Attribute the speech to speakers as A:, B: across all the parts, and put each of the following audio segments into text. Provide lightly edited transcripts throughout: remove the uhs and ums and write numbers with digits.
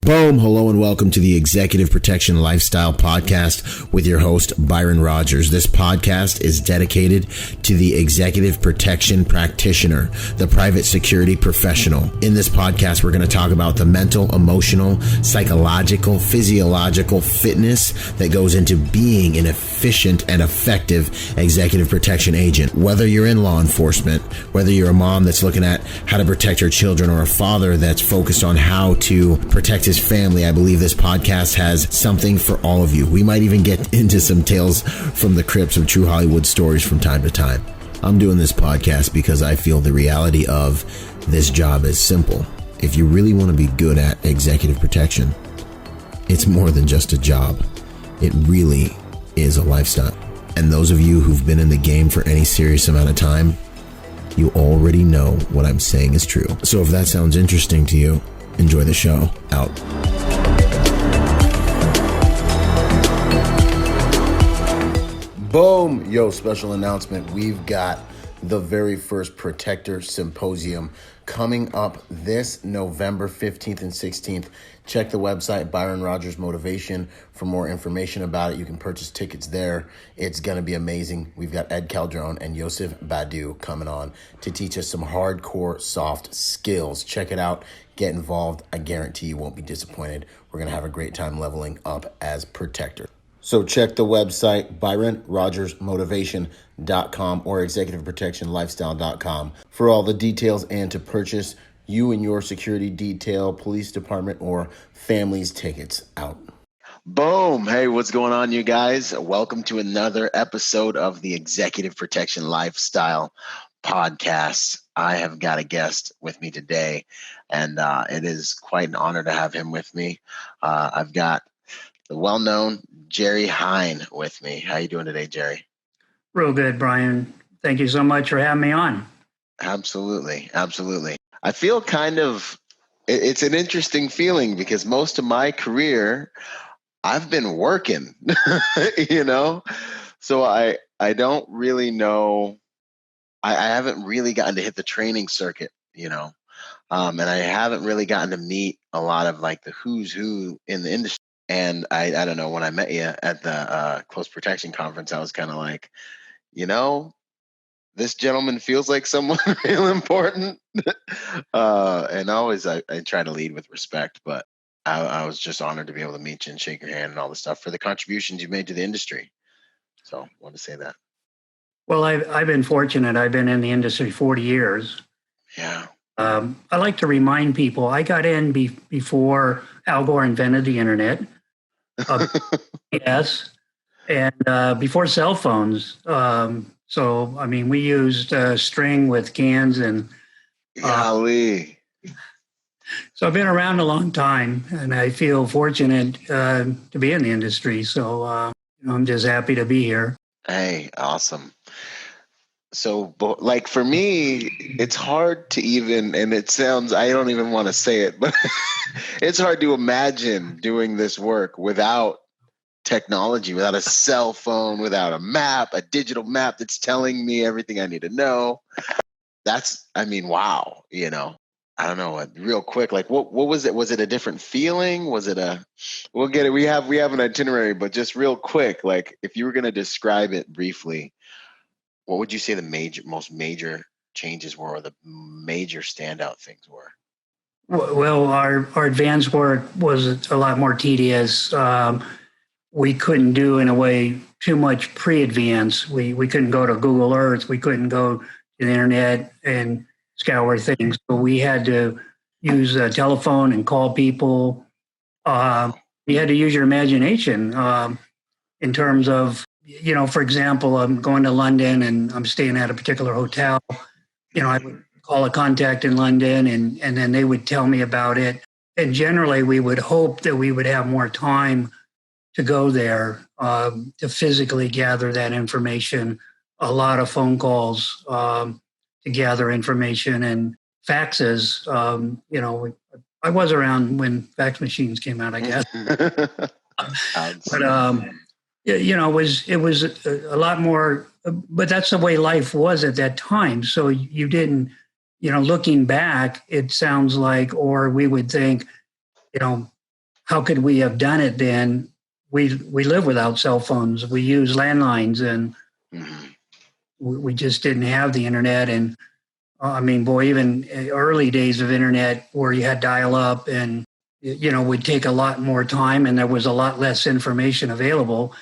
A: Boom! Hello and welcome to the Executive Protection Lifestyle Podcast with your host, Byron Rodgers. This podcast is dedicated to the executive protection practitioner, the private security professional. In this podcast, we're going to talk about the mental, emotional, psychological, physiological fitness that goes into being an efficient and effective executive protection agent. Whether you're in law enforcement, whether you're a mom that's looking at how to protect her children, or a father that's focused on how to protect his family, I believe this podcast has something for all of you. We might even get into some tales from the crypts of true Hollywood stories from time to time. I'm doing this podcast because I feel the reality of this job is simple. If you really want to be good at executive protection, it's more than just a job. It really is a lifestyle. And those of you who've been in the game for any serious amount of time, you already know what I'm saying is true. So if that sounds interesting to you, enjoy the show. Out. Boom! Yo, special announcement. We've got the very first Protector Symposium coming up this November 15th and 16th. Check the website, Byron Rodgers Motivation, for more information about it. You can purchase tickets there. It's going to be amazing. We've got Ed Calderon and Yosef Badu coming on to teach us some hardcore soft skills. Check it out. Get involved. I guarantee you won't be disappointed. We're going to have a great time leveling up as Protector. So check the website, ByronRodgersMotivation.com or ExecutiveProtectionLifestyle.com for all the details and to purchase you and your security detail, police department, or family's tickets. Out.
B: Boom. Hey, what's going on, you guys? Welcome to another episode of the Executive Protection Lifestyle Podcast. I have got a guest with me today, and it is quite an honor to have him with me. I've got the well-known Jerry Hine with me. How you doing today, Jerry?
C: Real good, Brian. Thank you so much for having me on.
B: Absolutely. Absolutely. I feel it's an interesting feeling because most of my career, I've been working, so I don't really know. I haven't really gotten to hit the training circuit, and I haven't really gotten to meet a lot of like the who's who in the industry. And I don't know, when I met you at the Close Protection Conference, I was kind of like, this gentleman feels like someone real important. And always I try to lead with respect, but I was just honored to be able to meet you and shake your hand and all the stuff for the contributions you made to the industry. So I want to say that.
C: Well, I've been fortunate. I've been in the industry 40 years.
B: Yeah.
C: I like to remind people I got in before Al Gore invented the internet. Yes. And before cell phones. So, I mean, we used string with cans and.
B: Golly.
C: So I've been around a long time, and I feel fortunate to be in the industry. So I'm just happy to be here.
B: Hey, awesome. So, like for me, it's hard to even, and it sounds, I don't even want to say it, but it's hard to imagine doing this work without technology, without a cell phone, without a map, a digital map that's telling me everything I need to know. Wow. I don't know, real quick, like what was it? Was it a different feeling? Was it we'll get it. We have an itinerary, but just real quick, like if you were going to describe it briefly, what would you say the most major changes were, or the major standout things were?
C: Well, our advanced work was a lot more tedious. We couldn't do, in a way, too much pre-advance. We couldn't go to Google Earth. We couldn't go to the internet and scour things. So we had to use a telephone and call people. You had to use your imagination in terms of, for example, I'm going to London and I'm staying at a particular hotel. I would call a contact in London and then they would tell me about it. And generally, we would hope that we would have more time to go there to physically gather that information. A lot of phone calls to gather information and faxes. I was around when fax machines came out, I guess. But it was a lot more. But that's the way life was at that time. So you didn't, looking back, it sounds like, or we would think, how could we have done it then? We live without cell phones. We use landlines, and we just didn't have the internet. And I mean, boy, even early days of internet where you had dial up and, would take a lot more time and there was a lot less information available,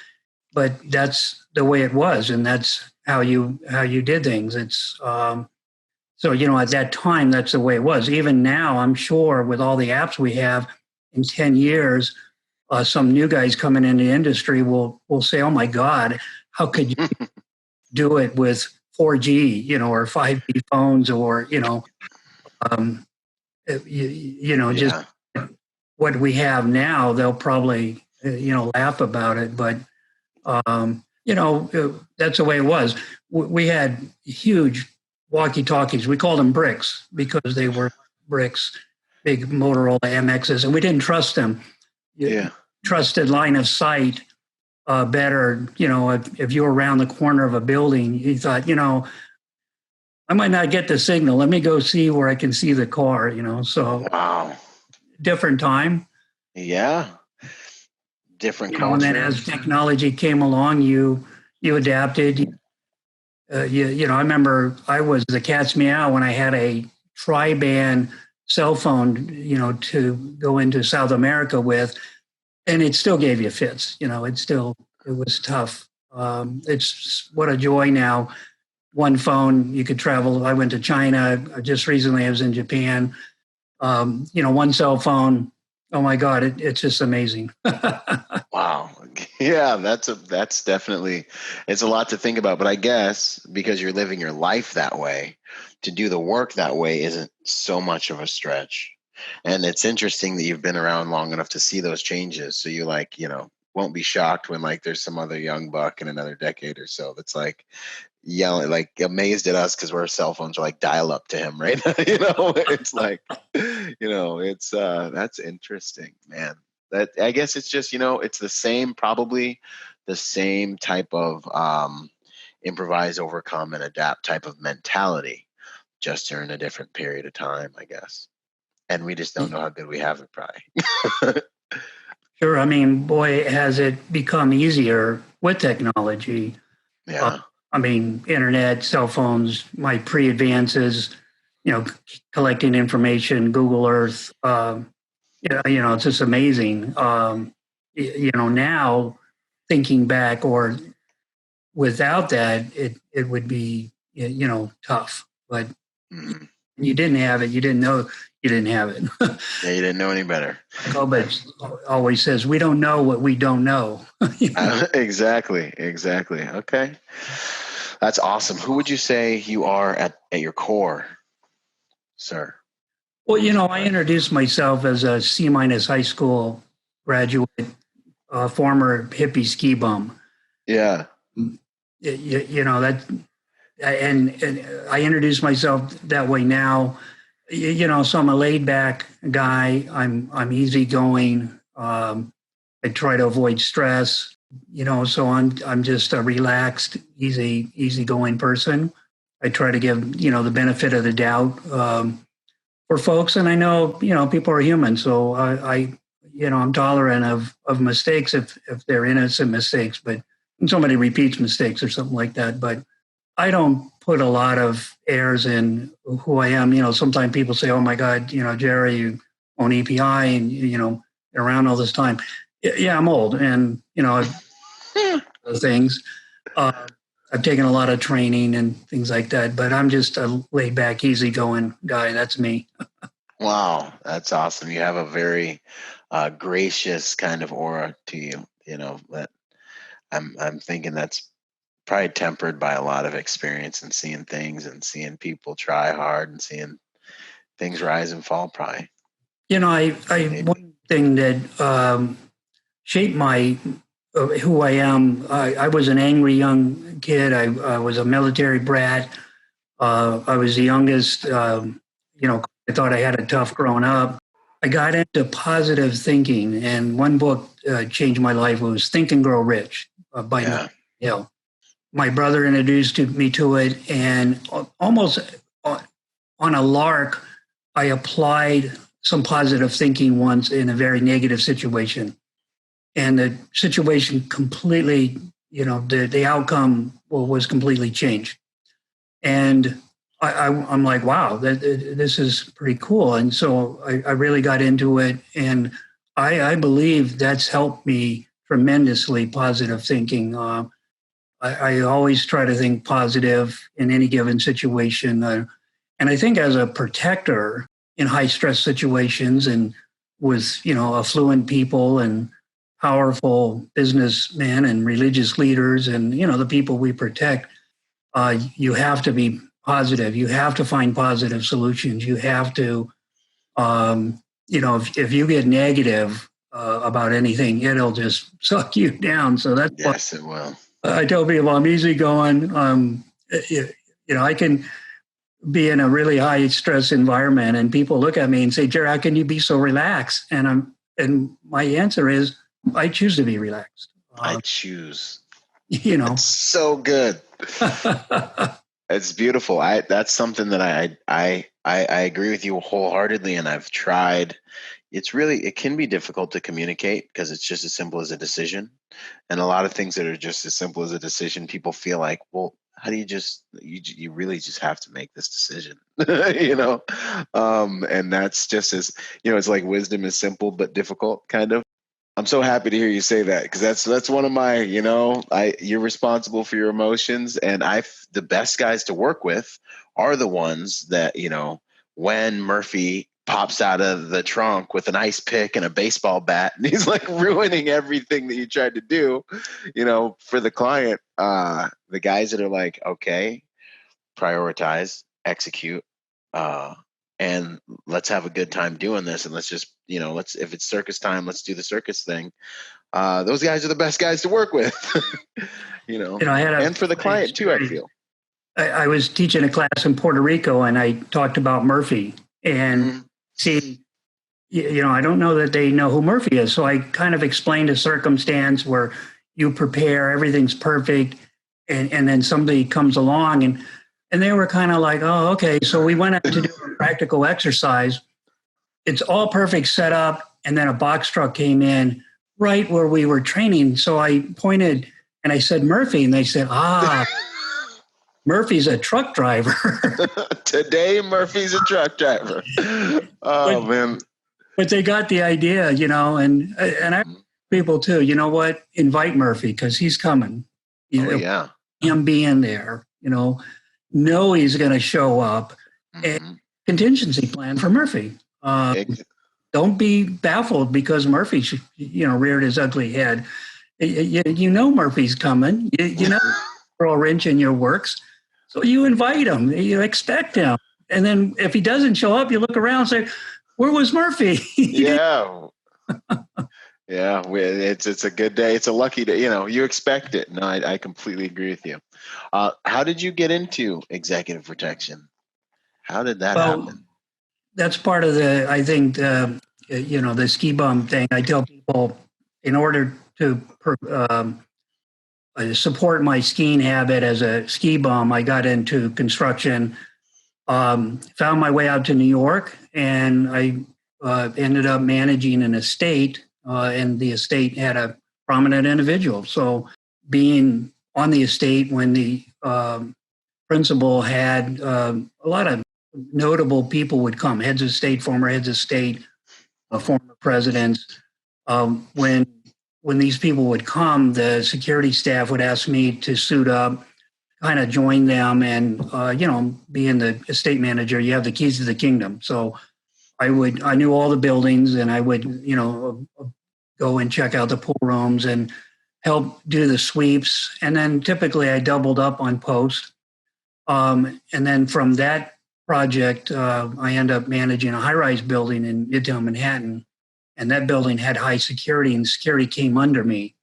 C: but that's the way it was. And that's how you did things. It's, so, at that time, that's the way it was. Even now, I'm sure with all the apps we have in 10 years, some new guys coming in the industry will say, oh my God, how could you do it with 4G, or 5G phones, or just what we have now. They'll probably laugh about it, but that's the way it was. We had huge walkie-talkies. We called them bricks because they were bricks, big Motorola MXs, and we didn't trust them. Trusted line of sight better. If you were around the corner of a building, you thought, I might not get the signal. Let me go see where I can see the car, So
B: wow,
C: different time.
B: Yeah. Different culture.
C: And then as technology came along, you adapted. I remember I was the cat's meow when I had a tri-band cell phone, to go into South America with, and it still gave you fits. It was tough. It's what a joy now. One phone, you could travel. I went to China just recently. I was in Japan. One cell phone. Oh my God, it's just amazing.
B: Wow. Yeah, that's definitely, it's a lot to think about. But I guess because you're living your life that way, to do the work that way isn't so much of a stretch. And it's interesting that you've been around long enough to see those changes. So you won't be shocked when there's some other young buck in another decade or so that's yelling, amazed at us because our cell phones are dial up to him, right? It's it's that's interesting, man. That I guess it's just it's probably the same type of improvise, overcome, and adapt type of mentality, just during a different period of time, I guess. And we just don't know how good we have it, probably.
C: Sure. I mean, boy, has it become easier with technology.
B: Yeah.
C: Internet, cell phones, my pre-advances, collecting information, Google Earth, it's just amazing. Now thinking back, or without that, it would be, tough, but you didn't have it. You didn't know you didn't have it.
B: Yeah, you didn't know any better.
C: But always says, we don't know what we don't know.
B: Exactly. Okay. That's awesome. Who would you say you are at your core, sir?
C: Well, I introduced myself as a C- high school graduate, former hippie ski bum.
B: Yeah.
C: That, and I introduce myself that way now. So I'm a laid back guy. I'm easygoing. I try to avoid stress. So I'm just a relaxed, easygoing person. I try to give the benefit of the doubt for folks, and I know people are human, so I'm tolerant of mistakes if they're innocent mistakes. But when somebody repeats mistakes or something like that, but I don't put a lot of airs in who I am. Sometimes people say, "Oh my God, Jerry, you own EPI and you're around all this time." Yeah, I'm old, and things. I've taken a lot of training and things like that, but I'm just a laid back, easygoing guy. That's me.
B: Wow, that's awesome. You have a very gracious kind of aura to you. That I'm thinking that's probably tempered by a lot of experience and seeing things and seeing people try hard and seeing things rise and fall. Probably.
C: One thing that shaped my who I am. I was an angry young kid. I was a military brat. I was the youngest. I thought I had it tough growing up. I got into positive thinking, and one book changed my life. It was Think and Grow Rich by Hill. My brother introduced me to it, and almost on a lark, I applied some positive thinking once in a very negative situation. And the situation completely, the outcome was completely changed. And I'm like, wow, this is pretty cool. And so I really got into it. And I believe that's helped me tremendously, positive thinking. I always try to think positive in any given situation. And I think as a protector in high stress situations and with, affluent people and powerful businessmen and religious leaders and, the people we protect, you have to be positive. You have to find positive solutions. You have to, if you get negative about anything, it'll just suck you down. So that's
B: yes, it will.
C: I tell people I'm easygoing. I can be in a really high stress environment, and people look at me and say, "Jerry, how can you be so relaxed?" And my answer is, I choose to be relaxed.
B: I choose.
C: It's
B: so good. It's beautiful. That's something that I agree with you wholeheartedly, and I've tried. It can be difficult to communicate because it's just as simple as a decision. And a lot of things that are just as simple as a decision, people feel like, well, how do you really just have to make this decision, and that's just as, it's like wisdom is simple but difficult, kind of. I'm so happy to hear you say that, because that's one of my, you're responsible for your emotions, and the best guys to work with are the ones that, when Murphy pops out of the trunk with an ice pick and a baseball bat, and he's like ruining everything that you tried to do, for the client, the guys that are like, okay, prioritize, execute, and let's have a good time doing this. And let's just, if it's circus time, let's do the circus thing. Those guys are the best guys to work with, and for the client too, I feel.
C: I was teaching a class in Puerto Rico, and I talked about Murphy, and see, I don't know that they know who Murphy is. So I kind of explained a circumstance where you prepare, everything's perfect, and then somebody comes along and they were kind of like, oh, okay. So we went out to do a practical exercise. It's all perfect setup, and then a box truck came in right where we were training. So I pointed and I said, Murphy, and they said, Murphy's a truck driver.
B: Today, Murphy's a truck driver. Man.
C: But they got the idea, and I people too, you know what? Invite Murphy because he's coming.
B: Yeah.
C: Him being there, know he's going to show up. And contingency plan for Murphy. Don't be baffled because Murphy, reared his ugly head. Murphy's coming. Throw a wrench in your works. So you invite him, you expect him. And then if he doesn't show up, you look around and say, where was Murphy?
B: Yeah. Yeah. It's a good day. It's a lucky day. You expect it. No, I completely agree with you. How did you get into executive protection? How did that happen?
C: That's part of I think, the ski bum thing. I tell people in order to support my skiing habit as a ski bum, I got into construction, found my way out to New York, and I ended up managing an estate, and the estate had a prominent individual. So being on the estate when the principal had a lot of notable people would come, heads of state, former heads of state, former presidents. When these people would come, the security staff would ask me to suit up, kind of join them, and being the estate manager, you have the keys to the kingdom. So I knew all the buildings, and I would go and check out the pool rooms and help do the sweeps. And then typically I doubled up on post. And then from that project, I ended up managing a high-rise building in Midtown Manhattan. And that building had high security, and security came under me.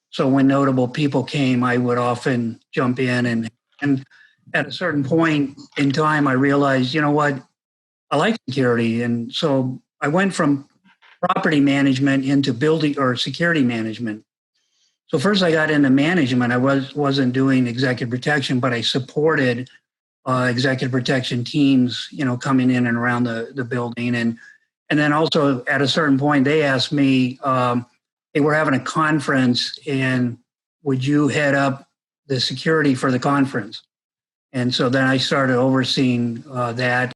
C: So when notable people came, I would often jump in. And at a certain point in time, I realized, I like security. And so I went from property management into building or security management. So first I got into management. I wasn't doing executive protection, but I supported executive protection teams, coming in and around the building. And And then also at a certain point, they asked me, hey, we're having a conference, and would you head up the security for the conference? And so then I started overseeing that.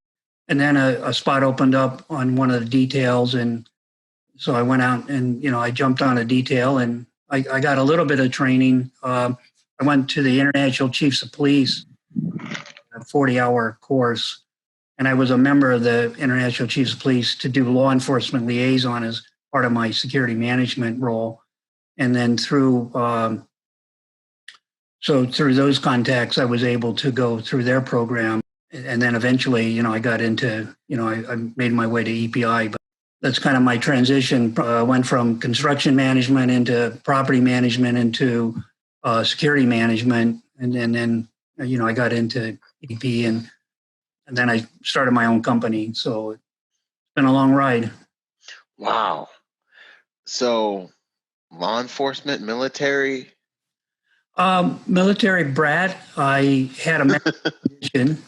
C: And then a spot opened up on one of the details. And so I went out and, I jumped on a detail, and I got a little bit of training. I went to the International Chiefs of Police, a 40-hour course. And I was a member of the International Chiefs of Police to do law enforcement liaison as part of my security management role. And then through those contacts, I was able to go through their program. And then eventually, I got into, I made my way to EPI. But that's kind of my transition. Went from construction management into property management into security management. And then, I got into EP, and then I started my own company. So it's been a long ride.
B: Wow. So law enforcement, military?
C: Military brat. I had a mission,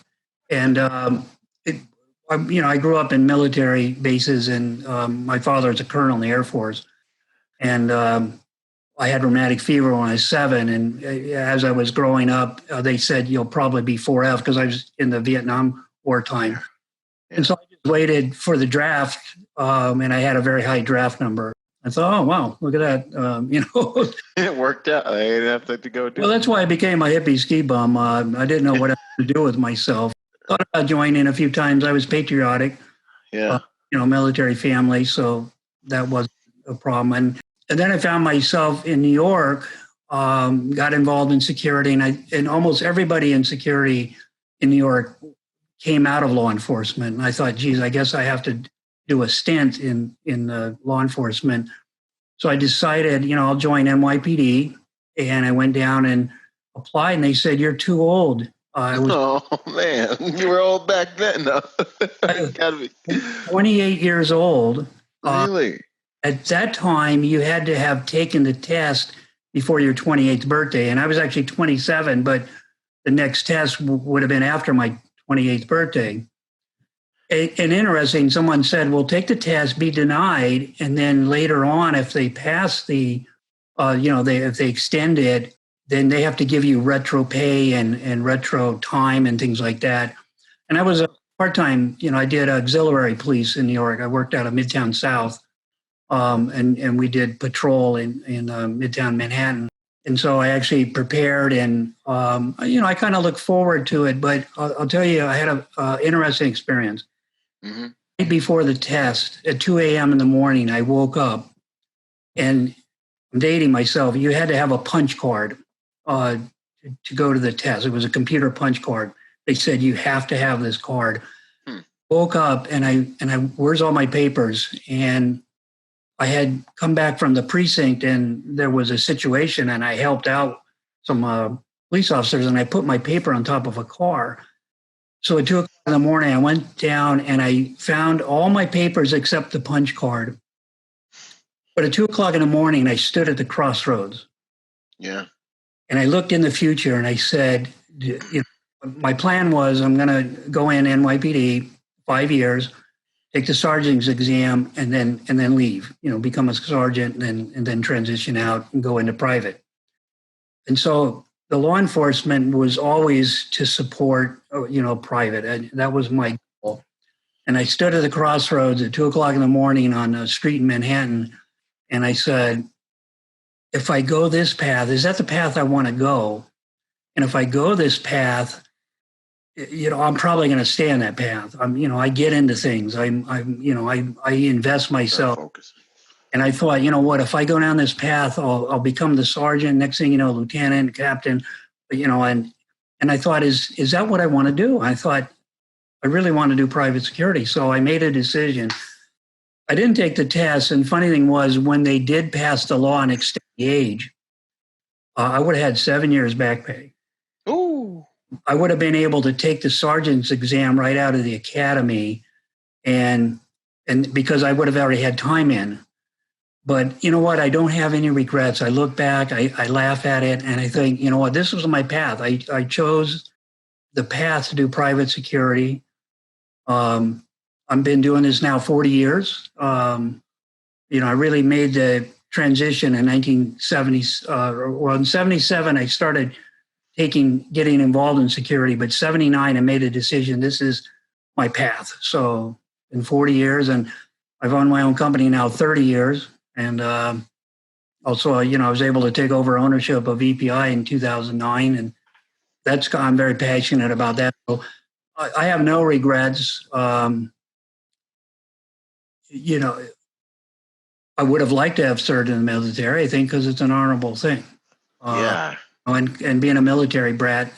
C: and I grew up in military bases, and my father is a colonel in the Air Force. And I had rheumatic fever when I was 7. And as I was growing up, they said, you'll probably be 4F, because I was in the Vietnam War time. Yeah. And so I just waited for the draft, and I had a very high draft number. I thought, oh, wow, look at that.
B: It worked out. I didn't have to go do
C: Well, that's why I became a hippie ski bum. I didn't know what to do with myself. Thought about joining a few times. I was patriotic, military family, so that wasn't a problem. And then I found myself in New York, got involved in security, and almost everybody in security in New York came out of law enforcement. And I thought, geez, I guess I have to do a stint in law enforcement. So I decided, I'll join NYPD, and I went down and applied, and they said, you're too old.
B: Oh man, you were old back then. No. Gotta be
C: 28 years old.
B: Really?
C: At that time, you had to have taken the test before your 28th birthday. And I was actually 27, but the next test would have been after my 28th birthday. And interesting, someone said, well, take the test, be denied, and then later on, if they pass if they extend it, then they have to give you retro pay and retro time and things like that. And I was a part-time, I did auxiliary police in New York. I worked out of Midtown South, and we did patrol in Midtown Manhattan. And so I actually prepared, and, I kind of look forward to it. But I'll tell you, I had an interesting experience. Mm-hmm. Right before the test, at 2 a.m. in the morning, I woke up, and I'm dating myself. You had to have a punch card to go to the test. It was a computer punch card. They said, you have to have this card. Woke up, and I where's all my papers? And I had come back from the precinct, and there was a situation, and I helped out some police officers, and I put my paper on top of a car. So at 2 o'clock in the morning, I went down and I found all my papers except the punch card. But at 2 o'clock in the morning, I stood at the crossroads.
B: Yeah.
C: And I looked in the future, and I said, my plan was I'm going to go in NYPD 5 years, take the sergeant's exam, and then leave, become a sergeant, and then transition out and go into private. And so the law enforcement was always to support, private. And that was my goal. And I stood at the crossroads at 2 o'clock in the morning on a street in Manhattan. And I said, if I go this path, is that the path I want to go? And if I go this path, I'm probably going to stay on that path. I get into things. I invest myself. And I thought, what, if I go down this path, I'll become the sergeant. Next thing you know, lieutenant, captain, and I thought, is that what I want to do? I thought, I really want to do private security. So I made a decision. I didn't take the test. And funny thing was, when they did pass the law and extend the age, I would have had 7 years back pay.
B: Ooh.
C: I would have been able to take the sergeant's exam right out of the academy, and because I would have already had time in. But you know what? I don't have any regrets. I look back, I laugh at it, and I think, you know what? This was my path. I chose the path to do private security. I I've been doing this now 40 years. I really made the transition in 1970s. In 77, I started getting involved in security, but 79, I made a decision. This is my path. So in 40 years, and I've owned my own company now 30 years. And also, I was able to take over ownership of EPI in 2009. And I'm very passionate about that. So I have no regrets. I would have liked to have served in the military, I think, because it's an honorable thing. And being a military brat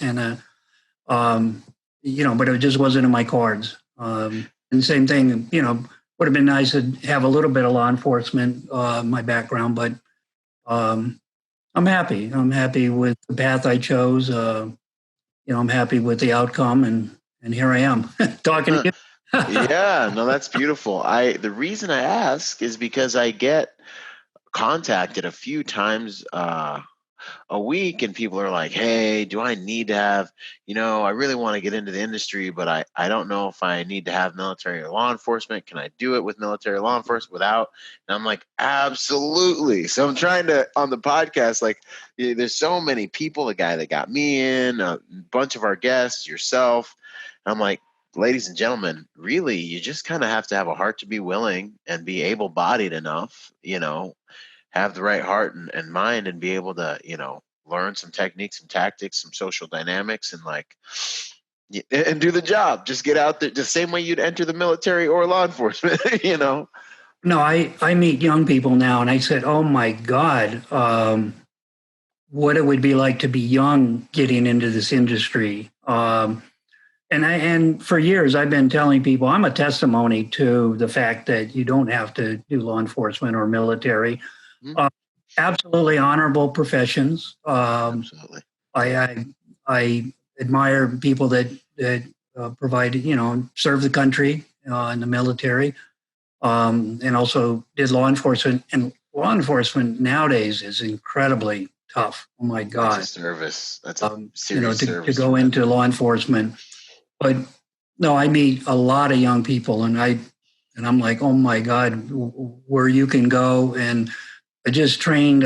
C: but it just wasn't in my cards. And the same thing, would have been nice to have a little bit of law enforcement, my background, but I'm happy. I'm happy with the path I chose. I'm happy with the outcome, and here I am talking to you.
B: Yeah, no, that's beautiful. The reason I ask is because I get contacted a few times a week, and people are like, hey, do I need to have, I really want to get into the industry, but I don't know if I need to have military or law enforcement. Can I do it with military or law enforcement without? And I'm like, absolutely. So I'm trying to, on the podcast, like, there's so many people, the guy that got me in, a bunch of our guests, yourself. And I'm like, ladies and gentlemen, really, you just kind of have to have a heart to be willing and be able-bodied enough, have the right heart and mind, and be able to, learn some techniques, some tactics, some social dynamics, and do the job. Just get out there the same way you'd enter the military or law enforcement, No,
C: I meet young people now, and I said, oh my God, what it would be like to be young getting into this industry. And for years, I've been telling people I'm a testimony to the fact that you don't have to do law enforcement or military. Mm-hmm. Absolutely honorable professions.
B: Absolutely.
C: I admire people that provide, serve the country in the military, and also did law enforcement. And law enforcement nowadays is incredibly tough. Oh my God!
B: That's a service. That's a serious service
C: to go into law enforcement. But no, I meet a lot of young people, and I'm like, oh my God, where you can go. And I just trained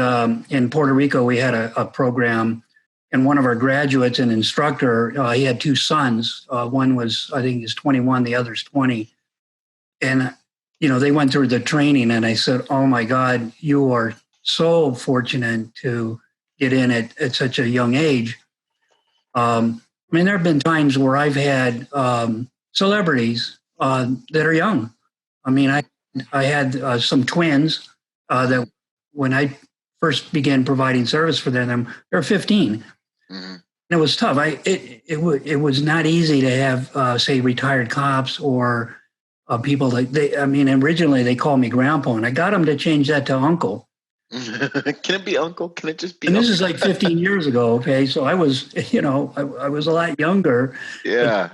C: in Puerto Rico. We had a program, and one of our graduates, an instructor, he had two sons. One was, I think, is 21, the other's 20. And, they went through the training, and I said, oh my God, you are so fortunate to get in at such a young age. There have been times where I've had celebrities that are young. I had some twins that when I first began providing service for them, they were 15. Mm-hmm. And it was tough. It was not easy to have, say, retired cops or people originally they called me grandpa, and I got them to change that to uncle.
B: Can it be uncle? Can it just be
C: and
B: uncle?
C: This is like 15 years ago, okay? So I was, I was a lot younger.
B: Yeah.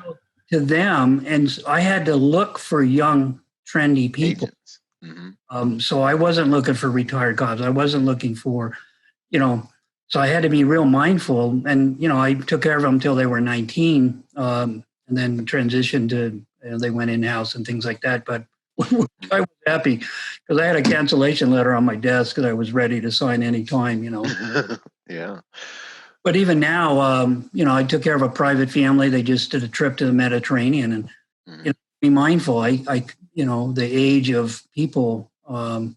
C: To them, and I had to look for young, trendy people. Mm-hmm. So I wasn't looking for retired cops. I wasn't looking for, so I had to be real mindful. And, I took care of them until they were 19, and then transitioned to, they went in-house and things like that. But I was happy because I had a cancellation letter on my desk that I was ready to sign anytime,
B: Yeah.
C: But even now, I took care of a private family. They just did a trip to the Mediterranean, and mm-hmm. Be mindful. I the age of people, coming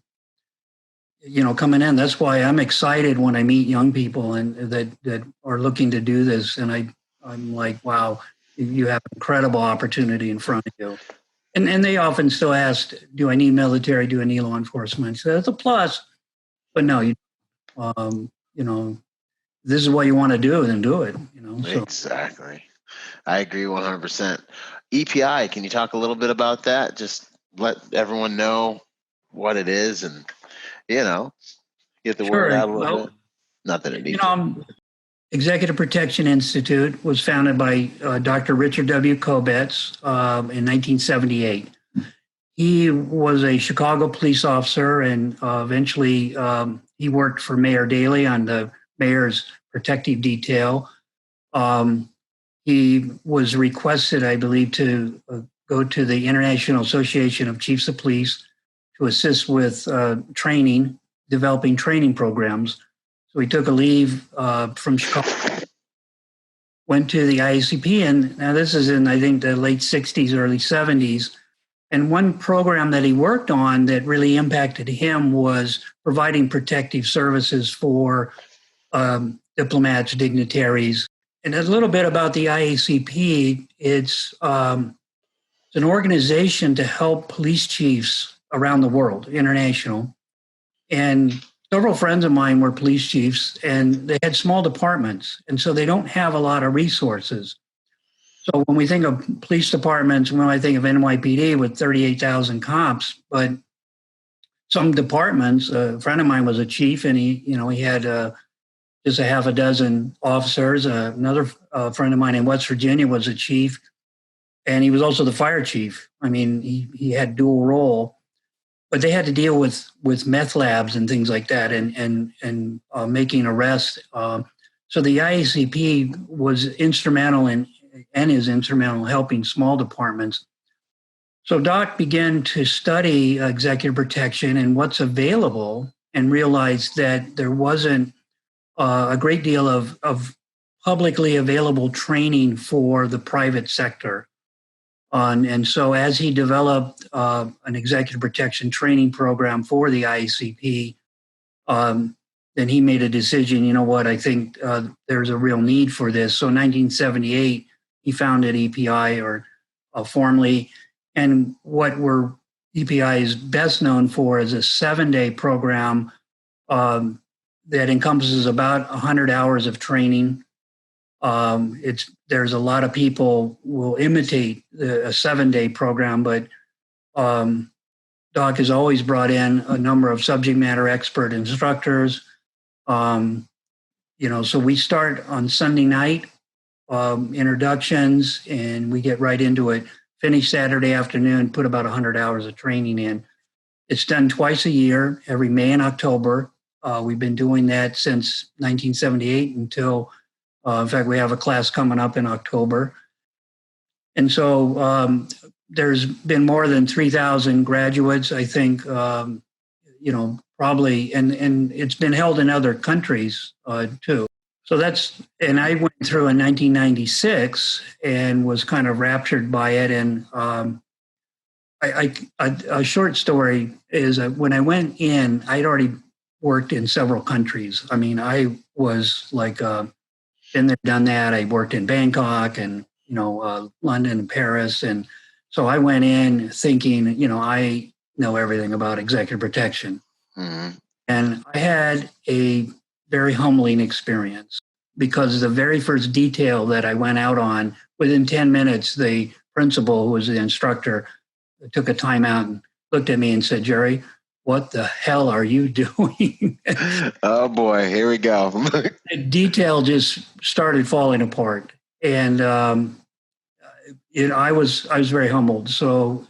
C: in. That's why I'm excited when I meet young people and that are looking to do this. And I'm like, wow, you have incredible opportunity in front of you. And they often still ask, do I need military? Do I need law enforcement? So that's a plus. But no, this is what you want to do, then do it. So.
B: Exactly. I agree 100%. EPI, can you talk a little bit about that? Just let everyone know what it is and, get the word out a little bit. Not that it needs
C: Executive Protection Institute was founded by Dr. Richard W. Kobetz in 1978. He was a Chicago police officer, and eventually he worked for Mayor Daley on the mayor's protective detail. He was requested, I believe, to go to the International Association of Chiefs of Police to assist with training, developing training programs. So he took a leave from Chicago, went to the IACP, and now this is in, I think, the late 60s, early 70s. And one program that he worked on that really impacted him was providing protective services for diplomats, dignitaries. And a little bit about the IACP, it's an organization to help police chiefs around the world, international. And several friends of mine were police chiefs, and they had small departments, and so they don't have a lot of resources. So when we think of police departments, when I think of NYPD with 38,000 cops, but some departments, a friend of mine was a chief, and he had just a half a dozen officers. Another friend of mine in West Virginia was a chief, and he was also the fire chief. I mean, he had dual role, but they had to deal with meth labs and things like that, and making arrests. So the IACP was instrumental and is instrumental in helping small departments. So Doc began to study executive protection and what's available, and realized that there wasn't a great deal of publicly available training for the private sector. And so as he developed an executive protection training program for the IACP, then he made a decision, you know what, I think there's a real need for this. So in 1978, he founded EPI, or formally, and what EPI is best known for is a 7-day program that encompasses about 100 hours of training. There's a lot of people will imitate a 7-day program, but Doc has always brought in a number of subject matter expert instructors. So we start on Sunday night, introductions, and we get right into it. Finish Saturday afternoon, put about 100 hours of training in. It's done twice a year, every May and October. We've been doing that since 1978 until, in fact, we have a class coming up in October. And so there's been more than 3,000 graduates, I think, probably, and it's been held in other countries too. So and I went through in 1996 and was kind of raptured by it. And a short story is that when I went in, I'd already worked in several countries. I mean, I was like, been there, done that. I worked in Bangkok and, London and Paris. And so I went in thinking, I know everything about executive protection. Mm-hmm. And I had a very humbling experience, because the very first detail that I went out on, within 10 minutes, the principal, who was the instructor, took a time out and looked at me and said, "Jerry, what the hell are you doing?"
B: Oh boy, here we go.
C: The detail just started falling apart. And I was very humbled. So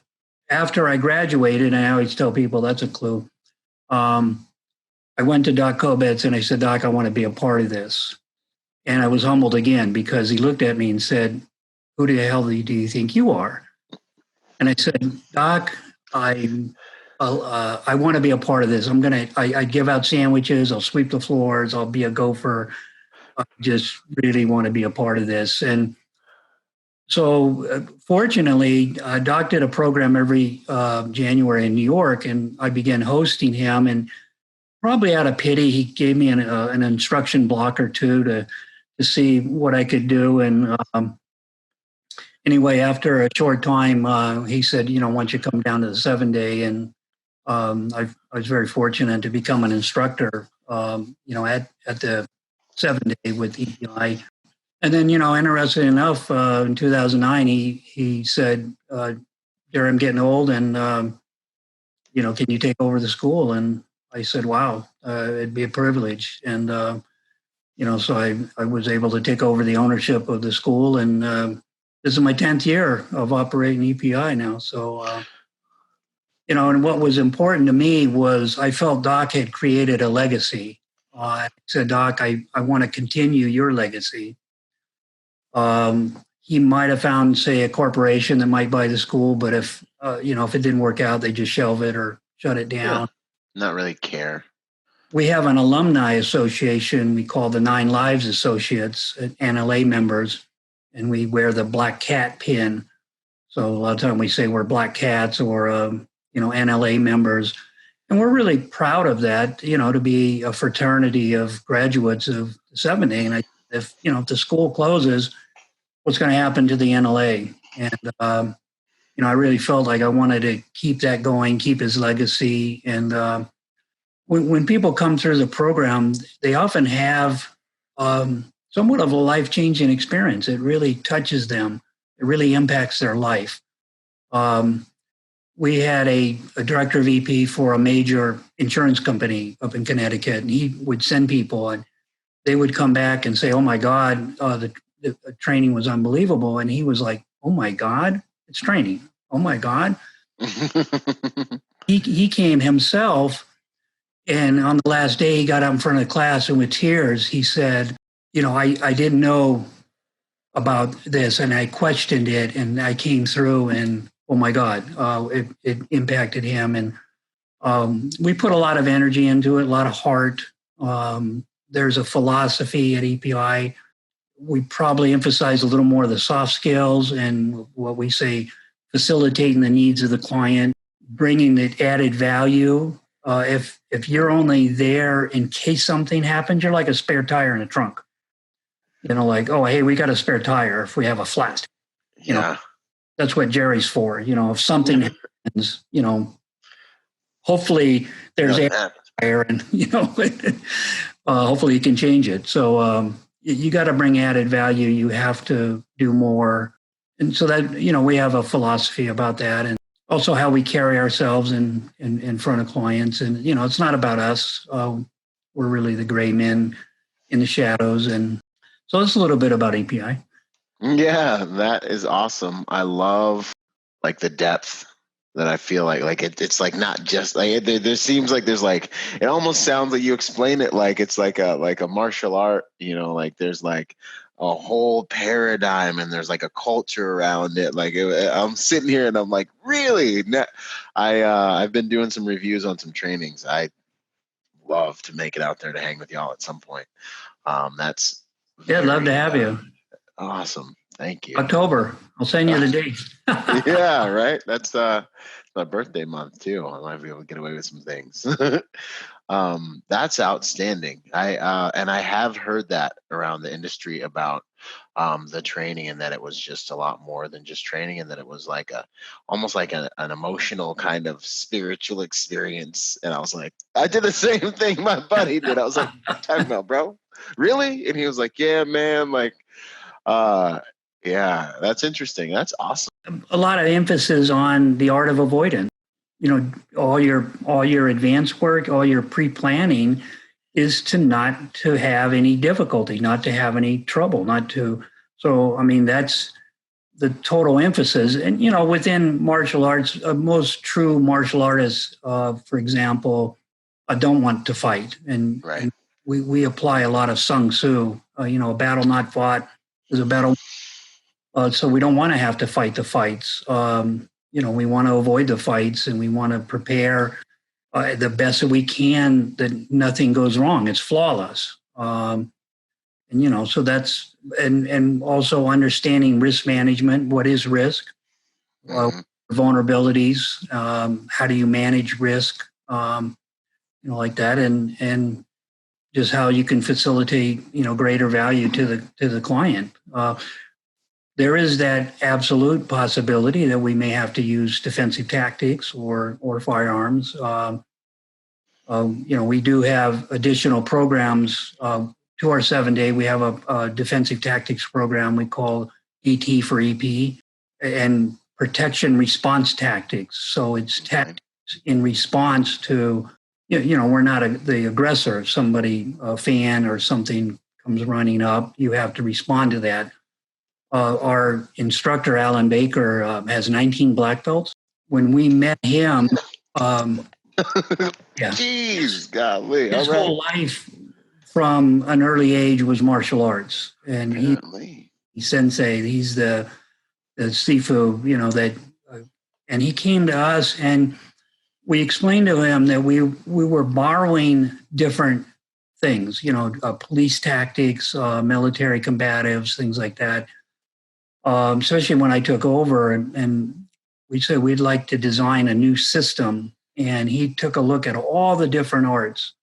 C: after I graduated, and I always tell people that's a clue, I went to Doc Kobetz and I said, "Doc, I want to be a part of this." And I was humbled again, because he looked at me and said, "Who the hell do you think you are?" And I said, "Doc, I want to be a part of this. I give out sandwiches. I'll sweep the floors. I'll be a gopher. I just really want to be a part of this." And so fortunately, Doc did a program every January in New York, and I began hosting him. And probably out of pity, he gave me an instruction block or two to see what I could do. And anyway, after a short time, he said, "Why don't you come down to the 7-day?" And I was very fortunate to become an instructor, at the 7-day with EPI. And then, interesting enough, in 2009, he said, "Jerry, I'm getting old, and can you take over the school?" And I said, "Wow, it'd be a privilege." And so I was able to take over the ownership of the school, and this is my 10th year of operating EPI now. So. And what was important to me was I felt Doc had created a legacy. I said, "Doc, I want to continue your legacy." he might have found, say, a corporation that might buy the school, but if if it didn't work out, they just shelve it or shut it down.
B: Yeah. Not really care.
C: We have an alumni association we call the Nine Lives Associates, NLA members, and we wear the black cat pin. So a lot of time we say we're black cats or NLA members, and we're really proud of that. To be a fraternity of graduates of 70. And if the school closes, what's going to happen to the NLA? And I really felt like I wanted to keep that going, keep his legacy. And when people come through the program, they often have somewhat of a life-changing experience. It really touches them. It really impacts their life. We had a director of EP for a major insurance company up in Connecticut, and he would send people, and they would come back and say, "Oh my God, the training was unbelievable." And he was like, "Oh my God, it's training. Oh my God." He came himself, and on the last day, he got up in front of the class, and with tears, he said, I didn't know about this, and I questioned it, and I came through, and oh my God, it impacted him. And we put a lot of energy into it, a lot of heart. There's a philosophy at EPI. We probably emphasize a little more of the soft skills and what we say, facilitating the needs of the client, bringing the added value. If you're only there in case something happens, you're like a spare tire in a trunk. Like, oh, hey, we got a spare tire if we have a flat. That's what Jerry's for. If something happens, hopefully there's air tire, and hopefully you can change it. So you got to bring added value. You have to do more, and so that we have a philosophy about that, and also how we carry ourselves in front of clients. And it's not about us. We're really the gray men in the shadows, and so it's a little bit about EPI.
B: Yeah, that is awesome. I love like the depth that I feel like it's like not just like there seems like there's like it almost sounds like you explain it like it's like a martial art, like there's like a whole paradigm and there's like a culture around it. Like I'm sitting here and I'm like, really? I've been doing some reviews on some trainings. I love to make it out there to hang with y'all at some point. That's
C: I'd love to have you.
B: Awesome. Thank you.
C: October. I'll send you the dates.
B: Yeah, right. That's my birthday month too. I might be able to get away with some things. That's outstanding. I have heard that around the industry about the training, and that it was just a lot more than just training, and that it was like almost like an emotional kind of spiritual experience. And I was like, I did the same thing my buddy did. I was like, time out, bro. Really? And he was like, yeah, man. Like, yeah, that's interesting. That's awesome.
C: A lot of emphasis on the art of avoidance. All your advanced work, all your pre-planning is not to have any difficulty, not to have any trouble, so, I mean, that's the total emphasis. And, within martial arts, most true martial artists, for example, don't want to fight. And,
B: right.
C: And we apply a lot of Sun Tzu, a battle not fought is a battle. So we don't want to have to fight the fights. We want to avoid the fights, and we want to prepare the best that we can that nothing goes wrong. It's flawless. So that's, and also understanding risk management. What is risk? Vulnerabilities. How do you manage risk? Like that, and just how you can facilitate, greater value to the client. There is that absolute possibility that we may have to use defensive tactics or firearms. We do have additional programs to our 7-day. We have a defensive tactics program we call ET for EP, and protection response tactics. So it's tactics in response to, we're not the aggressor. If somebody, a fan or something comes running up, you have to respond to that. Our instructor, Alan Baker, has 19 black belts. When we met him,
B: Jeez, golly.
C: His whole life from an early age was martial arts. And sensei. He's the Sifu, and he came to us and we explained to him that we were borrowing different things, police tactics, military combatives, things like that. Especially when I took over, and we said we'd like to design a new system. And he took a look at all the different arts,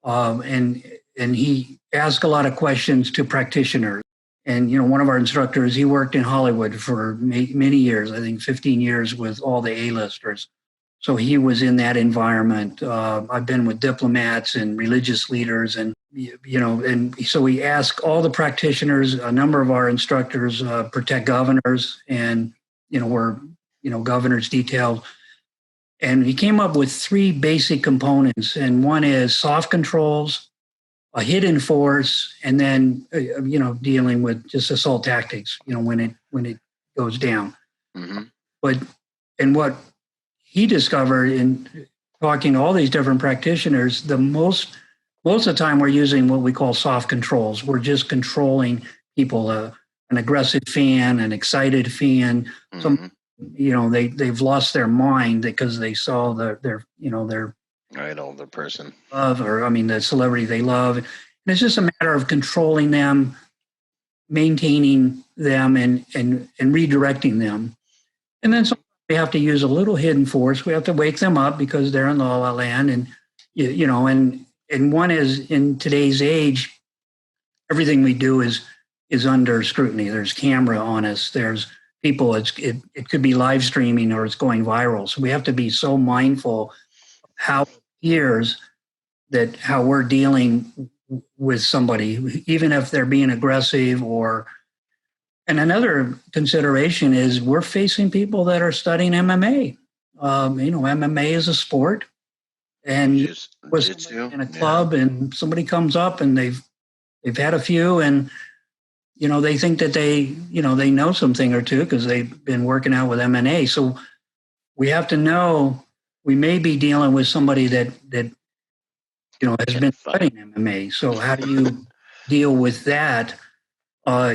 C: and he asked a lot of questions to practitioners. And one of our instructors, he worked in Hollywood for many years, I think 15 years with all the A-listers. So he was in that environment. I've been with diplomats and religious leaders, and so we asked all the practitioners. A number of our instructors protect governors, and we're governors detailed. And he came up with 3 basic components, and one is soft controls, a hidden force, and then dealing with just assault tactics. When it goes down.
B: Mm-hmm.
C: But what he discovered in talking to all these different practitioners, most of the time we're using what we call soft controls. We're just controlling people, an aggressive fan, an excited fan.
B: Mm-hmm.
C: They've lost their mind because they saw their
B: idol, their person,
C: love, or the celebrity they love. And it's just a matter of controlling them, maintaining them, and redirecting them. And then we have to use a little hidden force. We have to wake them up because they're in la la land, and and one is, in today's age, everything we do is under scrutiny. There's camera on us. There's people. It could be live streaming or it's going viral. So we have to be so mindful of how it appears, that how we're dealing with somebody, even if they're being aggressive or. And another consideration is we're facing people that are studying MMA. MMA is a sport, and was in a club, and somebody comes up and they've had a few, and they think that they know something or two because they've been working out with MMA. So we have to know we may be dealing with somebody that has been studying MMA. So how do you deal with that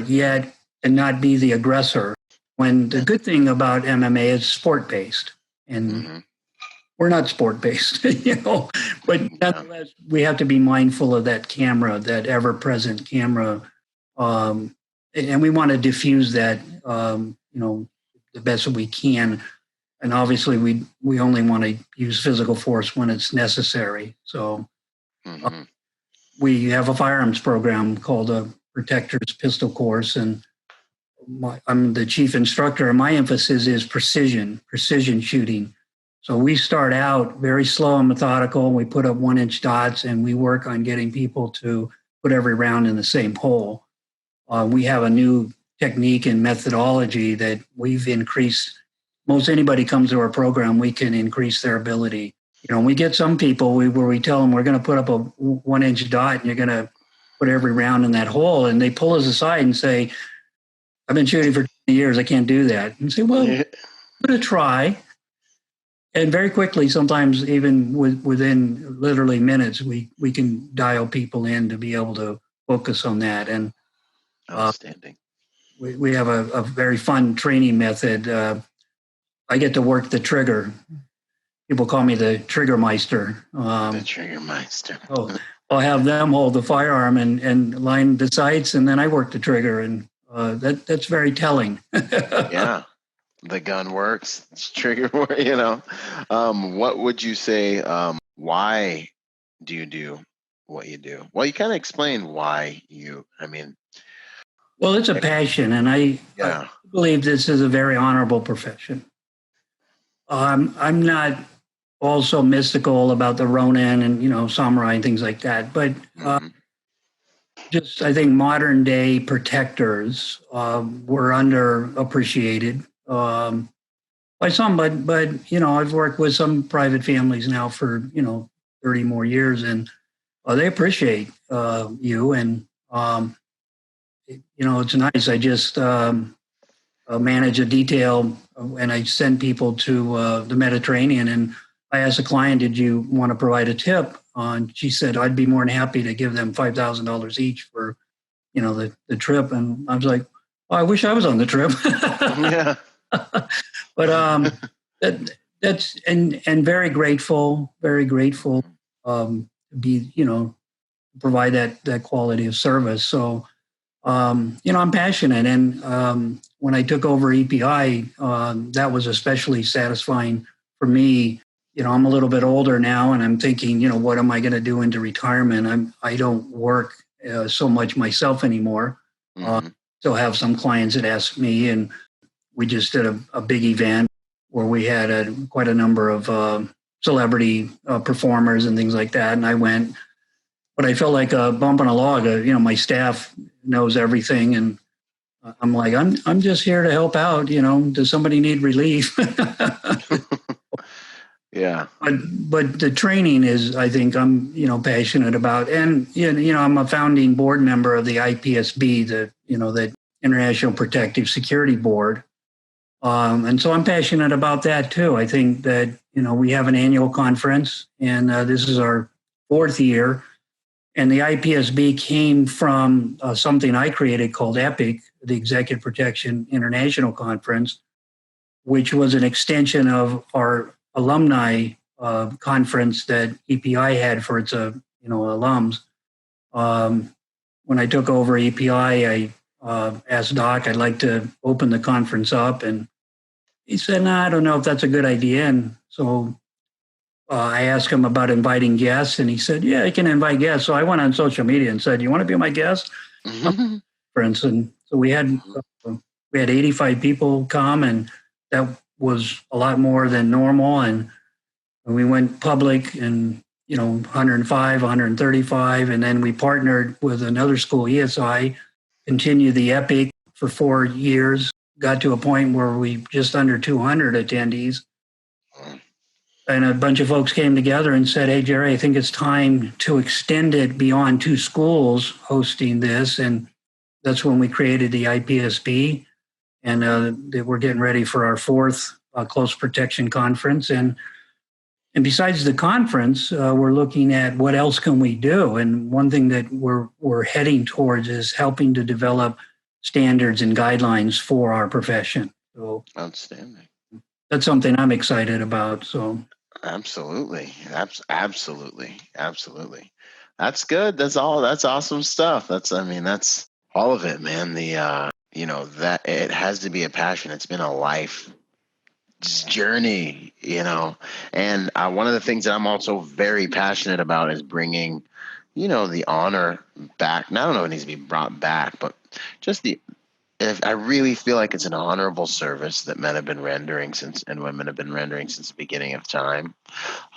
C: yet and not be the aggressor? When the good thing about MMA is sport-based, and we're not sport-based, but nonetheless, we have to be mindful of that camera, that ever-present camera, and we want to diffuse that, the best that we can. And obviously, we only want to use physical force when it's necessary. So we have a firearms program called a Protector's Pistol Course, and I'm the chief instructor, and my emphasis is precision shooting. So we start out very slow and methodical. We put up 1-inch dots, and we work on getting people to put every round in the same hole. We have a new technique and methodology that we've increased. Most anybody comes to our program, we can increase their ability. We get some people where we tell them we're going to put up a 1-inch dot and you're going to put every round in that hole. And they pull us aside and say, I've been shooting for 20 years. I can't do that. And say, well, give it a try. And very quickly, sometimes even within literally minutes, we can dial people in to be able to focus on that. And
B: outstanding.
C: We have a very fun training method. I get to work the trigger. People call me the Triggermeister.
B: The Triggermeister.
C: So I'll have them hold the firearm and line the sights, and then I work the trigger, and that's very telling.
B: Yeah, the gun works. It's trigger work. What would you say? Why do you do what you do? Well, you kind of explained why you.
C: Well, it's a passion, and I believe this is a very honorable profession. I'm not also mystical about the Ronin and samurai and things like that, but just I think modern day protectors were underappreciated by some, but I've worked with some private families now for 30 more years, and they appreciate you, and it's nice. I just manage a detail, and I send people to the Mediterranean, and I asked a client, did you want to provide a tip? And she said, I'd be more than happy to give them $5,000 each for, the trip. And I was like, I wish I was on the trip.
B: Yeah.
C: But that's and very grateful to be, provide that quality of service. So, I'm passionate. And when I took over EPI, that was especially satisfying for me. I'm a little bit older now, and I'm thinking, what am I going to do into retirement? I don't work so much myself anymore. Still have some clients that ask me, and we just did a big event where we had quite a number of celebrity performers and things like that. And I went, but I felt like a bump on a log. My staff knows everything, and I'm like, I'm just here to help out. Does somebody need relief?
B: Yeah.
C: But the training is, I think, I'm passionate about, and I'm a founding board member of the IPSB, the International Protective Security Board. And so I'm passionate about that too. I think that, we have an annual conference, and this is our 4th year. And the IPSB came from something I created called EPIC, the Executive Protection International Conference, which was an extension of our alumni conference that EPI had for its alums. When I took over EPI, I asked Doc, I'd like to open the conference up, and he said, "No, I don't know if that's a good idea." And so I asked him about inviting guests, and he said, "Yeah, I can invite guests." So I went on social media and said, "You want to be my guest?" For instance, so we had 85 people come, and that was a lot more than normal. And we went public, and 105, 135, and then we partnered with another school, ESI, continued the EPIC for 4 years. Got to a point where we just under 200 attendees. And a bunch of folks came together and said, "Hey, Jerry, I think it's time to extend it beyond 2 schools hosting this." And that's when we created the IPSB. And we're getting ready for our 4th Close Protection Conference. And besides the conference, we're looking at what else can we do. And one thing that we're heading towards is helping to develop standards and guidelines for our profession. So
B: outstanding.
C: That's something I'm excited about. So
B: absolutely. That's good. That's awesome stuff. That's all of it, man. That it has to be a passion. It's been a life journey, and one of the things that I'm also very passionate about is bringing, the honor back. Now, I don't know if it needs to be brought back, but just if I really feel like it's an honorable service that men have been rendering and women have been rendering since the beginning of time.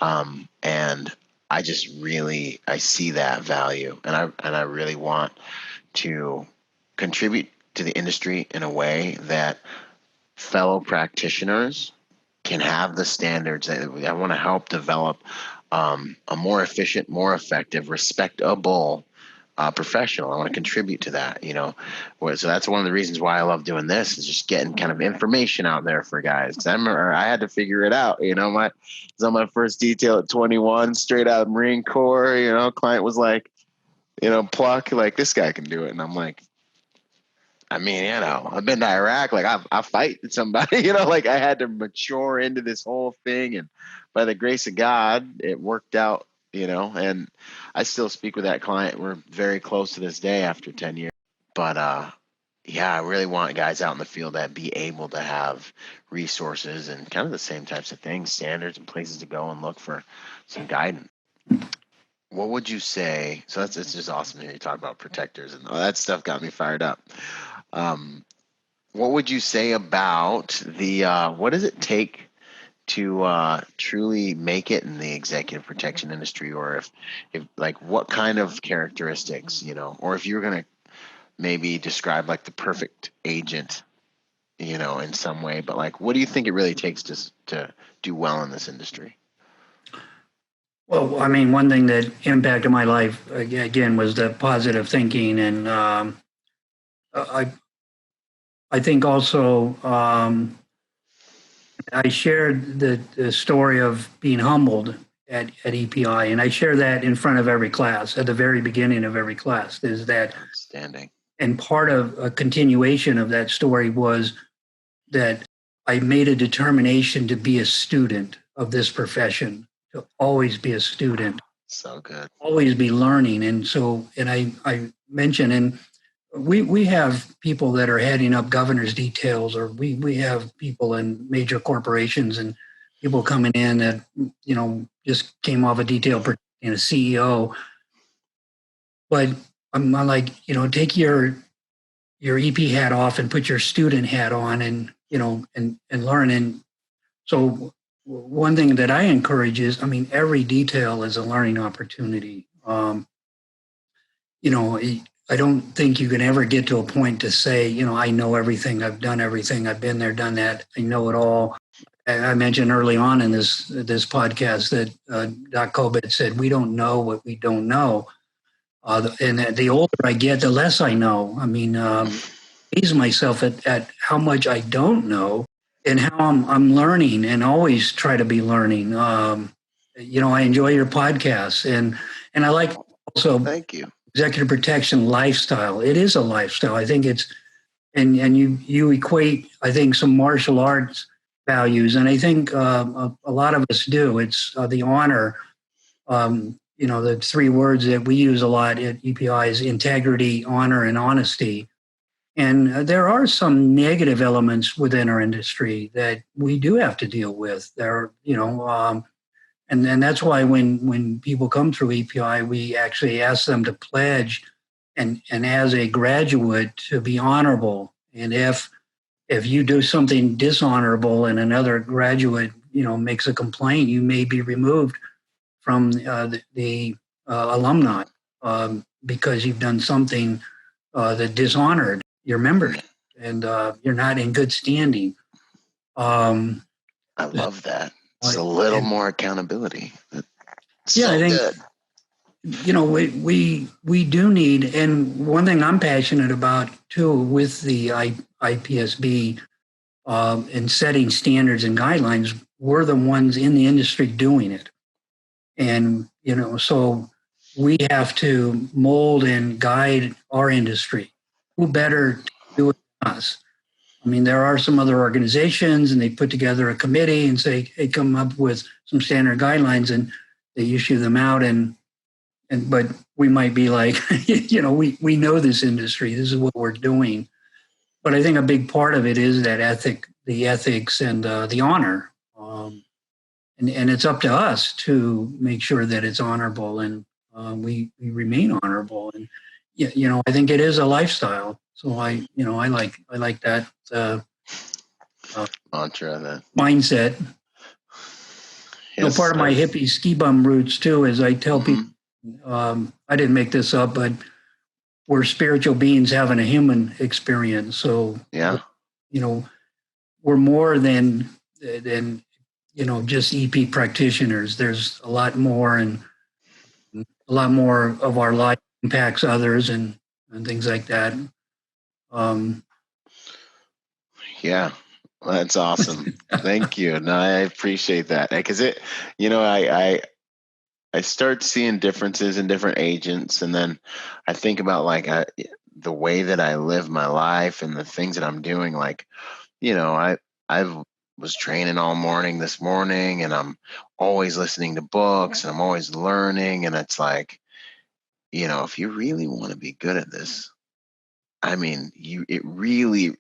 B: And I see that value, and I really want to contribute to the industry in a way that fellow practitioners can have the standards. I want to help develop a more efficient, more effective, respectable professional. I want to contribute to that, So that's one of the reasons why I love doing this, is just getting kind of information out there for guys. Because I remember I had to figure it out. I was on my first detail at 21, straight out of Marine Corps. Client was like, pluck, like, this guy can do it, and I'm like, I've been to Iraq. Like, I fight somebody. Like, I had to mature into this whole thing, and by the grace of God, it worked out. And I still speak with that client. We're very close to this day after 10 years. But I really want guys out in the field that be able to have resources and kind of the same types of things, standards and places to go and look for some guidance. What would you say? So it's just awesome to hear you talk about protectors, and all that stuff got me fired up. What would you say about what does it take to truly make it in the executive protection industry, or if like, what kind of characteristics, or if you're going to maybe describe like the perfect agent, in some way, but like, what do you think it really takes to do well in this industry?
C: Well, one thing that impacted my life again was the positive thinking, and I think also I shared the story of being humbled at EPI, and I share that in front of every class at the very beginning of every class. Is that
B: outstanding?
C: And part of a continuation of that story was that I made a determination to be a student of this profession, to always be a student.
B: So good.
C: Always be learning. And so, and I mentioned, and we have people that are heading up governor's details, or we have people in major corporations and people coming in that, just came off a detail protecting a CEO. But I'm like, take your EP hat off and put your student hat on and, and learn. And so one thing that I encourage is, every detail is a learning opportunity. I don't think you can ever get to a point to say, I know everything, I've done everything, I've been there, done that, I know it all. I mentioned early on in this podcast that Doc Colbert said, we don't know what we don't know. And the older I get, the less I know. Ease myself at how much I don't know and how I'm learning, and always try to be learning. I enjoy your podcasts, and I like also.
B: Thank you.
C: Executive protection lifestyle. It is a lifestyle. I think it's, and you equate, I think, some martial arts values, and I think a lot of us do. It's the honor. The three words that we use a lot at EPI is integrity, honor, and honesty. And there are some negative elements within our industry that we do have to deal with. And that's why when people come through EPI, we actually ask them to pledge and as a graduate to be honorable. And if you do something dishonorable and another graduate, makes a complaint, you may be removed from the alumni because you've done something that dishonored your members, and you're not in good standing.
B: I love that. It's a little more accountability.
C: Yeah, I think good. We do need, and one thing I'm passionate about too with the IPSB and setting standards and guidelines, we're the ones in the industry doing it, and so we have to mold and guide our industry. Who better to do it than us? There are some other organizations, and they put together a committee and say, hey, come up with some standard guidelines, and they issue them out. But we might be like, we know this industry. This is what we're doing. But I think a big part of it is that the ethics and the honor. And it's up to us to make sure that it's honorable and we remain honorable. And, I think it is a lifestyle. So I like that
B: mantra, that
C: mindset.
B: Yes,
C: part of my hippie ski bum roots too is I tell people, I didn't make this up, but we're spiritual beings having a human experience. So
B: yeah,
C: we're more than just EP practitioners. There's a lot more, and a lot more of our life impacts others and things like that.
B: Yeah, that's awesome. Thank you. No, I appreciate that, because I start seeing differences in different agents, and then I think about the way that I live my life and the things that I'm doing. I was training all morning this morning, and I'm always listening to books, and I'm always learning, and it's like, if you really want to be good at this, it really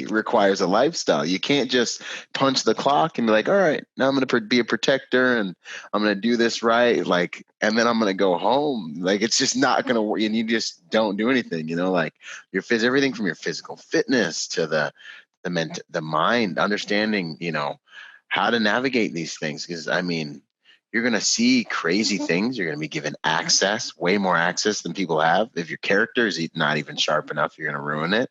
B: requires a lifestyle. You can't just punch the clock and be like, all right, now I'm going to be a protector and I'm going to do this right. And then I'm going to go home. It's just not going to work. And you just don't do anything, everything from your physical fitness to the mind, understanding, how to navigate these things. Because you're going to see crazy things. You're going to be given access, way more access than people have. If your character is not even sharp enough, you're going to ruin it.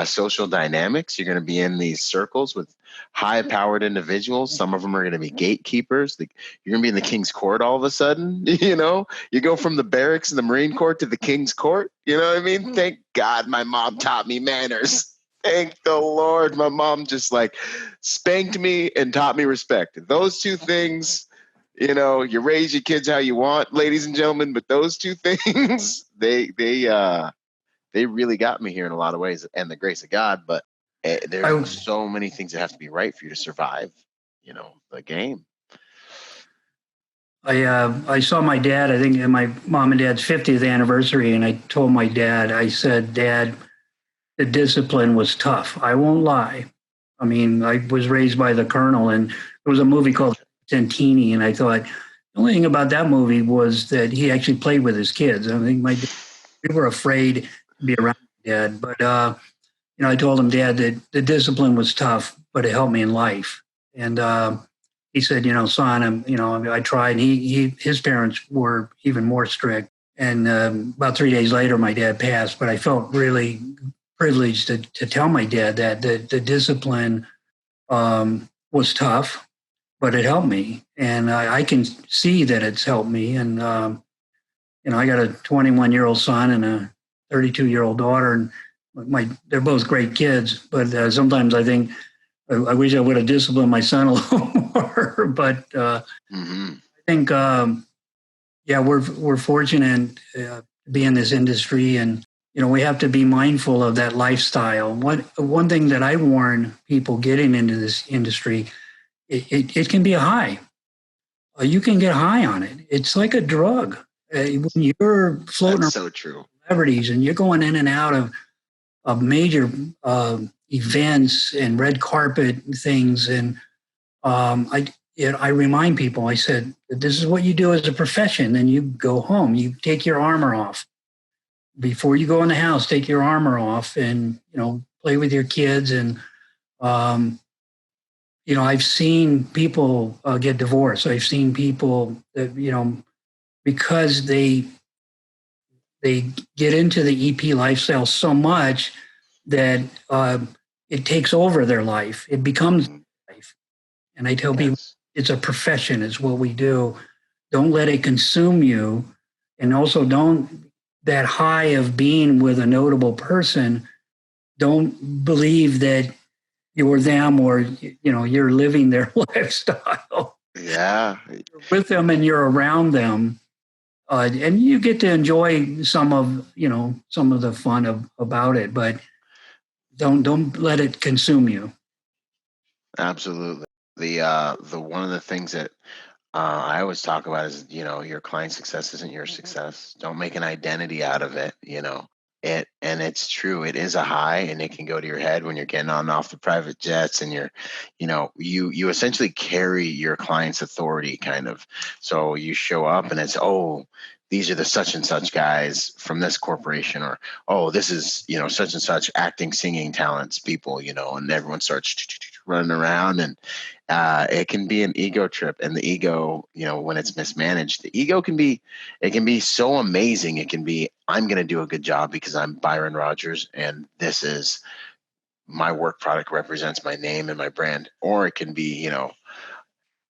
B: Social dynamics, you're going to be in these circles with high-powered individuals. Some of them are going to be gatekeepers. You're going to be in the King's Court all of a sudden. You go from the barracks in the Marine Corps to the King's Court. You know what I mean? Thank God my mom taught me manners. Thank the Lord. My mom just spanked me and taught me respect. Those two things. You raise your kids how you want, ladies and gentlemen, but those two things, they they really got me here in a lot of ways, and the grace of God. But there's so many things that have to be right for you to survive, the game.
C: I saw my dad, I think, at my mom and dad's 50th anniversary, and I told my dad, I said, Dad, the discipline was tough. I won't lie. I mean, I was raised by the Colonel, and there was a movie called Santini, and I thought the only thing about that movie was that he actually played with his kids. I think we were afraid to be around my dad, but I told him, Dad, that the discipline was tough, but it helped me in life. And he said, son, I tried. And his parents were even more strict. And about 3 days later, my dad passed. But I felt really privileged to tell my dad that the discipline was tough, but it helped me. And I can see that it's helped me. And, I got a 21-year-old son and a 32-year-old daughter. And they're both great kids. But sometimes I think I wish I would have disciplined my son a little more. But I think, we're fortunate to be in this industry, and we have to be mindful of that lifestyle. One thing that I warn people getting into this industry, it can be a high. You can get high on it. It's like a drug. When you're floating around
B: so true.
C: Celebrities and you're going in and out of major events and red carpet things, and I remind people. I said, this is what you do as a profession. Then you go home. You take your armor off. Before you go in the house, take your armor off and, play with your kids. And, I've seen people get divorced. I've seen people that, because they get into the EP lifestyle so much that it takes over their life. It becomes life. And I tell people it's a profession. It's what we do. Don't let it consume you. And also that high of being with a notable person, don't believe that you're them or, you're living their lifestyle.
B: Yeah.
C: You're with them and you're around them. And you get to enjoy some of the fun about it, but don't let it consume you.
B: Absolutely. The one of the things that I always talk about is, your client success isn't your success. Don't make an identity out of it. And it's true. It is a high, and it can go to your head when you're getting on and off the private jets, and you essentially carry your client's authority, kind of. So you show up, and it's, these are the such and such guys from this corporation, or, this is, such and such acting, singing talents people, and everyone starts running around, and it can be an ego trip. And the ego, when it's mismanaged, the ego can be so amazing. It can be, I'm going to do a good job because I'm Byron Rodgers, and this is my work product represents my name and my brand. Or it can be,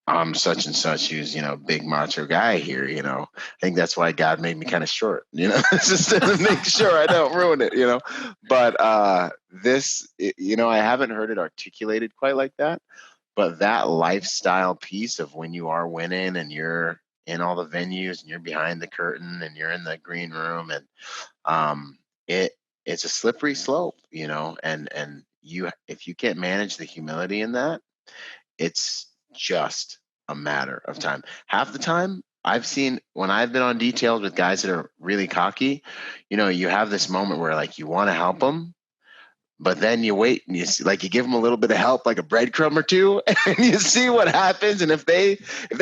B: I'm such and such who's, big macho guy here, I think that's why God made me kind of short, just to make sure I don't ruin it, but this, I haven't heard it articulated quite like that, but that lifestyle piece of when you are winning and you're in all the venues and you're behind the curtain and you're in the green room, and it's a slippery slope, and if you can't manage the humility in that, it's just a matter of time. Half the time I've seen, when I've been on details with guys that are really cocky, you have this moment where, like, you want to help them, but then you wait and you give them a little bit of help, like a breadcrumb or two, and you see what happens. And if they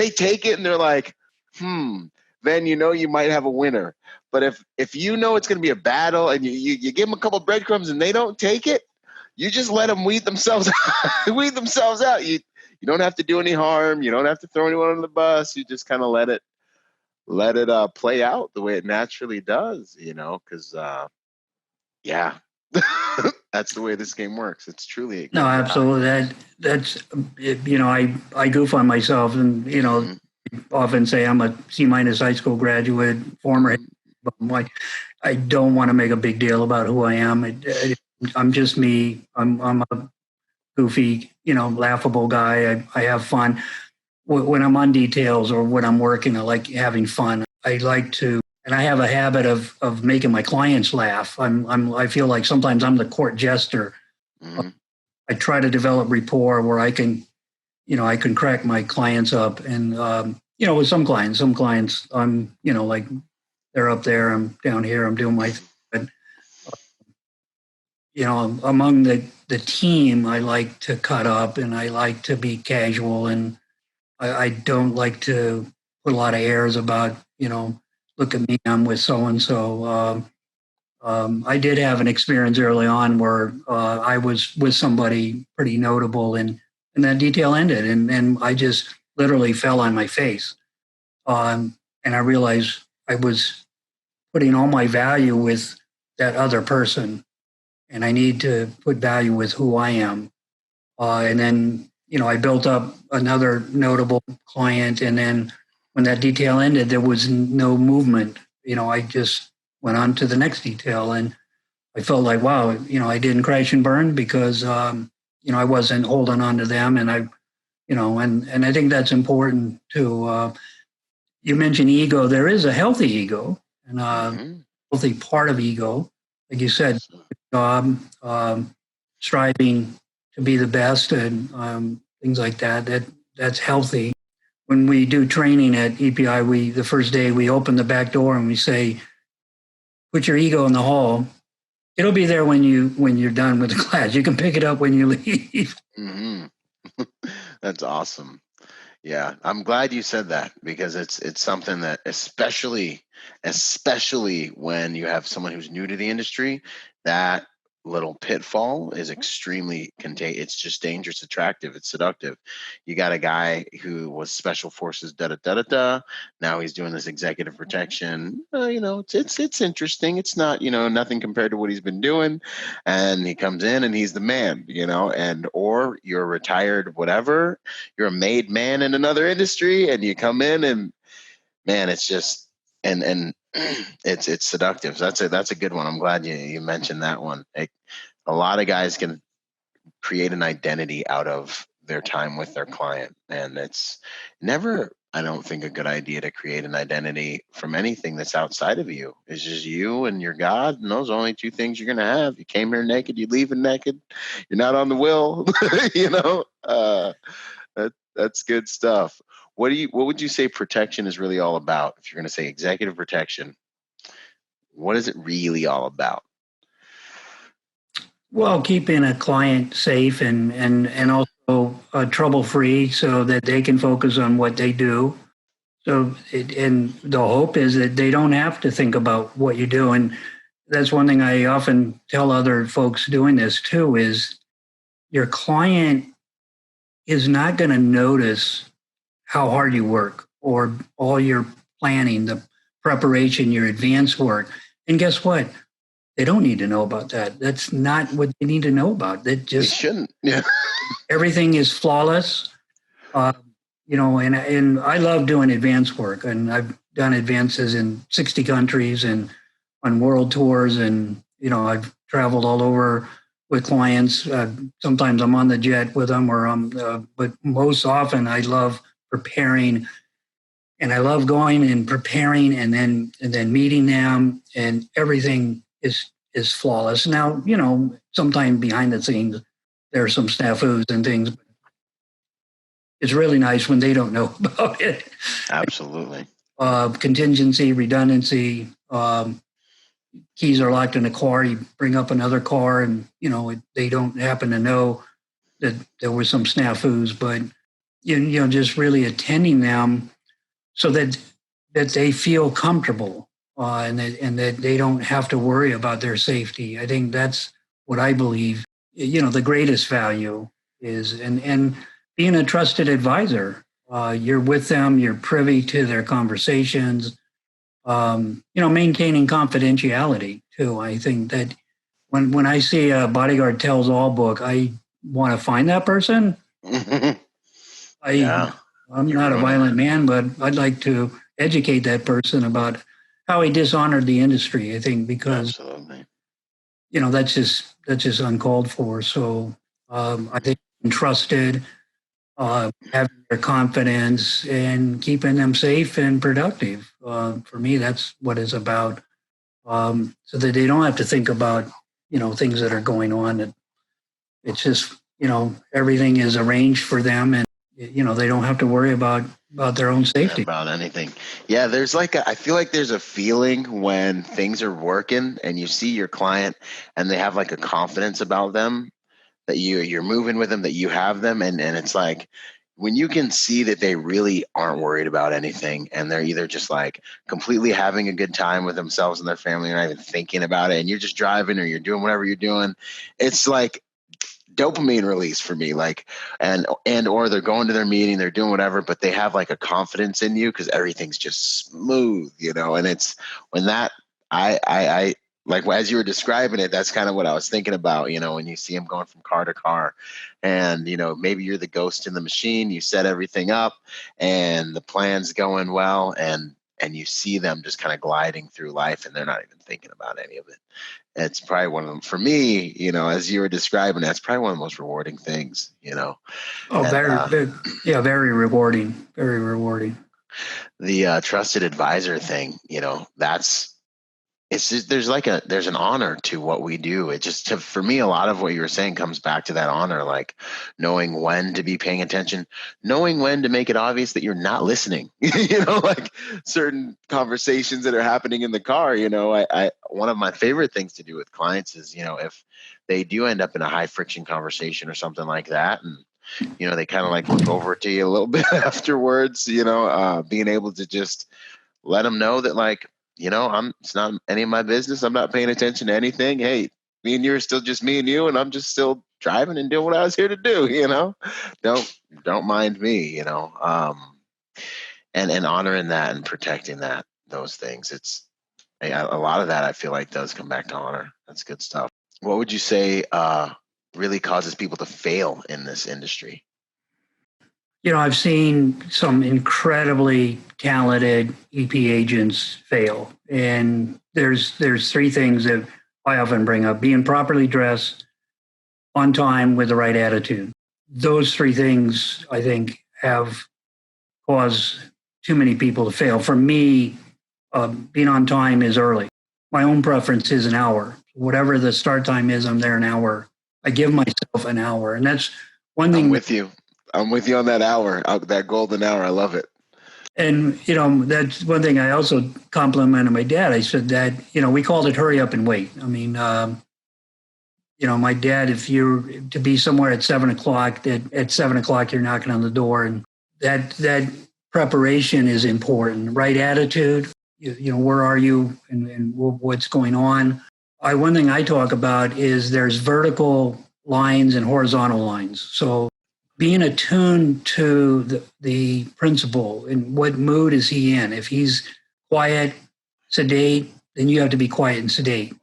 B: take it and they're like, then you might have a winner. But if it's going to be a battle and you give them a couple breadcrumbs and they don't take it, you just let them weed themselves out. You don't have to do any harm. You don't have to throw anyone under the bus. You just kind of let it play out the way it naturally does, because that's the way this game works. It's truly
C: no, absolutely. That's I goof on myself, and often say I'm a C- high school graduate, former. I don't want to make a big deal about who I am. I'm just me. I'm a goofy, laughable guy. I have fun. When I'm on details or when I'm working, I like having fun. I like to I have a habit of making my clients laugh. I feel like sometimes I'm the court jester.
B: Mm-hmm.
C: I try to develop rapport where I can crack my clients up. And, with some clients, I'm, like they're up there, I'm down here, I'm doing my thing. But, among the team, I like to cut up and I like to be casual. And I don't like to put a lot of airs about, look at me, I'm with so-and-so. I did have an experience early on where I was with somebody pretty notable, and that detail ended, and I just literally fell on my face. And I realized I was putting all my value with that other person, and I need to put value with who I am. And then, I built up another notable client, and then when that detail ended, there was no movement. I just went on to the next detail, and I felt like, wow, I didn't crash and burn because, I wasn't holding on to them. And and I think that's important too. You mentioned ego. There is a healthy ego and a healthy part of ego. Like you said, job, striving to be the best and things like that. That's healthy. When we do training at EPI, the first day we open the back door and we say, put your ego in the hall. It'll be there when you're done with the class. You can pick it up when you leave.
B: Mm-hmm. That's awesome. Yeah, I'm glad you said that because it's something that especially when you have someone who's new to the industry, that little pitfall is extremely contagious. It's just dangerous, attractive, it's seductive. You got a guy who was special forces, da da da da da. Now he's doing this executive protection. It's interesting. It's not nothing compared to what he's been doing, and he comes in and he's the man. Or you're retired, whatever. You're a made man in another industry, and you come in and man, it's just and it's seductive. So that's a good one. I'm glad you mentioned that one. A lot of guys can create an identity out of their time with their client, and it's never, I don't think, a good idea to create an identity from anything that's outside of you. It's just you and your God, and those are only two things you're gonna have. You came here naked, you leaving naked. You're not on the will. That's good stuff. What would you say protection is really all about? If you're going to say executive protection, what is it really all about?
C: Well, keeping a client safe and also trouble-free so that they can focus on what they do. So, and the hope is that they don't have to think about what you do. And that's one thing I often tell other folks doing this too, is your client is not going to notice how hard you work or all your planning, the preparation, your advanced work. And guess what? They don't need to know about that. That's not what they need to know about. They
B: shouldn't. Yeah.
C: Everything is flawless. And I love doing advanced work, and I've done advances in 60 countries and on world tours, and I've traveled all over with clients. Sometimes I'm on the jet with them, but most often I love preparing, and I love going and preparing, and then meeting them, and everything is flawless. Now, sometimes behind the scenes there are some snafus and things. It's really nice when they don't know about it.
B: Absolutely.
C: Contingency, redundancy. Keys are locked in a car. You bring up another car, and they don't happen to know that there were some snafus. But just really attending them so that they feel comfortable and that they don't have to worry about their safety. I think that's what I believe. The greatest value is, and being a trusted advisor. You're with them, you're privy to their conversations, maintaining confidentiality too. I think that when I see a Bodyguard Tells All book, I want to find that person. I'm not a violent man, but I'd like to educate that person about how he dishonored the industry. I think because
B: absolutely,
C: that's just uncalled for. So I think trusted. having their confidence and keeping them safe and productive. For me, that's what it's about. So that they don't have to think about, things that are going on. It's just, everything is arranged for them, and, they don't have to worry about their own safety.
B: About anything. Yeah, I feel like there's a feeling when things are working and you see your client and they have like a confidence about them that you're moving with them, that you have them, and it's like when you can see that they really aren't worried about anything and they're either just like completely having a good time with themselves and their family, and not even thinking about it, and you're just driving or you're doing whatever you're doing, it's like dopamine release for me, like, and or they're going to their meeting, they're doing whatever, but they have like a confidence in you because everything's just smooth, and it's when that I like, as you were describing it, that's kind of what I was thinking about, when you see them going from car to car, and maybe you're the ghost in the machine, you set everything up and the plan's going well, and you see them just kind of gliding through life and they're not even thinking about any of it. It's probably one of them for me, as you were describing, that's probably one of the most rewarding things,
C: Oh, very rewarding, very rewarding.
B: The trusted advisor thing, it's just, there's an honor to what we do. It just, for me, a lot of what you were saying comes back to that honor, like knowing when to be paying attention, knowing when to make it obvious that you're not listening, like certain conversations that are happening in the car. I one of my favorite things to do with clients is, if they do end up in a high friction conversation or something like that, and they kind of like look over to you a little bit afterwards, being able to just let them know that, like, it's not any of my business. I'm not paying attention to anything. Hey, me and you are still just me and you, and I'm just still driving and doing what I was here to do. Don't mind me. And honoring that and protecting those things. It's a lot of that, I feel like, does come back to honor. That's good stuff. What would you say really causes people to fail in this industry?
C: I've seen some incredibly talented EP agents fail. And there's three things that I often bring up: being properly dressed, on time, with the right attitude. Those three things, I think, have caused too many people to fail. For me, being on time is early. My own preference is an hour. Whatever the start time is, I'm there an hour. I give myself an hour. And that's one thing.
B: I'm with you on that hour, that golden hour. I love it.
C: And, that's one thing I also complimented my dad. I said that, we called it hurry up and wait. I mean, my dad, if you're to be somewhere at 7:00, that at 7:00, you're knocking on the door, and that preparation is important. Right attitude, where are you and what's going on? One thing I talk about is there's vertical lines and horizontal lines. So being attuned to the principal and what mood is he in. If he's quiet, sedate, then you have to be quiet and sedate.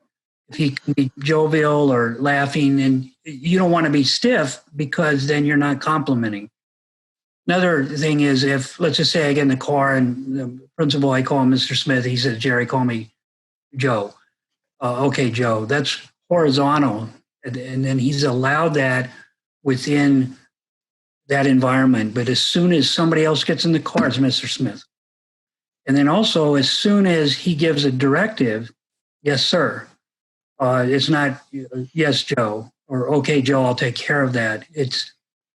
C: If he can be jovial or laughing, and you don't want to be stiff, because then you're not complimenting. Another thing is, if, let's just say I get in the car and the principal, I call him Mr. Smith, he says, Jerry, call me Joe. Okay, Joe, that's horizontal. And then he's allowed that within that environment. But as soon as somebody else gets in the car, it's Mr. Smith. And then also, as soon as he gives a directive, yes, sir. It's not, yes, Joe, or okay, Joe, I'll take care of that. It's,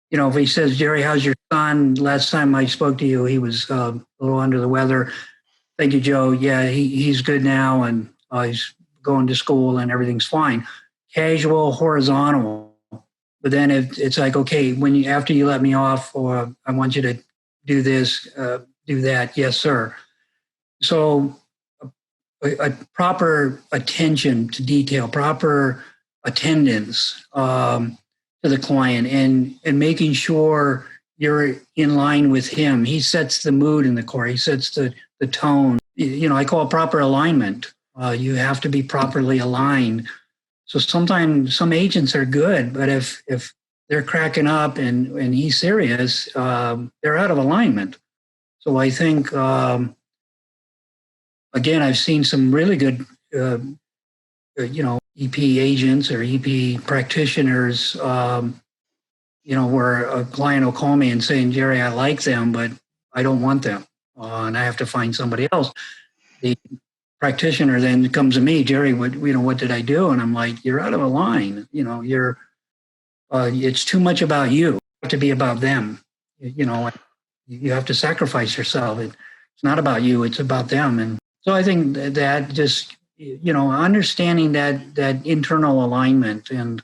C: if he says, Jerry, how's your son? Last time I spoke to you, he was a little under the weather. Thank you, Joe. Yeah, he's good now, and he's going to school and everything's fine. Casual, horizontal. But then it's like, okay, after you let me off, or I want you to do this, do that. Yes, sir. So a proper attention to detail, proper attendance to the client, and making sure you're in line with him. He sets the mood in the car. He sets the tone. I call it proper alignment. You have to be properly aligned. So sometimes some agents are good, but if they're cracking up and he's serious, they're out of alignment. So I think, again, I've seen some really good, EP agents or EP practitioners where a client will call me and saying, Jerry, I like them, but I don't want them. And I have to find somebody else. The practitioner then comes to me, Jerry, what did I do? And I'm like, you're out of a line. It's too much about you. You have to be about them. You have to sacrifice yourself. It's not about you, it's about them. And so I think that just, understanding that internal alignment and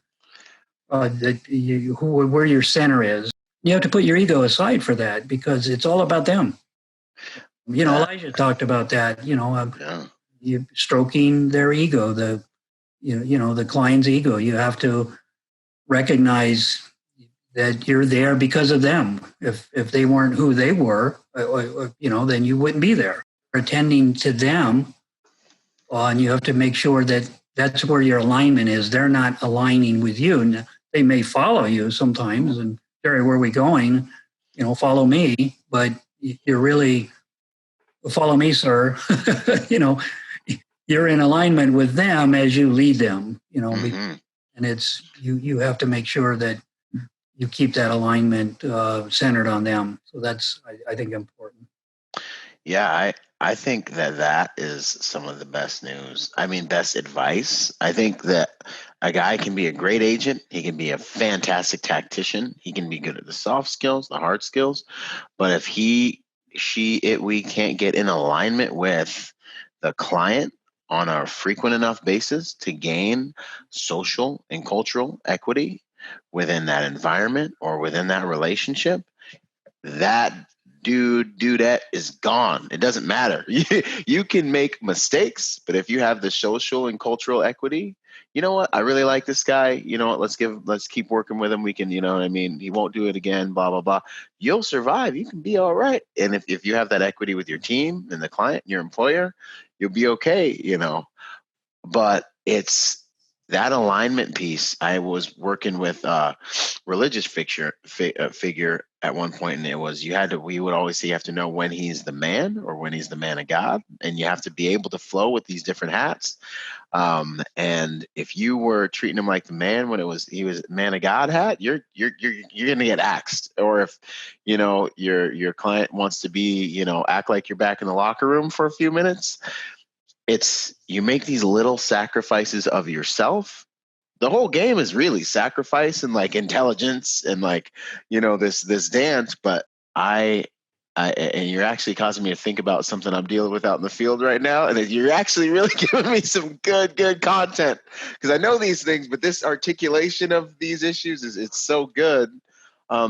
C: where your center is, you have to put your ego aside for that because it's all about them. Elijah talked about that, you stroking their ego, the client's ego. You have to recognize that you're there because of them. If they weren't who they were, then you wouldn't be there. Attending to them, and you have to make sure that that's where your alignment is. They're not aligning with you. And they may follow you sometimes, and Jerry, where are we going? Follow me. But you're really, follow me, sir. You're in alignment with them as you lead them. And it's you have to make sure that you keep that alignment centered on them. So that's, I think, important.
B: Yeah, I think that is some of the best news. I mean, best advice. I think that a guy can be a great agent. He can be a fantastic tactician. He can be good at the soft skills, the hard skills. But if we can't get in alignment with the client on a frequent enough basis to gain social and cultural equity within that environment or within that relationship, that dudette is gone. It doesn't matter. You can make mistakes, but if you have the social and cultural equity, you know what? I really like this guy. You know what? Let's keep working with him. We can, he won't do it again, blah, blah, blah. You'll survive. You can be all right. And if you have that equity with your team and the client, your employer, you'll be okay, But it's that alignment piece. I was working with a religious figure at one point, and it was we would always say you have to know when he's the man or when he's the man of God, and you have to be able to flow with these different hats. And if you were treating him like the man when he was man of God hat, you're gonna get axed. Or if your client wants to be act like you're back in the locker room for a few minutes. You make these little sacrifices of yourself. The whole game is really sacrifice and like intelligence and like, this dance. But and you're actually causing me to think about something I'm dealing with out in the field right now. And you're actually really giving me some good content because I know these things, but this articulation of these issues it's so good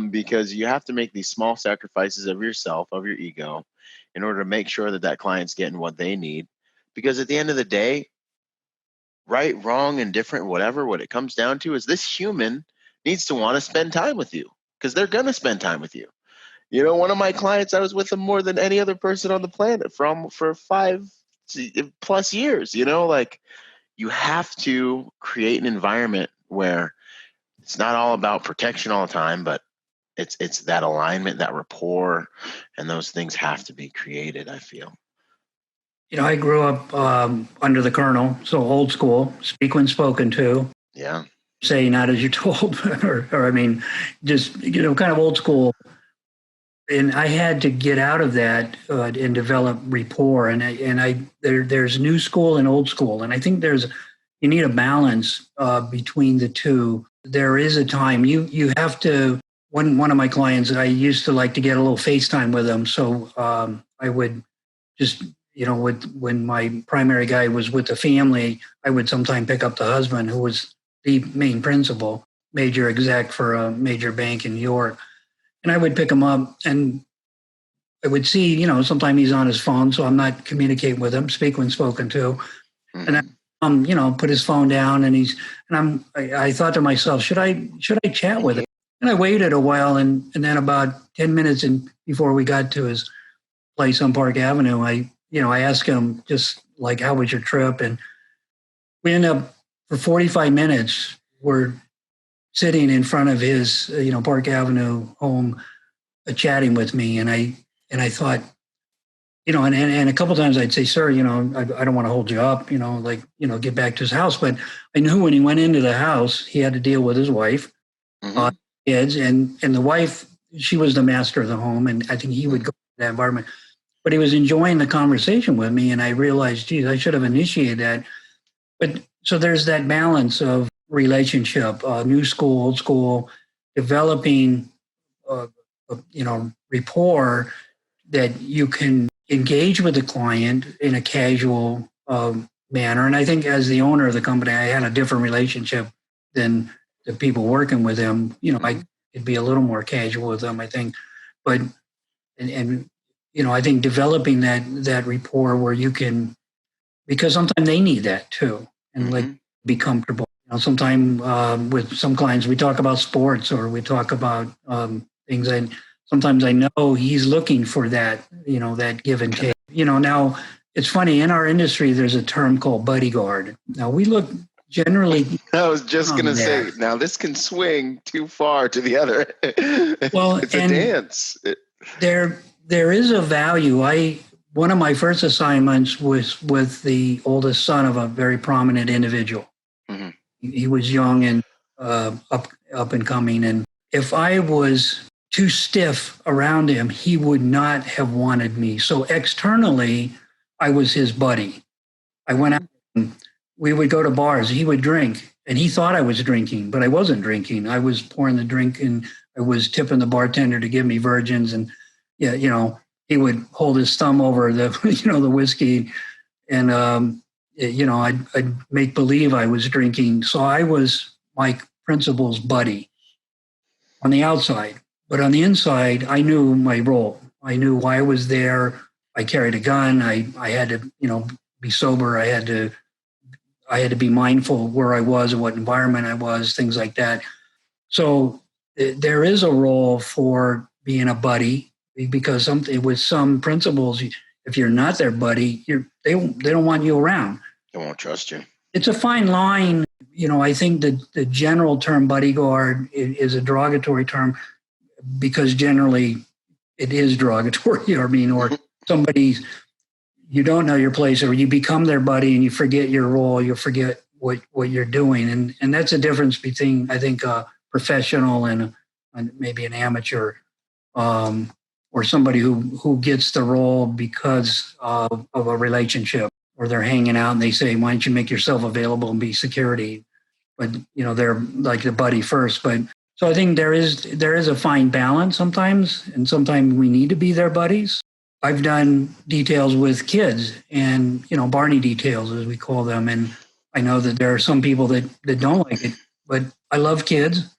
B: because you have to make these small sacrifices of yourself, of your ego, in order to make sure that client's getting what they need. Because at the end of the day, right, wrong, indifferent, whatever, what it comes down to is this human needs to want to spend time with you because they're going to spend time with you. One of my clients, I was with him more than any other person on the planet for 5+ years, you have to create an environment where it's not all about protection all the time, but it's that alignment, that rapport, and those things have to be created, I feel.
C: I grew up under the colonel, so old school, speak when spoken to.
B: Yeah.
C: Say not as you're told, or I mean, just, kind of old school. And I had to get out of that and develop rapport. And there's new school and old school. And I think you need a balance between the two. There is a time you have to, one of my clients, I used to like to get a little FaceTime with them. So I would just, when my primary guy was with the family, I would sometimes pick up the husband who was the main principal, major exec for a major bank in New York. And I would pick him up and I would see, sometimes he's on his phone, so I'm not communicating with him, speak when spoken to. Mm-hmm. And I, put his phone down and I thought to myself, should I chat with him? And I waited a while and then about 10 minutes before we got to his place on Park Avenue, I asked him just like, how was your trip? And we ended up for 45 minutes, we're sitting in front of his, Park Avenue home, chatting with me. And I thought, and a couple of times I'd say, sir, I don't want to hold you up, get back to his house. But I knew when he went into the house, he had to deal with his wife. Mm-hmm. kids, and the wife, she was the master of the home, and I think he would go to that environment. But he was enjoying the conversation with me, and I realized, geez, I should have initiated that. But so there's that balance of relationship, new school, old school, developing, rapport that you can engage with the client in a casual manner. And I think as the owner of the company, I had a different relationship than the people working with him. I could be a little more casual with them, I think. But and I think developing that rapport where you can, because sometimes they need that too, and like be comfortable. Sometimes with some clients we talk about sports or we talk about things, and sometimes I know he's looking for that, that give and take. Now it's funny, in our industry there's a term called bodyguard. Now we look generally.
B: I was just going to say, now this can swing too far to the other.
C: Well,
B: it's a dance.
C: There is a value. One of my first assignments was with the oldest son of a very prominent individual. Mm-hmm. He was young and up and coming. And if I was too stiff around him, he would not have wanted me. So externally, I was his buddy. I went out and we would go to bars. He would drink and he thought I was drinking, but I wasn't drinking. I was pouring the drink and I was tipping the bartender to give me virgins. And, he would hold his thumb over the, the whiskey, and I'd make believe I was drinking. So I was my principal's buddy on the outside, but on the inside, I knew my role. I knew why I was there. I carried a gun. I had to, be sober. I had to be mindful of where I was and what environment I was, things like that. So there is a role for being a buddy. Because with some principals, if you're not their buddy, they don't want you around.
B: They won't trust you.
C: It's a fine line. I think the general term bodyguard is a derogatory term because generally it is derogatory. Or somebody, you don't know your place, or you become their buddy and you forget your role, you forget what you're doing. And that's a difference between, I think, a professional and maybe an amateur. Or somebody who gets the role because of a relationship, or they're hanging out and they say, why don't you make yourself available and be security? But, they're like the buddy first. But so I think there is a fine balance sometimes, and sometimes we need to be their buddies. I've done details with kids and, Barney details, as we call them. And I know that there are some people that don't like it, but I love kids.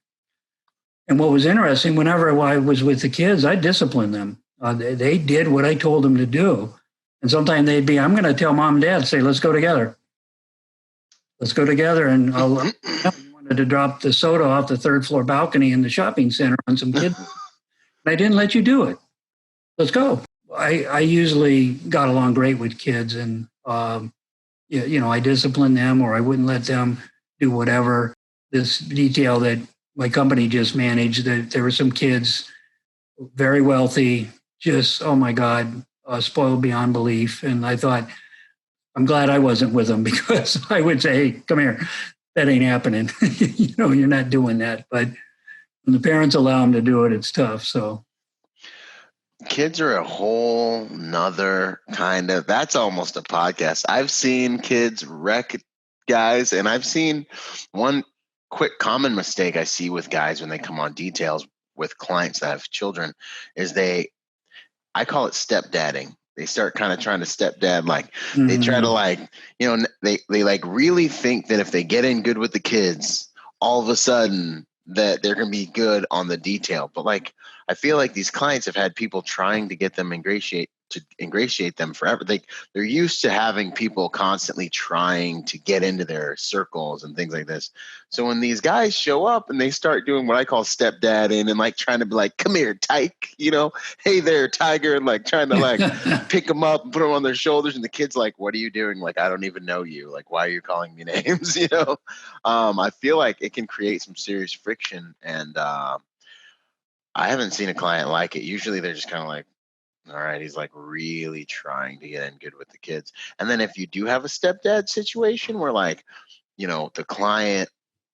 C: And what was interesting, whenever I was with the kids, I disciplined them. They did what I told them to do. And sometimes they'd be, I'm going to tell mom and dad, say, let's go together. Let's go together. And I wanted to drop the soda off the third floor balcony in the shopping center on some kids. And I didn't let you do it. Let's go. I usually got along great with kids, and, I disciplined them, or I wouldn't let them do whatever. This detail that my company just managed, that there were some kids, very wealthy, just, oh my God, spoiled beyond belief. And I thought, I'm glad I wasn't with them, because I would say, hey, come here, that ain't happening. You're not doing that. But when the parents allow them to do it, it's tough. So
B: kids are a whole nother kind of, that's almost a podcast. I've seen kids wreck guys, and I've seen one quick common mistake I see with guys when they come on details with clients that have children is I call it stepdadding. They start kind of trying to stepdad, they try to they really think that if they get in good with the kids, all of a sudden that they're going to be good on the detail. But I feel like these clients have had people trying to get them ingratiate them forever. They're used to having people constantly trying to get into their circles and things like this. So when these guys show up and they start doing what I call stepdadding and trying to be come here, tyke, hey there, tiger, and trying to pick them up and put them on their shoulders, and the kid's what are you doing? I don't even know you. Why are you calling me names? I feel like it can create some serious friction, and I haven't seen a client like it. Usually they're just kind of all right, he's really trying to get in good with the kids. And then if you do have a stepdad situation where the client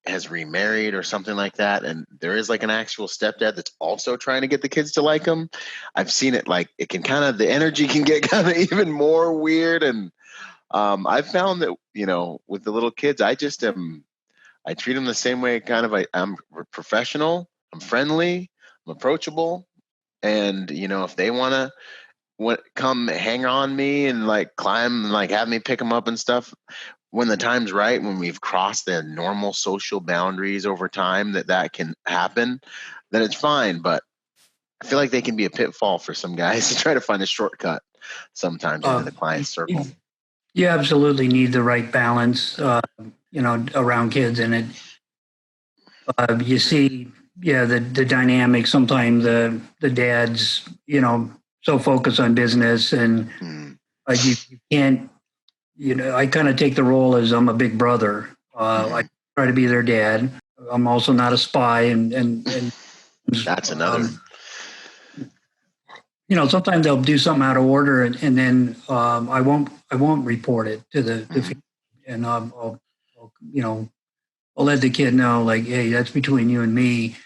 B: has remarried or something like that, and there is like an actual stepdad that's also trying to get the kids to like him. I've seen it, like it can kind of, the energy can get kind of even more weird. And I've found that, with the little kids, I treat them the same way. I'm professional, I'm friendly, I'm approachable. And, if they want to come hang on me and like climb and like have me pick them up and stuff, when the time's right, when we've crossed the normal social boundaries over time that can happen, then it's fine. But I feel like they can be a pitfall for some guys to try to find a shortcut sometimes into the client circle.
C: You absolutely need the right balance, around kids. And you see, the dynamic. Sometimes the dad's, so focused on business, and you can't, I kind of take the role as I'm a big brother. I try to be their dad. I'm also not a spy, and
B: that's another.
C: Sometimes they'll do something out of order, and then I won't report it to the and I'll let the kid know, like, hey, that's between you and me.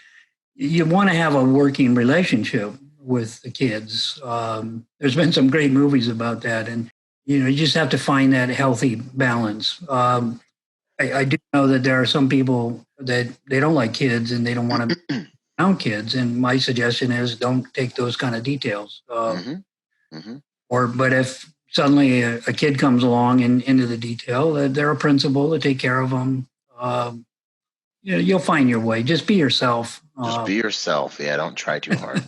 C: You want to have a working relationship with the kids. There's been some great movies about that, and you just have to find that healthy balance. I do know that there are some people that they don't like kids and they don't want to be around kids. And my suggestion is don't take those kind of details. But if suddenly a kid comes along and into the detail, they're a principal to take care of them. You'll find your way. Just be yourself.
B: Just be yourself. Yeah, don't try too hard.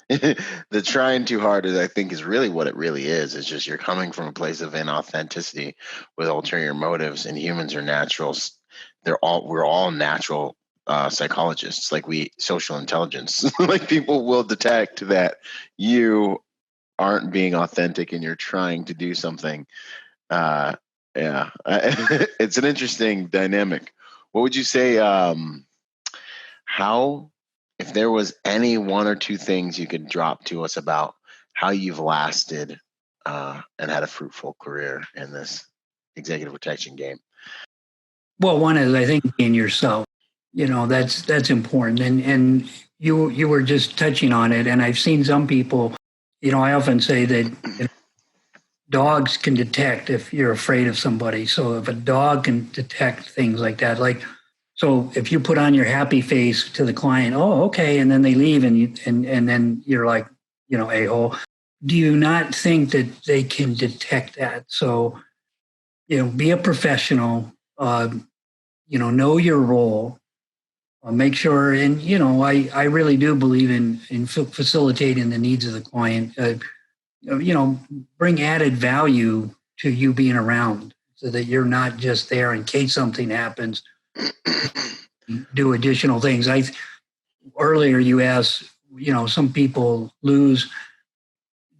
B: The trying too hard I think is really what it really is. It's just you're coming from a place of inauthenticity with ulterior motives, and humans are naturals. We're all natural psychologists. Like social intelligence. Like people will detect that you aren't being authentic and you're trying to do something. It's an interesting dynamic. What would you say? If there was any one or two things you could drop to us about how you've lasted and had a fruitful career in this executive protection game?
C: Well, one is, I think, being yourself. That's important. And you were just touching on it. And I've seen some people, I often say that dogs can detect if you're afraid of somebody. So if a dog can detect things like that, so if you put on your happy face to the client, oh, okay, and then they leave, and then you're like, a-hole. Do you not think that they can detect that? So, be a professional. Know your role. Make sure, and I really do believe in facilitating the needs of the client. Bring added value to you being around, so that you're not just there in case something happens. Do additional things. Earlier you asked, some people lose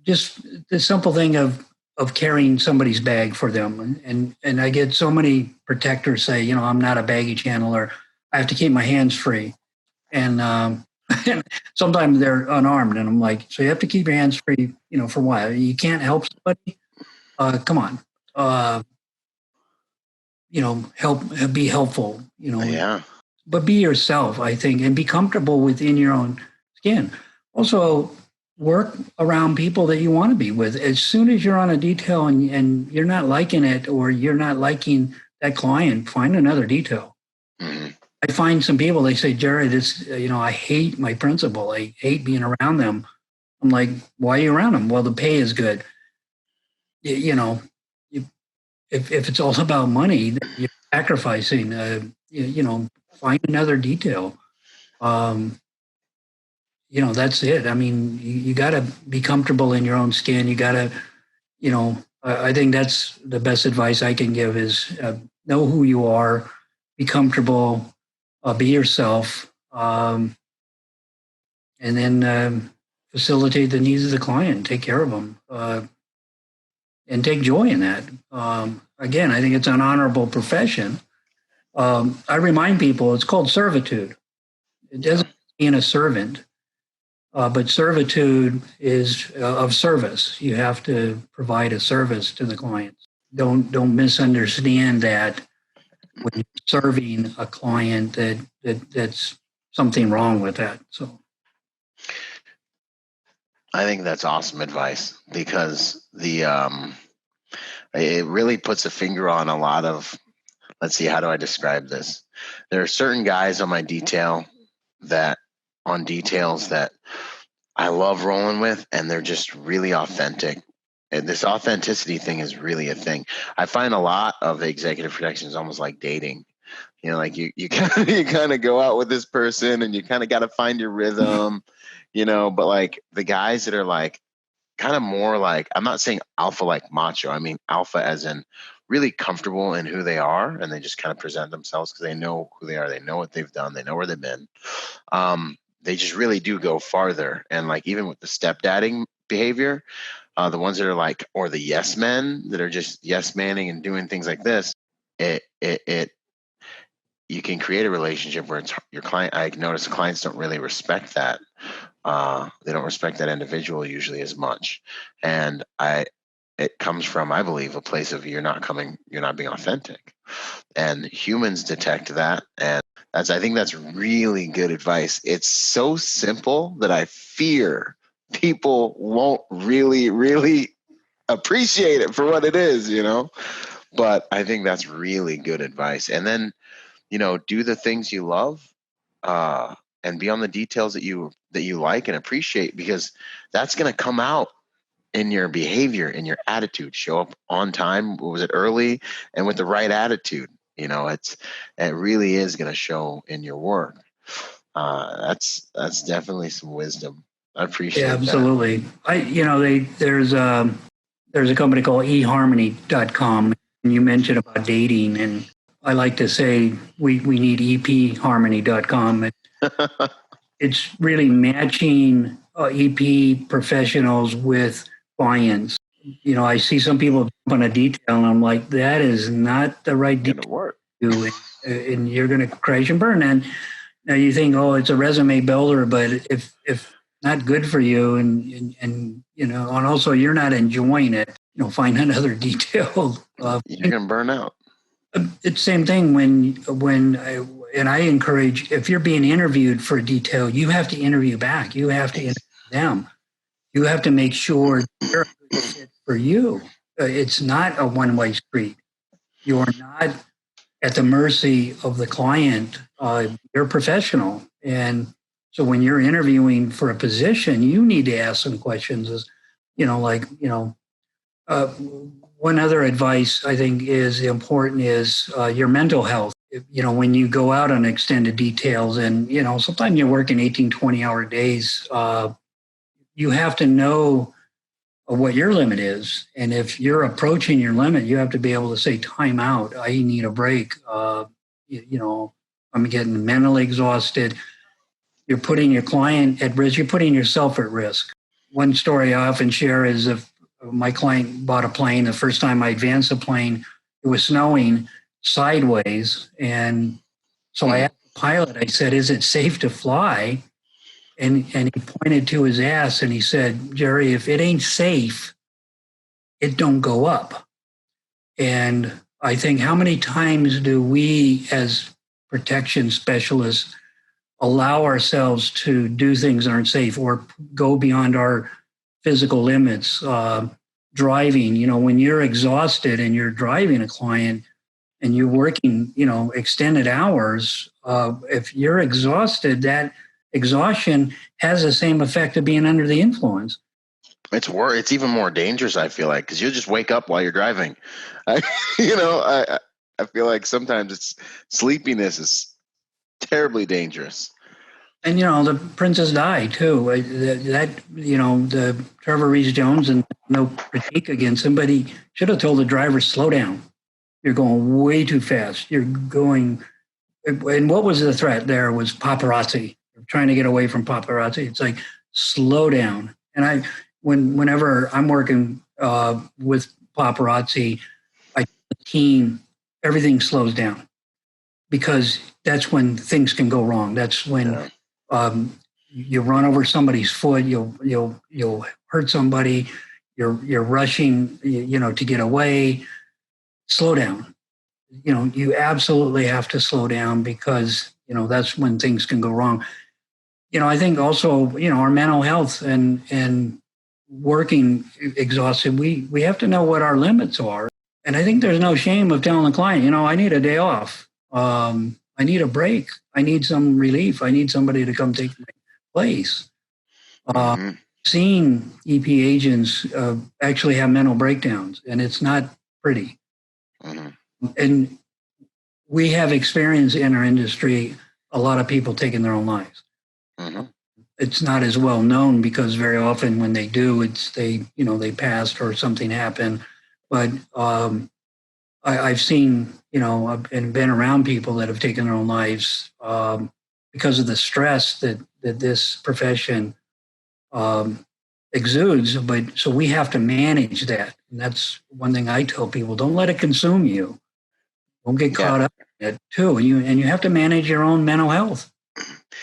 C: just the simple thing of carrying somebody's bag for them. And I get so many protectors say, I'm not a baggage handler. I have to keep my hands free. And sometimes they're unarmed. And I'm like, so you have to keep your hands free, for a while. You can't help somebody. Come on. Help, be helpful,
B: Yeah.
C: But be yourself, I think, and be comfortable within your own skin. Also, work around people that you want to be with. As soon as you're on a detail and you're not liking it, or you're not liking that client, find another detail. Mm-hmm. I find some people, they say, Jerry, I hate my principal. I hate being around them. I'm like, why are you around them? Well, the pay is good. If it's all about money, you're sacrificing, find another detail. That's it. I mean, you got to be comfortable in your own skin. You got to, I think that's the best advice I can give is know who you are, be comfortable, be yourself, and then facilitate the needs of the client, take care of them. And take joy in that. Again, I think it's an honorable profession. I remind people it's called servitude. It doesn't mean a servant, but servitude is of service. You have to provide a service to the clients. Don't misunderstand that. when you're serving a client that's something wrong with that. So
B: I think that's awesome advice, because it really puts a finger on a lot of, let's see, how do I describe this? There are certain guys on my details that I love rolling with, and they're just really authentic. And this authenticity thing is really a thing. I find a lot of the executive protection is almost like dating. Like you kind of go out with this person, and you kind of got to find your rhythm, but like the guys that are like kind of more like, I'm not saying alpha like macho. I mean alpha as in really comfortable in who they are, and they just kind of present themselves because they know who they are. They know what they've done. They know where they've been. They just really do go farther. And like, even with the stepdadding behavior, the ones that are like, or the yes men that are just yes manning and doing things like this, you can create a relationship where it's your client. I notice clients don't really respect that. They don't respect that individual usually as much. And it comes from, I believe, a place of you're not being authentic, and humans detect that. And I think that's really good advice. It's so simple that I fear people won't really, really appreciate it for what it is, but I think that's really good advice. And then, do the things you love, and be on the details that you like and appreciate, because that's going to come out in your behavior, in your attitude. Show up on time. Was it early and with the right attitude? It really is going to show in your work. That's definitely some wisdom. I appreciate that.
C: Absolutely. There's a company called eharmony.com, and you mentioned about dating, and I like to say we need epharmony.com. It's really matching EP professionals with clients. I see some people jump on a detail, and I'm like, that is not the right detail
B: work.
C: To do, and you're going to crash and burn. And now you think, oh, it's a resume builder, but if not good for you, and also you're not enjoying it, find another detail.
B: You're going to burn out.
C: It's the same thing and I encourage, if you're being interviewed for a detail, you have to interview back. You have to interview them. You have to make sure they're a good fit for you. It's not a one-way street. You are not at the mercy of the client. You're a professional. And so when you're interviewing for a position, you need to ask some questions. One other advice I think is important is your mental health. When you go out on extended details, and, sometimes you're working 18, 20-hour days, you have to know what your limit is. And if you're approaching your limit, you have to be able to say, time out, I need a break. I'm getting mentally exhausted. You're putting your client at risk. You're putting yourself at risk. One story I often share is, if my client bought a plane, the first time I advanced the plane, it was snowing sideways. And so I asked the pilot, I said, is it safe to fly? And he pointed to his ass and he said, Jerry, if it ain't safe, it don't go up. And I think, how many times do we as protection specialists allow ourselves to do things that aren't safe or go beyond our physical limits? Driving, when you're exhausted and you're driving a client and you're working, extended hours, if you're exhausted, that exhaustion has the same effect of being under the influence.
B: It's even more dangerous, I feel like, because you'll just wake up while you're driving. I feel like sometimes sleepiness is terribly dangerous.
C: And, the Princess Di, too. The Trevor Rees-Jones, and no critique against him, but he should have told the driver, slow down. You're going way too fast. You're going... And what was the threat there was paparazzi. You're trying to get away from paparazzi. It's like, slow down. And whenever I'm working with paparazzi, I tell the team, everything slows down. Because that's when things can go wrong. That's when... you run over somebody's foot, you'll hurt somebody, you're rushing, to get away. Slow down. you absolutely have to slow down because, that's when things can go wrong. I think also, our mental health and working exhausted, we have to know what our limits are. And I think there's no shame of telling the client, I need a day off. I need a break. I need some relief. I need somebody to come take my place. Seeing EP agents actually have mental breakdowns, and it's not pretty. And we have experienced in our industry a lot of people taking their own lives. It's not as well known because very often when they do, they passed or something happened. But I've seen, and been around people that have taken their own lives because of the stress that this profession exudes. But so we have to manage that. And that's one thing I tell people: don't let it consume you. Don't get caught up in it too. And you have to manage your own mental health.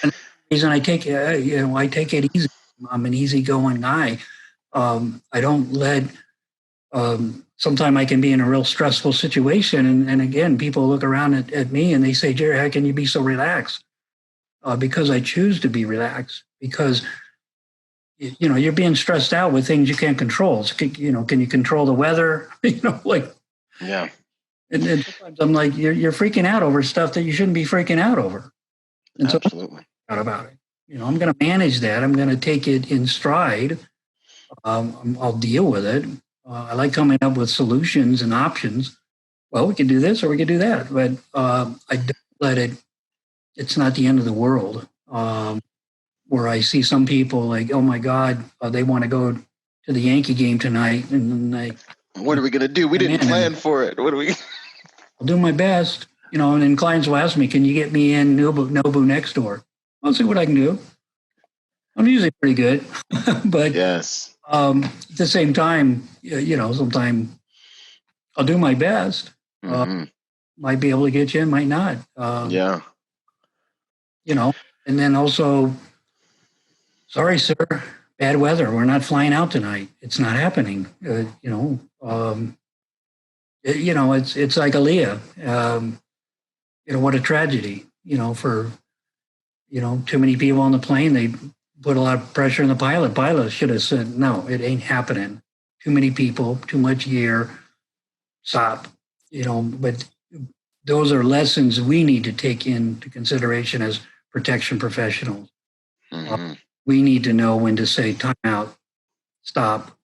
C: And the reason I take it easy. I'm an easygoing guy. I don't let. Sometimes I can be in a real stressful situation, and again, people look around at me and they say, "Jerry, how can you be so relaxed?" Because I choose to be relaxed. Because you're being stressed out with things you can't control. So, can you control the weather?
B: Yeah.
C: And sometimes I'm like, you're freaking out over stuff that you shouldn't be freaking out over. And
B: Absolutely.
C: So about it. I'm going to manage that. I'm going to take it in stride. I'll deal with it. I like coming up with solutions and options. Well, we can do this or we can do that, but I don't let it. It's not the end of the world. Where I see some people like, oh my God, they want to go to the Yankee game tonight, and
B: what are we going to do? We didn't plan for it. What are we?
C: I'll do my best, and then clients will ask me, can you get me in Nobu next door? I'll see what I can do. I'm usually pretty good, but
B: yes.
C: At the same time, sometimes I'll do my best. Might be able to get you in, might not.
B: Yeah.
C: And then also, sorry, sir, bad weather. We're not flying out tonight. It's not happening. It's like Aaliyah. What a tragedy. For too many people on the plane. They put a lot of pressure on the pilot. Pilot should have said, "No, it ain't happening. Too many people, too much gear. Stop." But those are lessons we need to take into consideration as protection professionals. We need to know when to say time out, stop.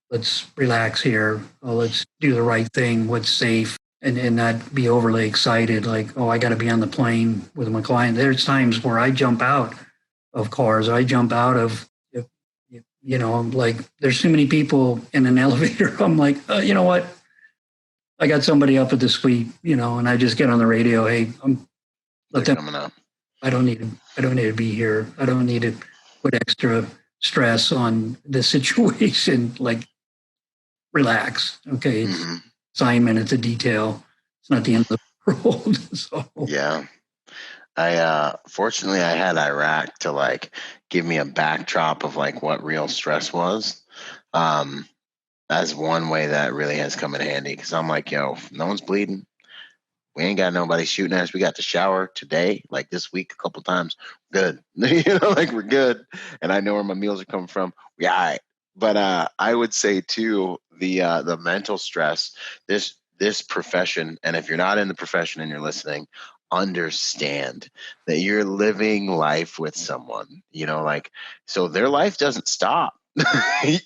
C: Let's relax here. Let's do the right thing. What's safe, and not be overly excited. Like, oh, I got to be on the plane with my client. There's times where I jump out of cars. I jump out of, like there's too many people in an elevator. I'm like, you know what? I got somebody up at the suite, and I just get on the radio. Hey, let them coming up. I don't need to be here. I don't need to put extra stress on the situation. Like, relax. Okay. It's assignment. It's a detail. It's not the end of the world. So.
B: Yeah. Fortunately I had Iraq to give me a backdrop of what real stress was. That's one way that really has come in handy, because I'm like, no one's bleeding. We ain't got nobody shooting at us. We got to shower today, this week, a couple times. Good. We're good. And I know where my meals are coming from. We all right. But I would say too, the mental stress, this profession, and if you're not in the profession and you're listening, understand that you're living life with someone, so their life doesn't stop.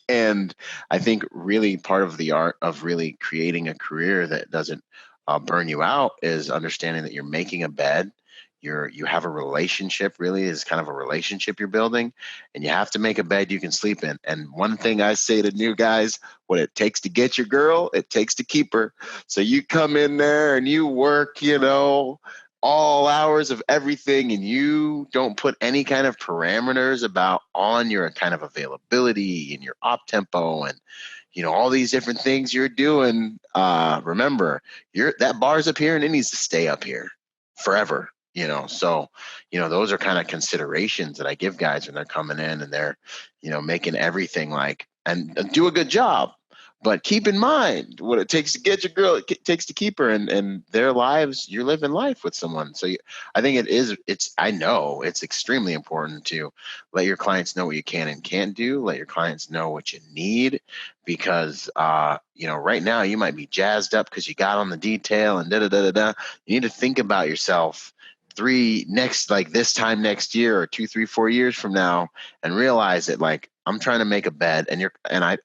B: And I think really part of the art of really creating a career that doesn't burn you out is understanding that you're making a bed. You have a relationship, really is kind of a relationship you're building, and you have to make a bed you can sleep in. And one thing I say to new guys, what it takes to get your girl, it takes to keep her. So you come in there and you work, all hours of everything, and you don't put any kind of parameters on your kind of availability and your op tempo and all these different things you're doing. Remember, that bar's up here and it needs to stay up here forever. So those are kind of considerations that I give guys when they're coming in and they're making everything and do a good job. But keep in mind what it takes to get your girl, it takes to keep her, and their lives, you're living life with someone. So I think I know it's extremely important to let your clients know what you can and can't do. Let your clients know what you need, because, right now you might be jazzed up because you got on the detail and da-da-da-da-da. You need to think about yourself this time next year, or 2, 3, 4 years from now, and realize that, like, I'm trying to make a bet, and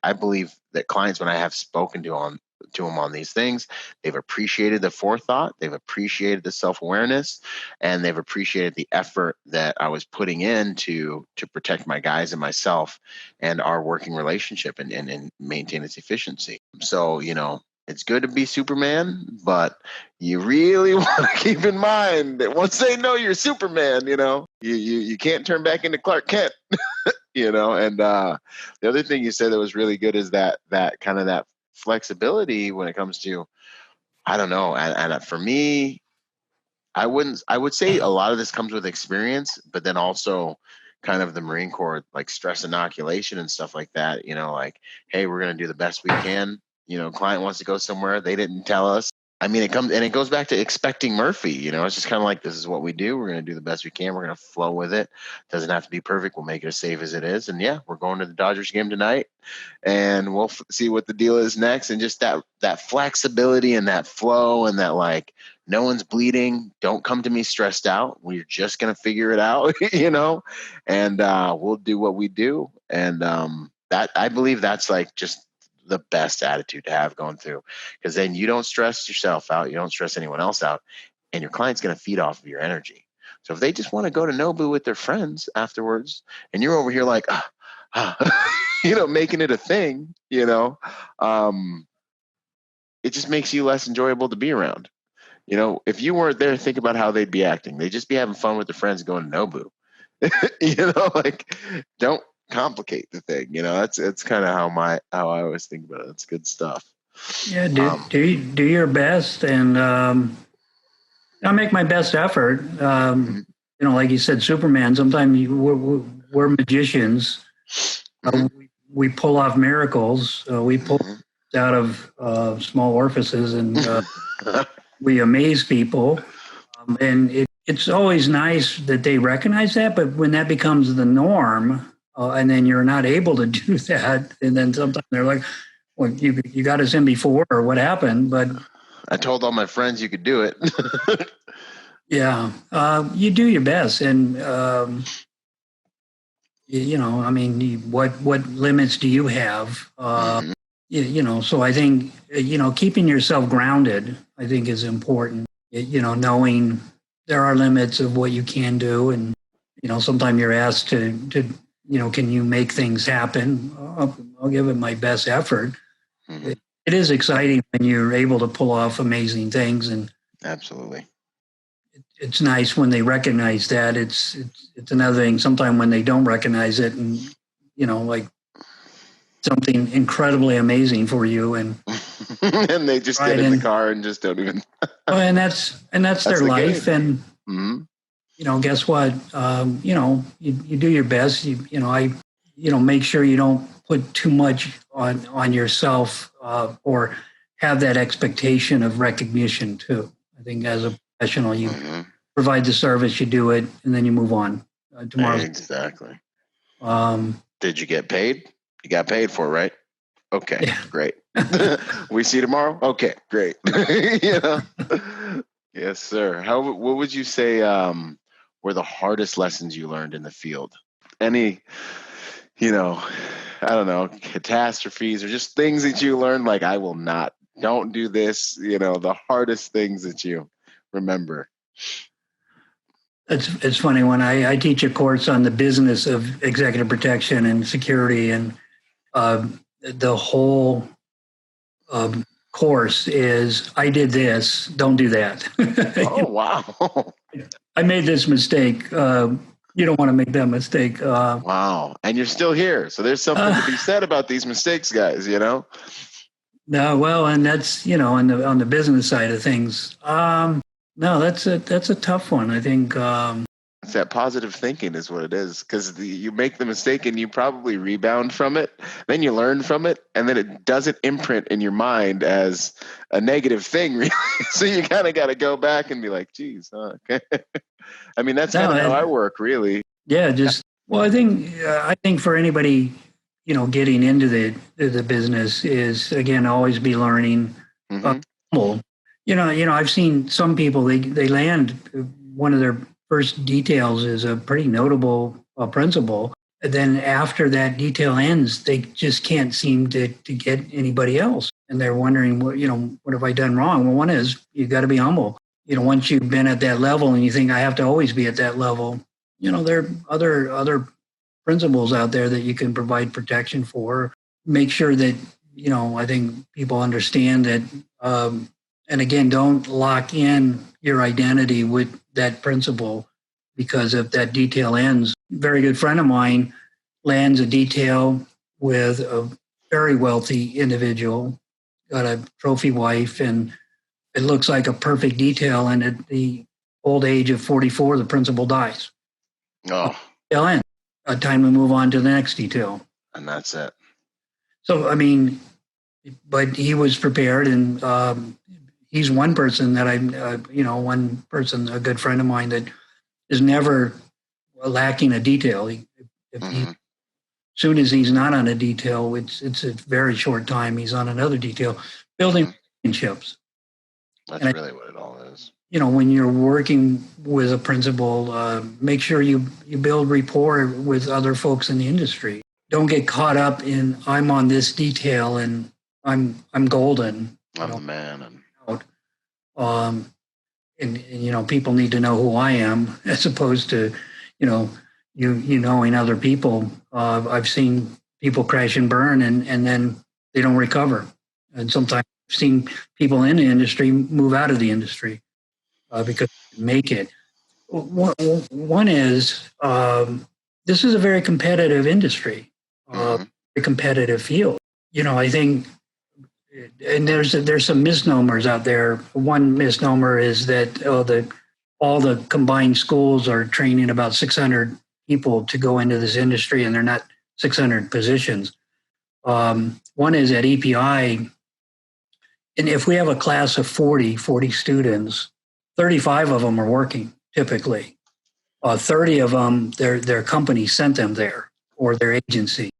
B: I believe that clients, when I have spoken to them on these things, they've appreciated the forethought, they've appreciated the self-awareness, and they've appreciated the effort that I was putting in to protect my guys and myself and our working relationship and maintain its efficiency. So, it's good to be Superman, but you really want to keep in mind that once they know you're Superman, you can't turn back into Clark Kent. And the other thing you said that was really good is that kind of that flexibility when it comes to, I don't know, and for me, I would say a lot of this comes with experience, but then also kind of the Marine Corps, like stress inoculation and stuff like that, like, hey, we're going to do the best we can. Client wants to go somewhere, they didn't tell us. I mean, it goes back to expecting Murphy. It's just kind of like, this is what we do. We're going to do the best we can. We're going to flow with it. Doesn't have to be perfect. We'll make it as safe as it is. And yeah, we're going to the Dodgers game tonight, and we'll see what the deal is next. And just that flexibility and that flow, and that, like, no one's bleeding. Don't come to me stressed out. We're just going to figure it out, and we'll do what we do. And that, I believe that's like just the best attitude to have going through, because then you don't stress yourself out, you don't stress anyone else out, and your client's going to feed off of your energy. So if they just want to go to Nobu with their friends afterwards, and you're over here like, making it a thing, it just makes you less enjoyable to be around. If you weren't there, think about how they'd be acting. They'd just be having fun with their friends going to Nobu. Like, don't complicate the thing. It's kind of how I always think about it. It's good stuff.
C: Yeah, do your best, and I make my best effort. Like you said, Superman. Sometimes we're magicians. We pull off miracles. We pull out of small orifices, and we amaze people. And it's always nice that they recognize that. But when that becomes the norm, and then you're not able to do that, and then sometimes they're like, well, you got us in before, or what happened? But
B: I told all my friends you could do it.
C: Yeah, you do your best, and what limits do you have? So I think keeping yourself grounded, I think, is important. Knowing there are limits of what you can do, and sometimes you're asked to can you make things happen? I'll give it my best effort. It is exciting when you're able to pull off amazing things, and
B: absolutely.
C: It's nice when they recognize that. It's another thing sometimes when they don't recognize it, and like something incredibly amazing for you, and
B: and they just get in the car and just don't even.
C: And that's their life, game. And guess what? You do your best. Make sure you don't put too much on yourself, or have that expectation of recognition too. I think as a professional, you provide the service, you do it, and then you move on. Tomorrow.
B: Exactly. Did you get paid? You got paid for it, right? Okay, yeah. Great. We see you tomorrow? Okay, great. Yes, sir. What would you say were the hardest lessons you learned in the field? Any, I don't know, catastrophes or just things that you learned, like, don't do this, the hardest things that you remember?
C: It's funny, when I teach a course on the business of executive protection and security, and the whole course is, I did this, don't do that.
B: Oh, wow.
C: I made this mistake. You don't want to make that mistake.
B: Wow. And you're still here. So there's something to be said about these mistakes, guys, No,
C: well, and that's, on the business side of things. No, that's a tough one. I think
B: that positive thinking is what it is, because you make the mistake and you probably rebound from it, then you learn from it, and then it doesn't imprint in your mind as a negative thing, really. So you kind of got to go back and be like, geez, okay. I mean, that's kind of how I work, really.
C: Yeah, I think for anybody, getting into the business is, again, always be learning. Humble. I've seen some people, they land, one of their first details is a pretty notable principle. And then after that detail ends, they just can't seem to get anybody else. And they're wondering, what have I done wrong? Well, one is you got to be humble. Once you've been at that level and you think I have to always be at that level, there are other principles out there that you can provide protection for. Make sure that, I think people understand that, and again, don't lock in your identity with that principle, because if that detail ends, a very good friend of mine lands a detail with a very wealthy individual, got a trophy wife, and it looks like a perfect detail. And at the old age of 44, the principal dies.
B: Oh.
C: Detail ends. Time to move on to the next detail.
B: And that's it.
C: So, I mean, but he was prepared, and he's one person that a good friend of mine that is never lacking a detail. As soon as he's not on a detail, it's a very short time he's on another detail, building relationships.
B: That's really what it all is.
C: When you're working with a principal, make sure you build rapport with other folks in the industry. Don't get caught up in, I'm on this detail and I'm golden.
B: I'm the man.
C: And people need to know who I am, as opposed to, you knowing other people. I've seen people crash and burn, and then they don't recover. And sometimes I've seen people in the industry move out of the industry because they make it. One is, this is a very competitive industry, very competitive field. I think, and there's some misnomers out there. One misnomer is that all the combined schools are training about 600 people to go into this industry, and they're not 600 positions. One is at EPI, and if we have a class of 40 students, 35 of them are working typically. 30 of them, their company sent them there, or their agency.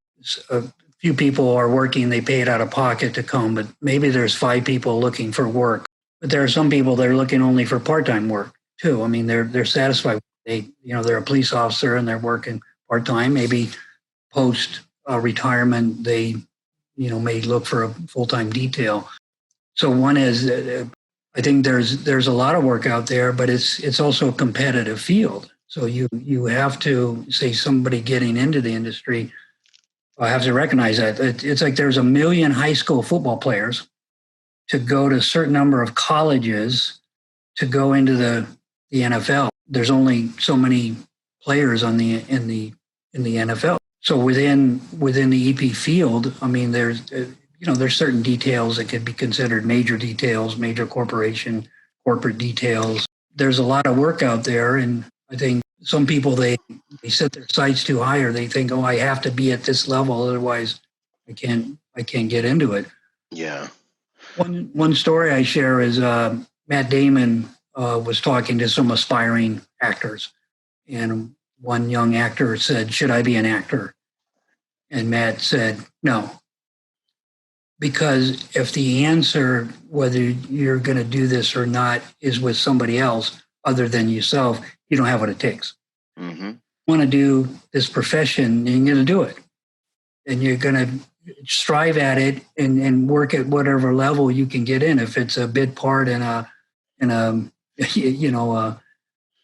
C: A few people are working, they pay it out of pocket to come, but maybe there's 5 people looking for work. But there are some people that are looking only for part-time work too. I mean, they're satisfied. They're a police officer and they're working part-time. Maybe post retirement, they, may look for a full-time detail. So one is, I think there's a lot of work out there, but it's also a competitive field. So you have to, say, somebody getting into the industry, I have to recognize that. It's like there's 1 million high school football players to go to a certain number of colleges to go into the NFL. There's only so many players in the NFL. So within the EP field, I mean, there's certain details that could be considered major details, major corporate details. There's a lot of work out there, and I think some people, they set their sights too high, or they think, I have to be at this level, otherwise I can't get into it.
B: Yeah.
C: One story I share is Matt Damon was talking to some aspiring actors, and one young actor said, "Should I be an actor?" And Matt said, "No." Because if the answer, whether you're going to do this or not, is with somebody else other than yourself, you don't have what it takes.
B: Mm-hmm.
C: You want to do this profession, you're going to do it. And you're going to strive at it and work at whatever level you can get in. If it's a bit part in a a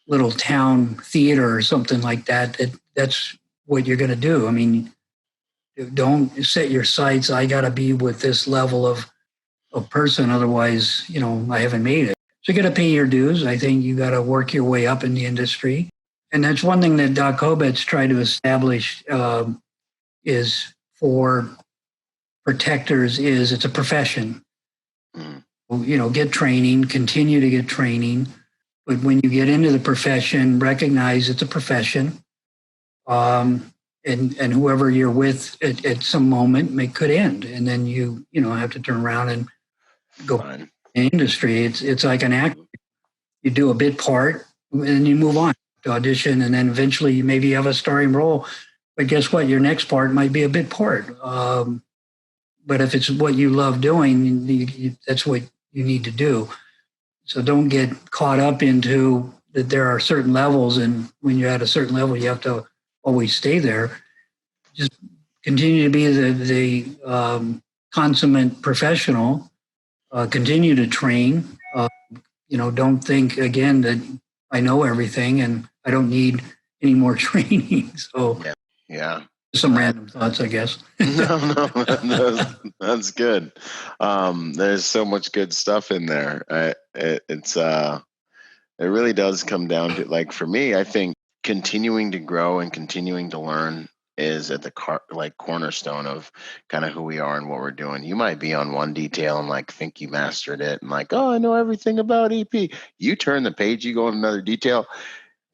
C: little town theater or something like that, that's what you're going to do. I mean, don't set your sights, I got to be with this level of person, otherwise, I haven't made it. So you got to pay your dues. I think you got to work your way up in the industry. And that's one thing that Doc Hobet's tried to establish is for protectors is it's a profession. Get training, continue to get training, But when you get into the profession, recognize it's a profession. And whoever you're with at some moment could end. And then you have to turn around and go
B: Fine.
C: in the industry. It's like an act. You do a bit part and then you move on to audition. And then eventually you maybe have a starring role. But guess what? Your next part might be a bit part. But if it's what you love doing, that's what you need to do. So don't get caught up into that there are certain levels. And when you're at a certain level, you have to always stay there. Just continue to be the consummate professional. Continue to train. Don't think again that I know everything and I don't need any more training. So
B: yeah.
C: Some random thoughts, I guess.
B: No, that's good. There's so much good stuff in there. It really does come down to, like, for me, I think continuing to grow and continuing to learn is at the cornerstone of kind of who we are and what we're doing. You might be on one detail and like think you mastered it and like, oh, I know everything about EP. You turn the page, you go on another detail.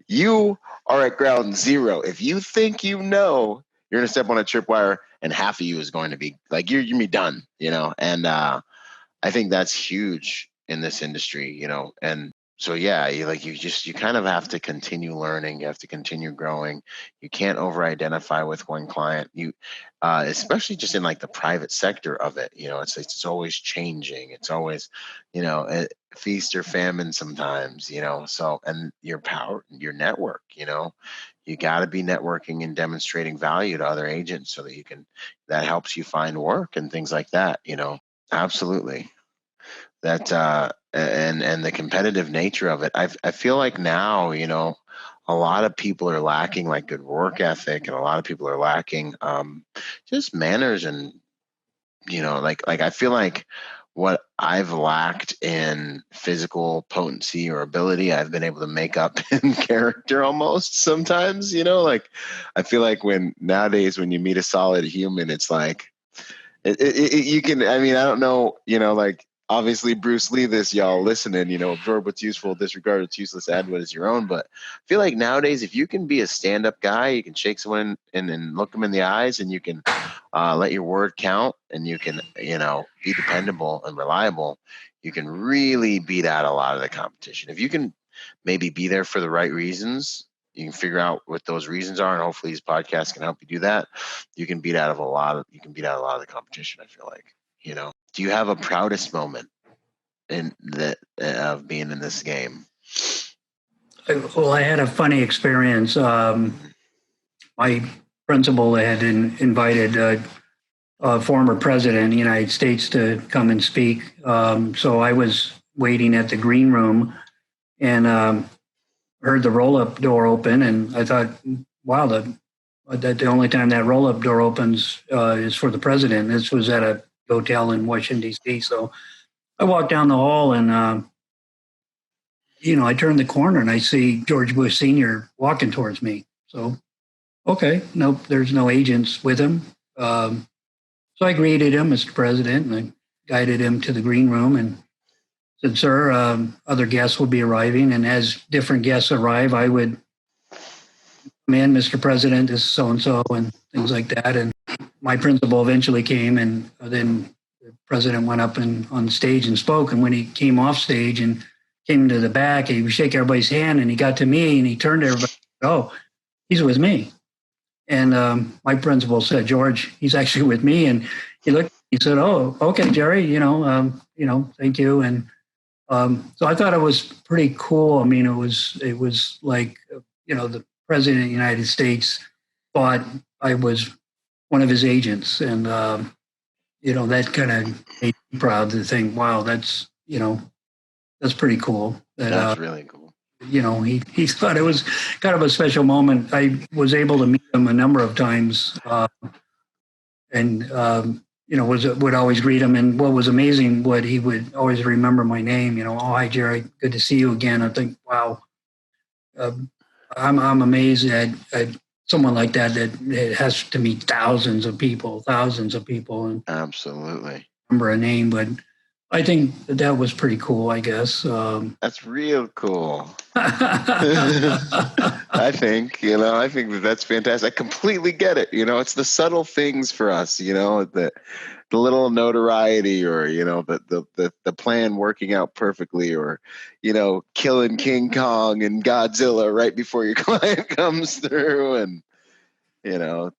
B: You are at ground zero. If you think you know, you're going to step on a tripwire and half of you is going to be like, you're going to be done, And I think that's huge in this industry, and so, yeah, you kind of have to continue learning. You have to continue growing. You can't over-identify with one client. You, especially just in like the private sector of it, it's always changing. It's always, feast or famine sometimes, So, and your power, your network, you got to be networking and demonstrating value to other agents so that that helps you find work and things like that. Absolutely. That and the competitive nature of it. I feel like now, a lot of people are lacking like good work ethic, and a lot of people are lacking just manners, and like I feel like what I've lacked in physical potency or ability, I've been able to make up in character almost sometimes. Like I feel like nowadays when you meet a solid human, it's like you can. I mean, I don't know. Like. Obviously, Bruce Lee, this y'all listening, absorb what's useful, disregard what's useless, add what is your own. But I feel like nowadays, if you can be a stand-up guy, you can shake someone and look them in the eyes, and you can let your word count, and you can, be dependable and reliable, you can really beat out a lot of the competition. If you can maybe be there for the right reasons, you can figure out what those reasons are, and hopefully these podcasts can help you do that. You can beat out a lot of the competition, I feel like, Do you have a proudest moment in that of being in this game?
C: Well, I had a funny experience. My principal had invited a former president of the United States to come and speak. So I was waiting at the green room and heard the roll-up door open, and I thought, wow, the only time that roll-up door opens is for the president. This was at a hotel in Washington, D.C. So I walked down the hall and, I turned the corner and I see George Bush Sr. walking towards me. So, okay, nope, there's no agents with him. So I greeted him, Mr. President, and I guided him to the green room and said, sir, other guests will be arriving. And as different guests arrive, I would come in, Mr. President, this is so-and-so, and things like that. And my principal eventually came, and then the president went up on stage and spoke. And when he came off stage and came to the back, he would shake everybody's hand, and he got to me and he turned to everybody, oh, he's with me. And my principal said, George, he's actually with me. And he looked, he said, oh, okay, Jerry, thank you. And so I thought it was pretty cool. I mean, it was like, the president of the United States thought I was one of his agents. And, that kind of made me proud to think, wow, that's pretty cool.
B: That's really cool.
C: He thought it was kind of a special moment. I was able to meet him a number of times and would always greet him. And what was amazing, what he would always remember my name, oh, hi, Jerry, good to see you again. I think, wow, I'm amazed at someone like that has to meet thousands of people. And
B: absolutely
C: remember a name, but I think that was pretty cool, I guess.
B: That's real cool. I think that's fantastic. I completely get it. It's the subtle things for us, the little notoriety, or, the plan working out perfectly, or, killing King Kong and Godzilla right before your client comes through, and,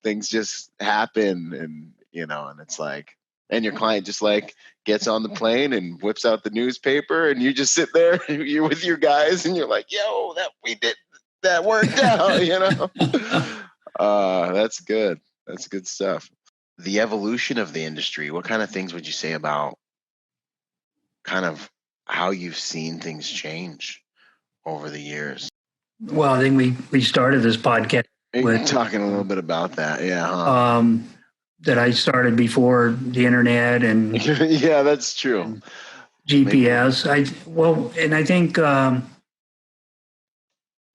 B: things just happen, and, and it's like, and your client just like gets on the plane and whips out the newspaper, and you just sit there, you're with your guys, and you're like, yo, that worked out, That's good. That's good stuff. The evolution of the industry, what kind of things would you say about kind of how you've seen things change over the years?
C: Well, I think we started this podcast
B: with talking a little bit about that. Yeah.
C: Huh? That I started before the internet and
B: yeah, that's true.
C: GPS.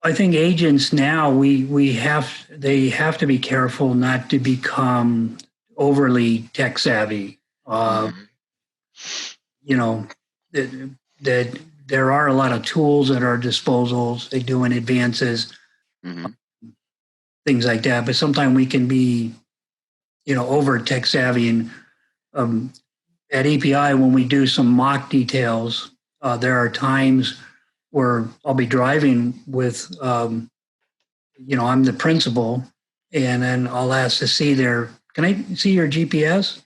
C: I think agents now they have to be careful not to become overly tech savvy. That there are a lot of tools at our disposals. They do in advances, things like that. But sometimes we can be, over tech savvy. And at API, when we do some mock details, there are times where I'll be driving with, I'm the principal, and then I'll ask to see can I see your GPS?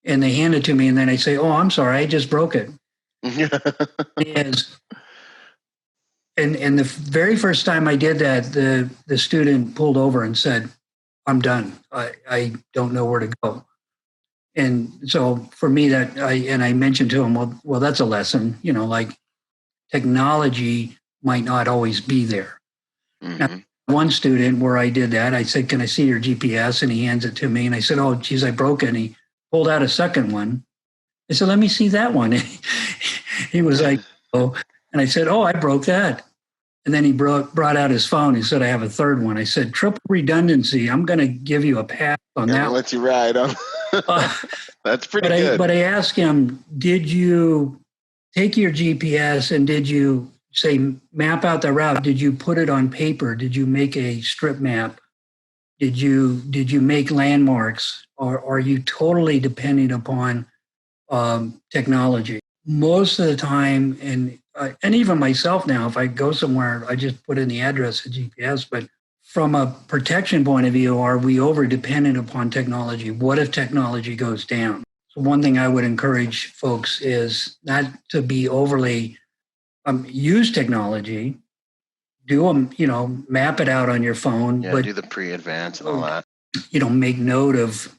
C: And they hand it to me, and then I say, oh, I'm sorry, I just broke it. And the very first time I did that, the student pulled over and said, I'm done. I don't know where to go. And so for me, I mentioned to him, well, that's a lesson, like technology might not always be there. Now, one student where I did that, I said, can I see your GPS? And he hands it to me. And I said, oh, geez, I broke it. And he pulled out a second one. I said, let me see that one. He was like, oh, and I said, oh, I broke that. And then he brought out his phone. He said, I have a third one. I said, triple redundancy. I'm going to give you a pass on that.
B: I'll let you ride on. That's pretty good.
C: But I asked him, did you take your GPS and did you say map out the route? Did you put it on paper? Did you make a strip map? Did you make landmarks? Or are you totally dependent upon technology? Most of the time, and even myself now, if I go somewhere, I just put in the address of GPS. But from a protection point of view, are we over dependent upon technology? What if technology goes down? So one thing I would encourage folks is not to be overly use technology. Do them, map it out on your phone.
B: Yeah, but do the pre-advance and all that.
C: Make note of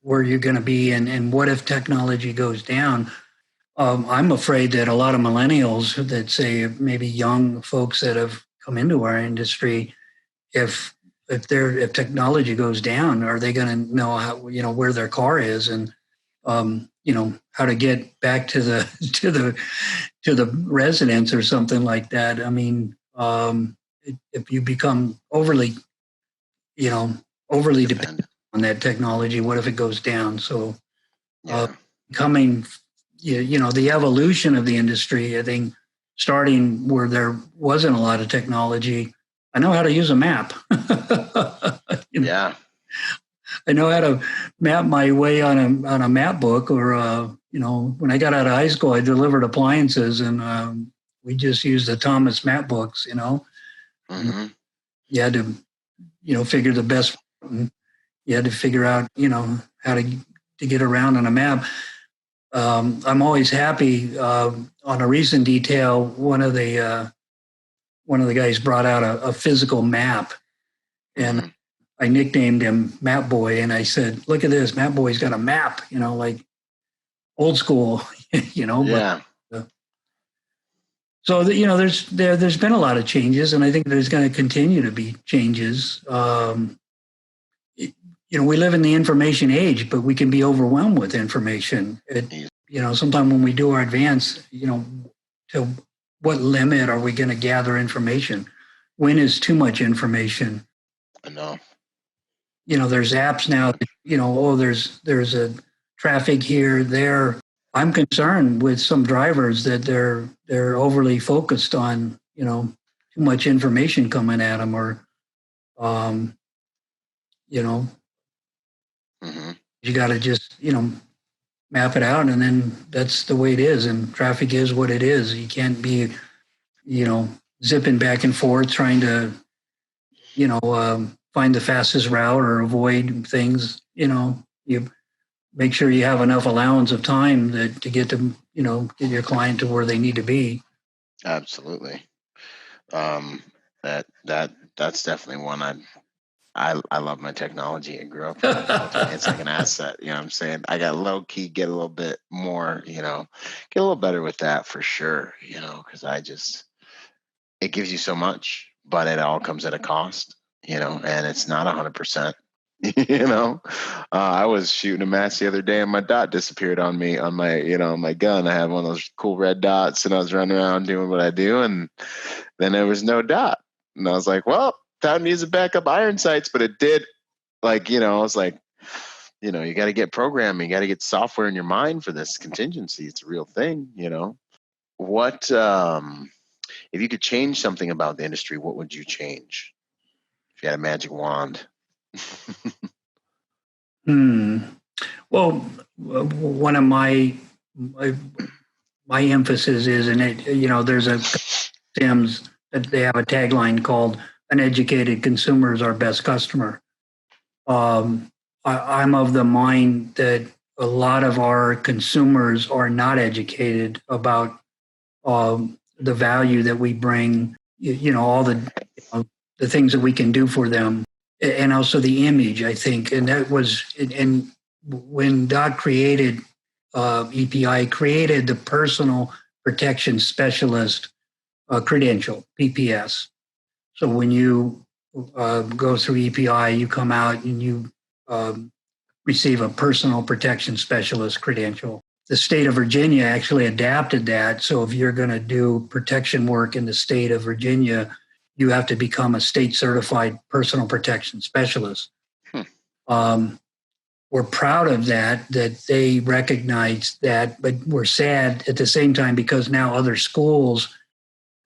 C: where you're going to be and what if technology goes down. I'm afraid that a lot of millennials that say maybe young folks that have come into our industry, if technology goes down, are they going to know how, where their car is and, how to get back to the residence or something like that. I mean, if you become overly dependent on that technology, what if it goes down? So becoming, the evolution of the industry, I think starting where there wasn't a lot of technology, I know how to use a map.
B: Yeah.
C: I know how to map my way on a map book, or when I got out of high school, I delivered appliances, and we just used the Thomas map books. You had to, figure the best. You had to figure out, how to get around on a map. I'm always happy. On a recent detail, one of the guys brought out a physical map, and I nicknamed him Map Boy, and I said, "Look at this, Map Boy's got a map, like old school,
B: Yeah.
C: But, so that there's been a lot of changes, and I think there's going to continue to be changes. We live in the information age, but we can be overwhelmed with information. Sometimes when we do our advance, to what limit are we going to gather information? When is too much information?
B: I know.
C: There's apps now, there's a traffic here, there. I'm concerned with some drivers that they're overly focused on, too much information coming at them, or, you know,
B: Mm-hmm.
C: you got to just, map it out, and then that's the way it is. And traffic is what it is. You can't be, zipping back and forth trying to, find the fastest route or avoid things. You make sure you have enough allowance of time to get them, get your client to where they need to be.
B: Absolutely. That's definitely one I love my technology. I grew up with it. It's like an asset. You know what I'm saying? I got low key, get a little bit more, get a little better with that for sure, because it gives you so much, but it all comes at a cost, and it's not 100%. I was shooting a match the other day and my dot disappeared on me on my, my gun. I had one of those cool red dots and I was running around doing what I do. And then there was no dot. And I was like, well, time to use a backup iron sights, but it did I was like, you got to get programming, you got to get software in your mind for this contingency. It's a real thing, What, if you could change something about the industry, what would you change if you had a magic wand?
C: Well, one of my emphasis is, and there's a Sims that they have a tagline called "An educated consumer is our best customer." I'm of the mind that a lot of our consumers are not educated about the value that we bring. All the things that we can do for them, and also the image. I think, and that was, and when Doc created EPI, created the personal protection specialist credential, PPS. So when you go through EPI, you come out and you receive a personal protection specialist credential. The state of Virginia actually adapted that. So if you're going to do protection work in the state of Virginia, you have to become a state certified personal protection specialist. We're proud of that they recognize that, but we're sad at the same time because now other schools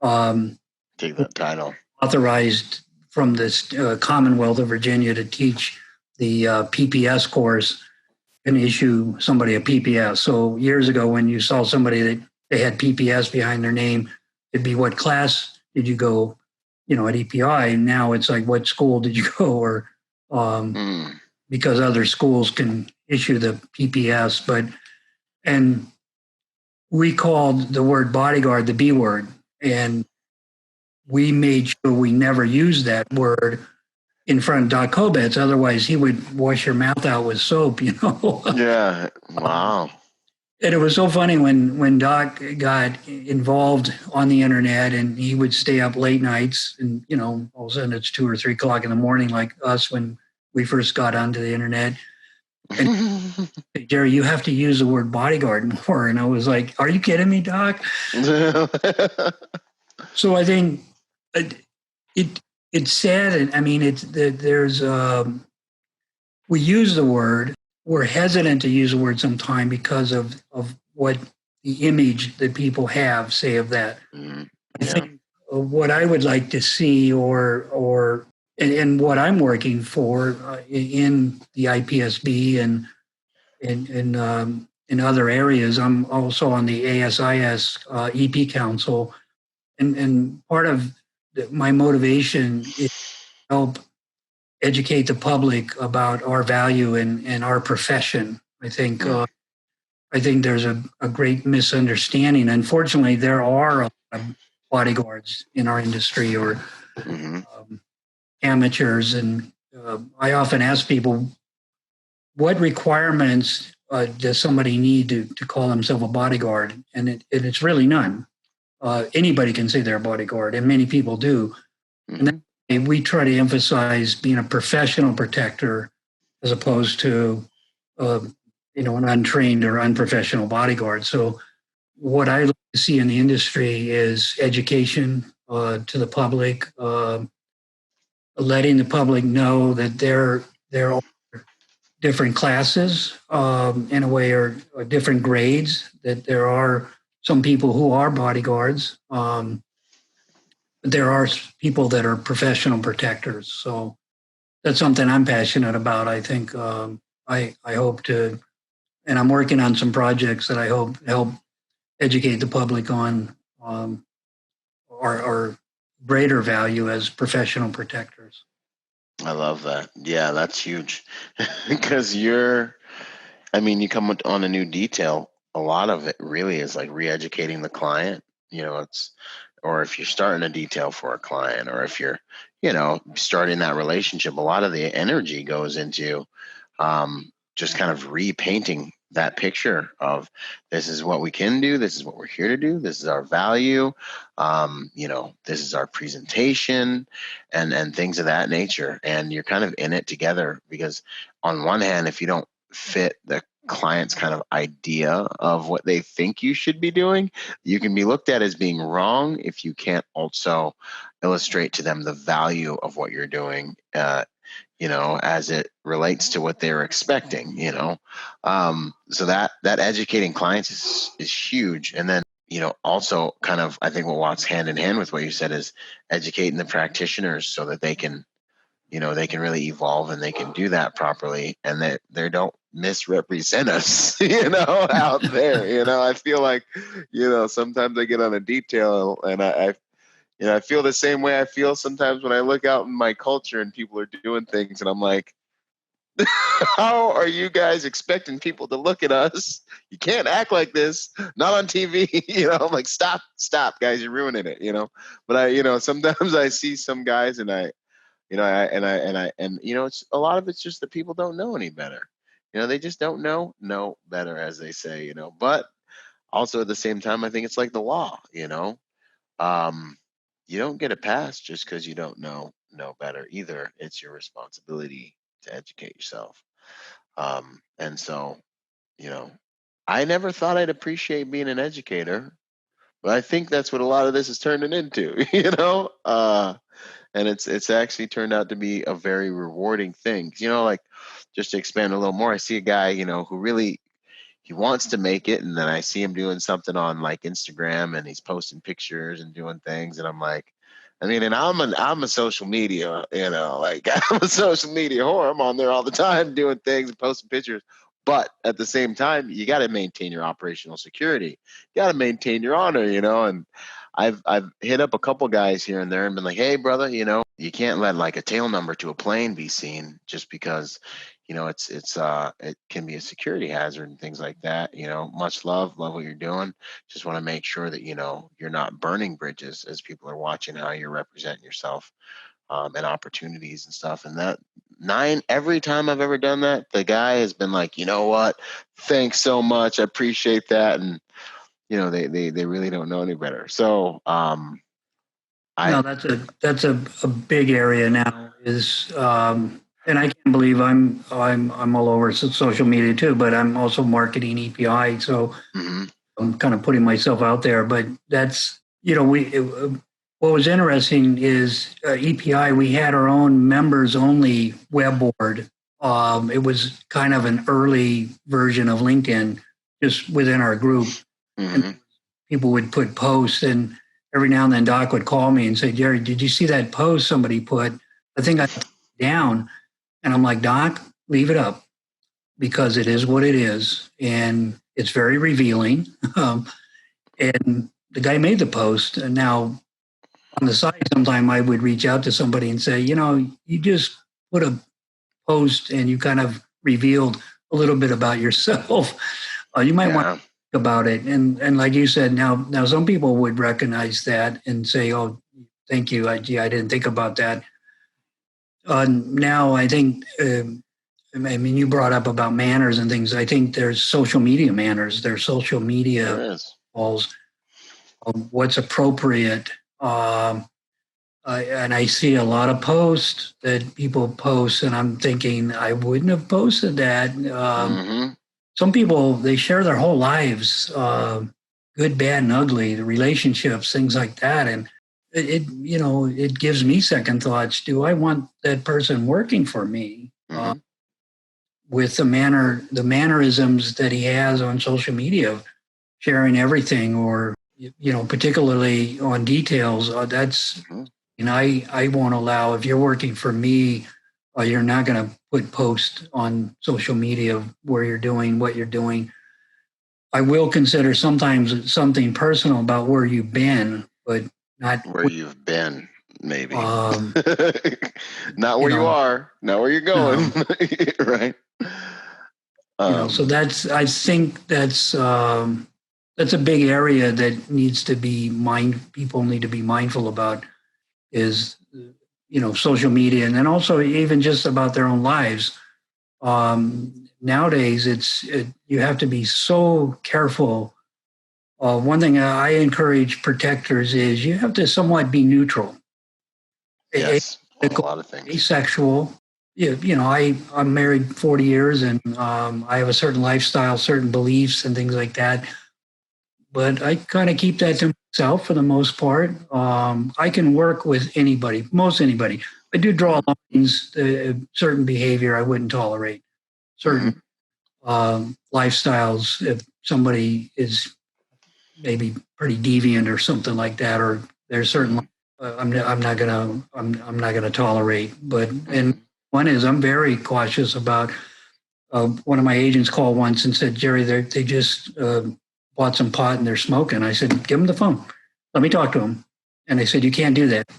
B: take that title,
C: authorized from this Commonwealth of Virginia to teach the PPS course and issue somebody a PPS. So years ago, when you saw somebody that they had PPS behind their name, it'd be, what class did you go, at EPI? And now it's like, what school did you go? Or because other schools can issue the PPS, and we called the word bodyguard the B word, and we made sure we never used that word in front of Doc Kobetz. Otherwise, he would wash your mouth out with soap,
B: Yeah. Wow.
C: And it was so funny when Doc got involved on the internet, and he would stay up late nights, and, all of a sudden it's 2 or 3 o'clock in the morning, like us when we first got onto the internet. And Jerry, you have to use the word bodyguard more. And I was like, are you kidding me, Doc? So I think it's sad. And I mean, we use the word, we're hesitant to use the word sometime because of what the image that people have say of that. I think what I would like to see, and what I'm working for in the IPSB and in other areas. I'm also on the ASIS EP Council, and part of my motivation is to help educate the public about our value and our profession. I think there's a great misunderstanding. Unfortunately, there are a lot of bodyguards in our industry, or amateurs, and I often ask people, what requirements does somebody need to call themselves a bodyguard? And it's really none. Anybody can say they're a bodyguard, and many people do. And then we try to emphasize being a professional protector as opposed to an untrained or unprofessional bodyguard. So what I like to see in the industry is education to the public, letting the public know that there are different classes in a way, or different grades, that there are some people who are bodyguards. But there are people that are professional protectors. So that's something I'm passionate about. I think I hope to, and I'm working on some projects that I hope help educate the public on our greater value as professional protectors.
B: I love that. Yeah, that's huge. Because you come on a new detail. A lot of it really is like re-educating the client. Or if you're starting a detail for a client, or if you're, starting that relationship, a lot of the energy goes into just kind of repainting that picture of, this is what we can do, this is what we're here to do, this is our value, this is our presentation, and things of that nature. And you're kind of in it together, because on one hand, if you don't fit the client's kind of idea of what they think you should be doing, you can be looked at as being wrong if you can't also illustrate to them the value of what you're doing, as it relates to what they're expecting, so that educating clients is huge. And then, also kind of, I think what walks hand in hand with what you said is educating the practitioners so that they can, they can really evolve, and they can do that properly, and that they don't misrepresent us, out there. I feel like, sometimes I get on a detail, and I feel the same way I feel sometimes when I look out in my culture and people are doing things, and I'm like, how are you guys expecting people to look at us? You can't act like this, not on TV. I'm like, stop, guys, you're ruining it. But sometimes I see some guys, and it's a lot of it's just that people don't know any better. They just don't know better, as they say. But also at the same time, I think it's like the law. You don't get a pass just because you don't know better either. It's your responsibility to educate yourself. And so, I never thought I'd appreciate being an educator, but I think that's what a lot of this is turning into, and it's actually turned out to be a very rewarding thing. Like, just to expand a little more, I see a guy, who really, he wants to make it, and then I see him doing something on like Instagram, and he's posting pictures and doing things, and I'm like, and I'm a social media, like, I'm a social media whore. I'm on there all the time doing things and posting pictures. But at the same time, you got to maintain your operational security. You got to maintain your honor, and I've hit up a couple guys here and there and been like, hey, brother, you can't let like a tail number to a plane be seen just because, it can be a security hazard and things like that. Much love what you're doing. Just want to make sure that, you're not burning bridges as people are watching how you're representing yourself, and opportunities and stuff. And that every time I've ever done that, the guy has been like, you know what? Thanks so much. I appreciate that. And, they really don't know any better. So,
C: no, that's a big area now. Is and I can't believe I'm all over social media too, but I'm also marketing EPI, so I'm kind of putting myself out there. But that's what was interesting is EPI. We had our own members only web board. It was kind of an early version of LinkedIn, just within our group. And people would put posts, and every now and then Doc would call me and say, Jerry, did you see that post somebody put? I think I took it down. And I'm like, Doc, leave it up, because it is what it is. And it's very revealing. And the guy made the post. And now on the side, sometime I would reach out to somebody and say, you just put a post and you kind of revealed a little bit about yourself. You might want to think about it. And like you said, now some people would recognize that and say, oh, thank you. I didn't think about that. Now I think, you brought up about manners and things. I think there's social media manners. There's social media calls, what's appropriate. And I see a lot of posts that people post, and I'm thinking, I wouldn't have posted that. Some people, they share their whole lives, good, bad, and ugly, the relationships, things like that. And it gives me second thoughts. Do I want that person working for me? with the mannerisms that he has on social media, sharing everything, or particularly on details. That's, I won't allow, if you're working for me, you're not going to put posts on social media where you're doing what you're doing. I will consider sometimes something personal about where you've been, but not
B: where you've been, maybe.
C: Um,
B: Not where you are, not where you're going, right?
C: So I think that's a big area that needs to be people need to be mindful about, is, social media, and then also even just about their own lives. Nowadays, you have to be so careful. One thing I encourage protectors is you have to somewhat be neutral.
B: Yes, a lot of things.
C: Asexual. I'm married 40 years, and I have a certain lifestyle, certain beliefs, and things like that. But I kind of keep that to myself for the most part. I can work with anybody, most anybody. I do draw lines. Certain behavior I wouldn't tolerate. Certain lifestyles, if somebody is maybe pretty deviant or something like that, or there's certain I'm not gonna tolerate. But and one is, I'm very cautious about. One of my agents called once and said, "Jerry, they just bought some pot and they're smoking." I said, "Give them the phone. Let me talk to them." And they said, "You can't do that."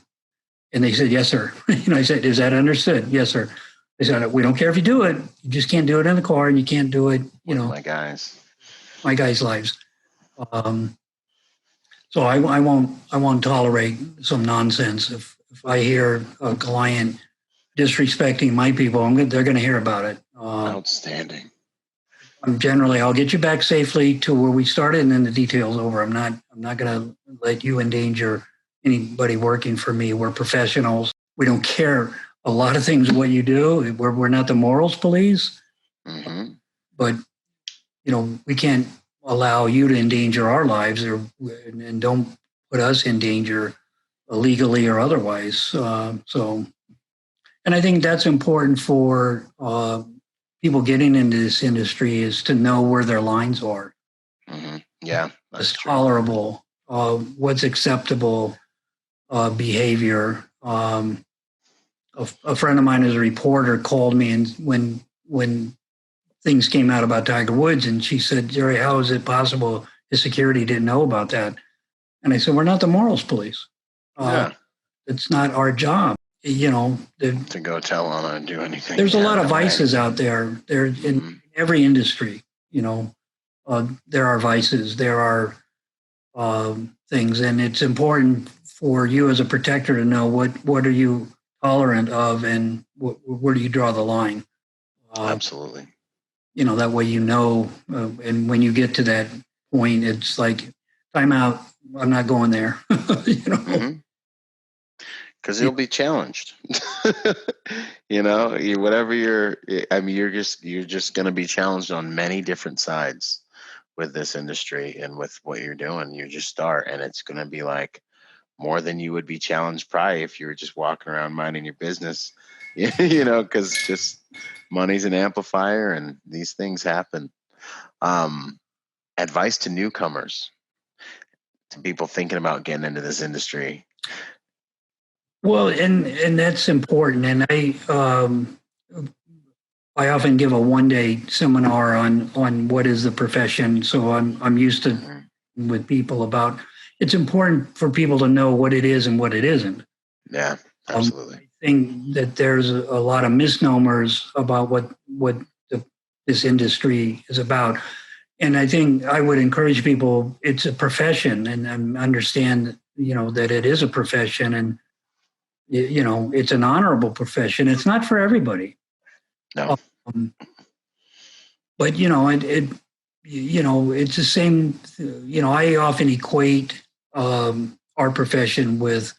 C: And they said, "Yes, sir." I said, "Is that understood?" "Yes, sir." They said, "We don't care if you do it. You just can't do it in the car, and you can't do it,
B: my guys'
C: lives." So I won't tolerate some nonsense. If I hear a client disrespecting my people, they're going to hear about it.
B: Outstanding.
C: I'll get you back safely to where we started, and then the details over. I'm not going to let you endanger anybody working for me. We're professionals. We don't care a lot of things what you do. We're not the morals police, but we can't allow you to endanger our lives, and don't put us in danger legally or otherwise. And I think that's important for people getting into this industry, is to know where their lines are.
B: Yeah,
C: what's tolerable, what's acceptable behavior. A friend of mine, as a reporter, called me, and when things came out about Tiger Woods, and she said, "Jerry, how is it possible his security didn't know about that?" And I said, "We're not the morals police. It's not our job." To
B: go tell on and do anything.
C: There's a lot of vices out there. There in every industry. There are vices. There are things, and it's important for you as a protector to know what are you tolerant of, and where do you draw the line.
B: Absolutely.
C: That way and when you get to that point, it's like, time out. I'm not going there.
B: Because you'll be challenged. You're just going to be challenged on many different sides with this industry and with what you're doing. You just start, and it's going to be like more than you would be challenged probably if you were just walking around minding your business, because just money's an amplifier and these things happen. Advice to newcomers, to people thinking about getting into this industry.
C: Well, and that's important. And I often give a one-day seminar on what is the profession. So I'm used to with people about, it's important for people to know what it is and what it isn't.
B: Yeah, absolutely.
C: I think that there's a lot of misnomers about what this industry is about. And I think I would encourage people, it's a profession, and understand, that it is a profession, and it's an honorable profession. It's not for everybody.
B: No.
C: But it's the same. I often equate our profession with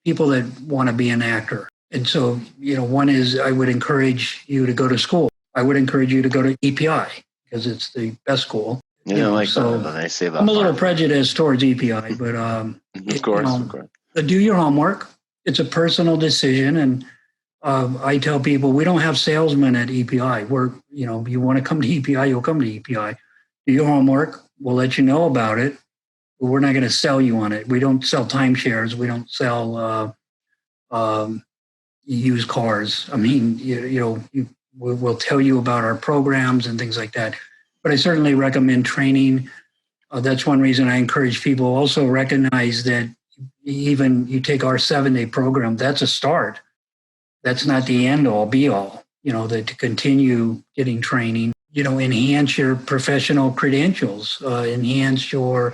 C: people that want to be an actor. And so, one is, I would encourage you to go to school. I would encourage you to go to EPI, because it's the best school.
B: So I say that.
C: I'm a little prejudiced towards EPI, but
B: of course.
C: do your homework. It's a personal decision, and I tell people we don't have salesmen at EPI. You want to come to EPI, you'll come to EPI. Do your homework. We'll let you know about it. But we're not going to sell you on it. We don't sell timeshares. We don't sell used cars. I mean, we'll tell you about our programs and things like that. But I certainly recommend training. That's one reason I encourage people also recognize that even you take our 7-day program, that's a start. That's not the end all be all, that to continue getting training, enhance your professional credentials, enhance your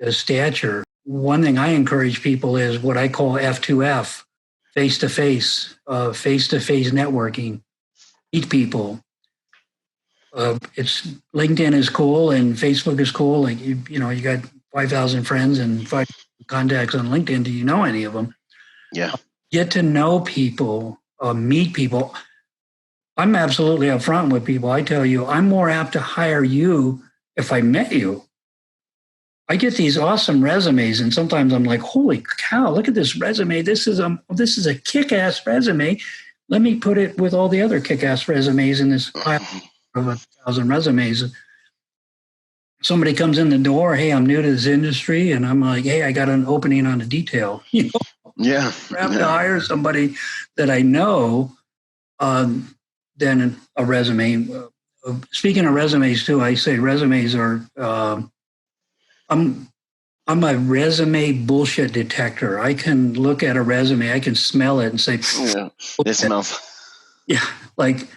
C: stature. One thing I encourage people is what I call F2F, face-to-face networking, meet people. It's LinkedIn is cool and Facebook is cool. Like you got 5,000 friends and 5 contacts on LinkedIn. Do you know any of them?
B: Yeah.
C: Get to know people, meet people. I'm absolutely upfront with people. I tell you, I'm more apt to hire you if I met you. I get these awesome resumes, and sometimes I'm like, "Holy cow! Look at this resume. This is a kick-ass resume. Let me put it with all the other kick-ass resumes in this pile of 1,000 resumes." Somebody comes in the door, "Hey, I'm new to this industry," and I'm like, "Hey, I got an opening on a detail."
B: Yeah.
C: I have to hire somebody that I know than a resume. Speaking of resumes too, I say resumes are. I'm a resume bullshit detector. I can look at a resume, I can smell it and say,
B: "Yeah, it smells."
C: Yeah, like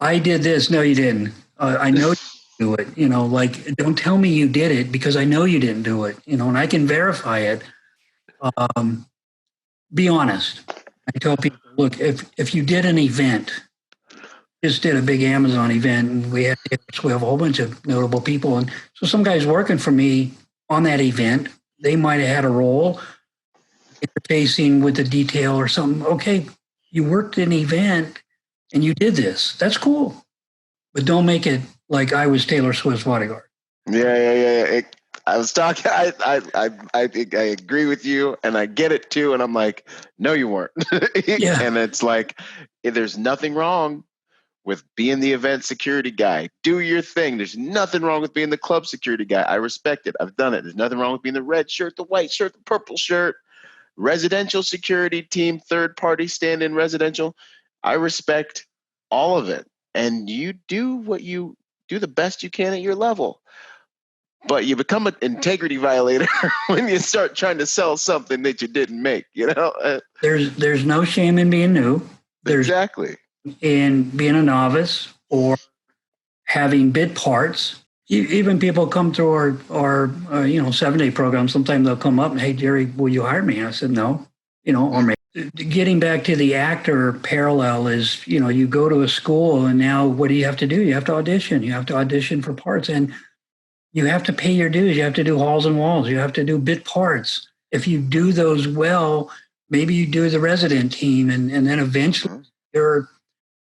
C: I did this. No, you didn't. I know you didn't do it. Like don't tell me you did it because I know you didn't do it. And I can verify it. Be honest. I tell people, look, if you did an event, just did a big Amazon event, and we have a whole bunch of notable people, and so some guys working for me on that event, they might have had a role interfacing with the detail or something. Okay, you worked an event and you did this. That's cool, but don't make it like I was Taylor Swift's bodyguard.
B: Yeah. I was talking. I agree with you, and I get it too. And I'm like, no, you weren't.
C: Yeah.
B: And it's like, there's nothing wrong with being the event security guy. Do your thing. There's nothing wrong with being the club security guy. I respect it. I've done it. There's nothing wrong with being the red shirt, the white shirt, the purple shirt, residential security team, third party stand-in residential. I respect all of it. And you do what you do the best you can at your level. But you become an integrity violator when you start trying to sell something that you didn't make,
C: There's no shame in being new. There's
B: exactly.
C: In being a novice or having bit parts. Even people come through our 7-day program. Sometimes they'll come up and, "Hey, Jerry, will you hire me?" And I said, "No." Or maybe. Getting back to the actor parallel is, you go to a school and now what do you have to do? You have to audition. You have to audition for parts and you have to pay your dues. You have to do halls and walls. You have to do bit parts. If you do those well, maybe you do the resident team and then eventually you're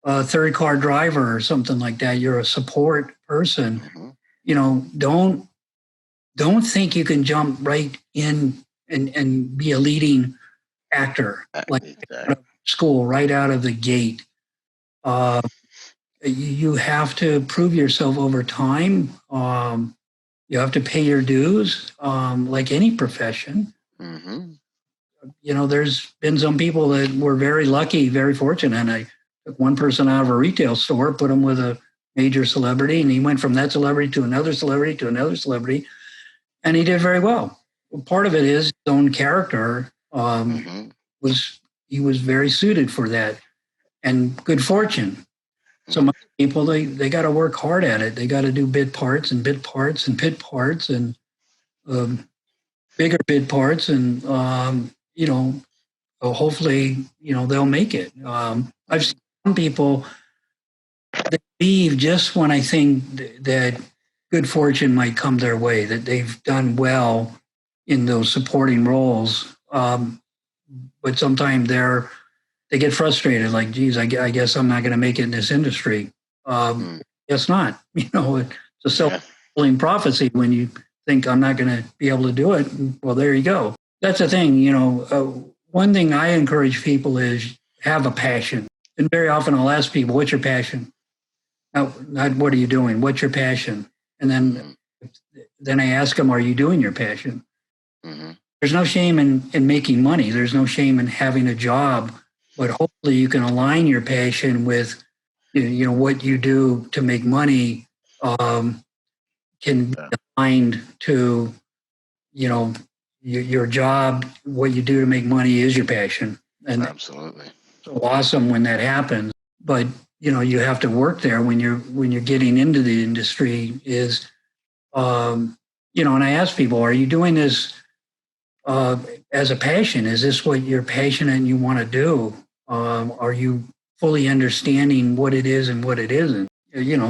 C: a third car driver or something like that. You're a support person. Don't think you can jump right in and be a leading actor like out of school right out of the gate. You have to prove yourself over time. You have to pay your dues, like any profession. There's been some people that were very lucky, very fortunate. And I took one person out of a retail store, put him with a major celebrity, and he went from that celebrity to another celebrity to another celebrity, and he did very well. Part of it is his own character. He was very suited for that, and good fortune. Some other people, they got to work hard at it. They got to do bit parts and bit parts and bit parts and bigger bit parts, and hopefully they'll make it. I've seen some people that leave just when I think that good fortune might come their way, that they've done well in those supporting roles, but sometimes they get frustrated, like, geez, I guess I'm not going to make it in this industry. Guess not. It's a self-fulfilling prophecy when you think I'm not going to be able to do it. Well, there you go. That's the thing. One thing I encourage people is have a passion. And very often I'll ask people, what's your passion? Not what are you doing? What's your passion? And then I ask them, are you doing your passion?
B: Mm-hmm.
C: There's no shame in making money. There's no shame in having a job, but hopefully you can align your passion with, what you do to make money can be aligned to, your job. What you do to make money is your passion. And
B: absolutely.
C: So awesome when that happens. But, you have to work there when you're getting into the industry is, and I ask people, are you doing this as a passion? Is this what you're passionate and you want to do? Are you fully understanding what it is and what it isn't?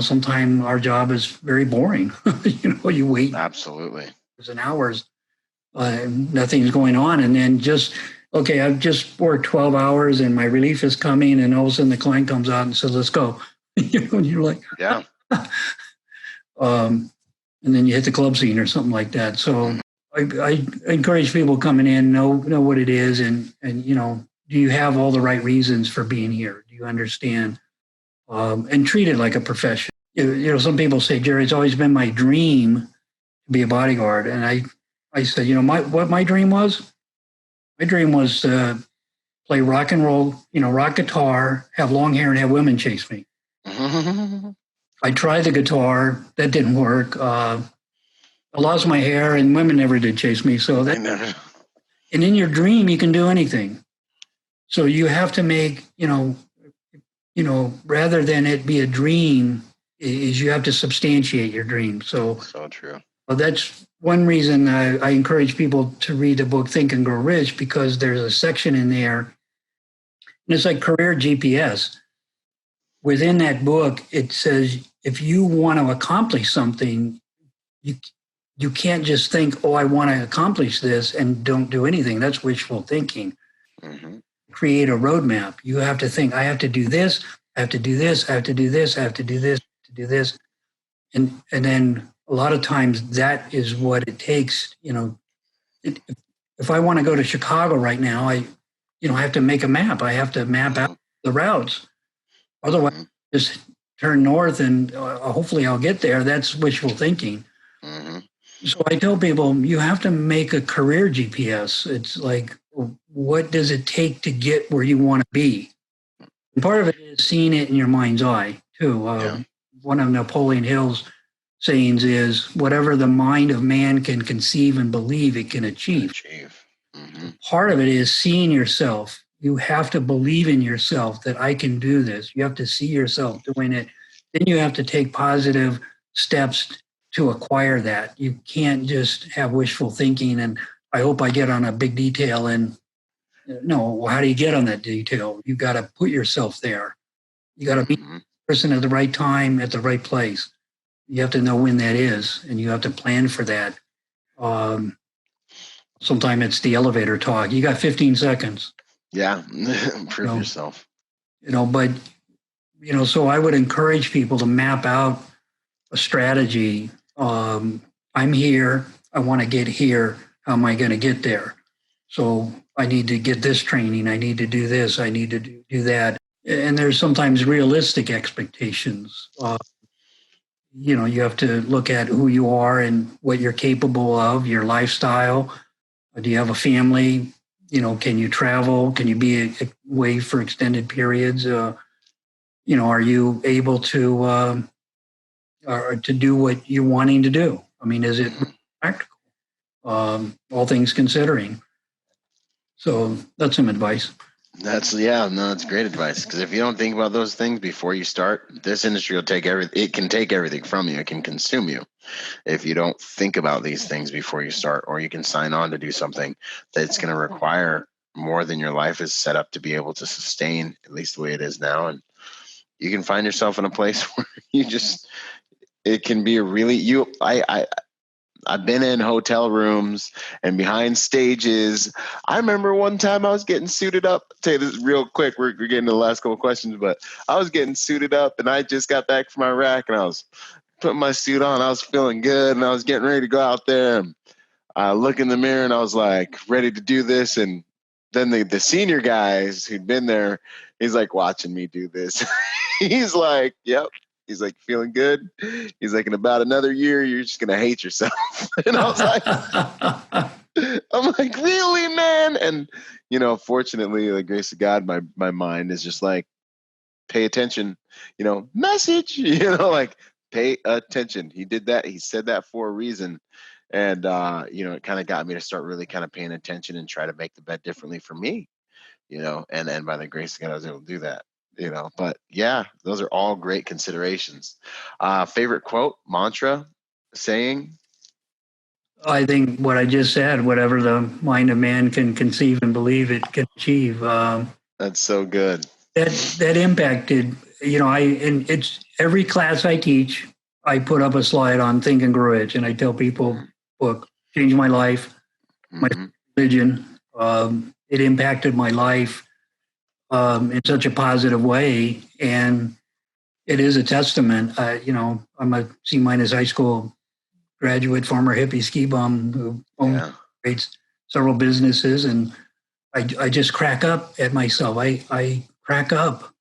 C: Sometimes our job is very boring. You wait
B: absolutely
C: hours and hours, nothing's going on, and then I've just worked 12 hours and my relief is coming, and all of a sudden the client comes out and says, let's go. And you're like,
B: yeah.
C: And then you hit the club scene or something like that. So I encourage people coming in, know what it is, and do you have all the right reasons for being here? Do you understand? And treat it like a profession. Some people say, Jerry, it's always been my dream to be a bodyguard. And I said, what my dream was? My dream was to play rock and roll, rock guitar, have long hair, and have women chase me. I tried the guitar. That didn't work. I lost my hair, and women never did chase me. So that, and in your dream, you can do anything. So you have to make, rather than it be a dream, is you have to substantiate your dream. So
B: true.
C: Well, that's one reason I encourage people to read the book Think and Grow Rich, because there's a section in there, and it's like career GPS. Within that book, it says if you want to accomplish something, you can't just think, I want to accomplish this and don't do anything. That's wishful thinking.
B: Mm-hmm.
C: Create a roadmap. You have to think, I have to do this, I have to do this, I have to do this, I have to do this, to do this. And then a lot of times that is what it takes. If I want to go to Chicago right now, I have to make a map. I have to map out the routes. Otherwise, just turn north and hopefully I'll get there. That's wishful thinking.
B: Mm-hmm.
C: So I tell people, you have to make a career GPS. It's like, what does it take to get where you want to be? And part of it is seeing it in your mind's eye, too. One of Napoleon Hill's sayings is, whatever the mind of man can conceive and believe, it can achieve.
B: Mm-hmm.
C: Part of it is seeing yourself. You have to believe in yourself that I can do this. You have to see yourself doing it. Then you have to take positive steps to acquire that. You can't just have wishful thinking and I hope I get on a big detail. And no, how do you get on that detail? You got to put yourself there. You got to be the person at the right time at the right place. You have to know when that is, and you have to plan for that. Sometimes it's the elevator talk. You got 15 seconds.
B: Yeah, prove yourself.
C: But so I would encourage people to map out a strategy. I'm here. I want to get here. How am I going to get there? So I need to get this training. I need to do this. I need to do that. And there's sometimes realistic expectations. You have to look at who you are and what you're capable of, your lifestyle. Do you have a family? Can you travel? Can you be away for extended periods? Are you able to do what you're wanting to do? I mean, is it practical? All things considering. So that's some advice.
B: That's great advice. Because if you don't think about those things before you start, this industry will take everything. It can take everything from you. It can consume you if you don't think about these things before you start. Or you can sign on to do something that's going to require more than your life is set up to be able to sustain, at least the way it is now. And you can find yourself in a place where it can be a really I've been in hotel rooms and behind stages. I remember one time I was getting suited up. I'll tell you this real quick. We're getting to the last couple of questions, but I was getting suited up and I just got back from Iraq and I was putting my suit on. I was feeling good and I was getting ready to go out there. And I look in the mirror and I was like ready to do this. And then the senior guys who'd been there, he's like watching me do this. He's like, yep. He's like, feeling good. He's like, in about another year, you're just going to hate yourself. And I was like, I'm like, really, man? And, fortunately, the grace of God, my mind is just like, pay attention, message, like pay attention. He did that. He said that for a reason. And, it kind of got me to start really kind of paying attention and try to make the bed differently for me, and by the grace of God, I was able to do that, but yeah, those are all great considerations. Favorite quote, mantra, saying?
C: I think what I just said, whatever the mind of man can conceive and believe, it can achieve.
B: That's so good.
C: That impacted, and it's every class I teach, I put up a slide on Think and Grow Rich, and I tell people, book changed my life, my religion. It impacted my life in such a positive way, and it is a testament. I'm a C- high school graduate, former hippie ski bum who operates several businesses, and I just crack up at myself. I crack up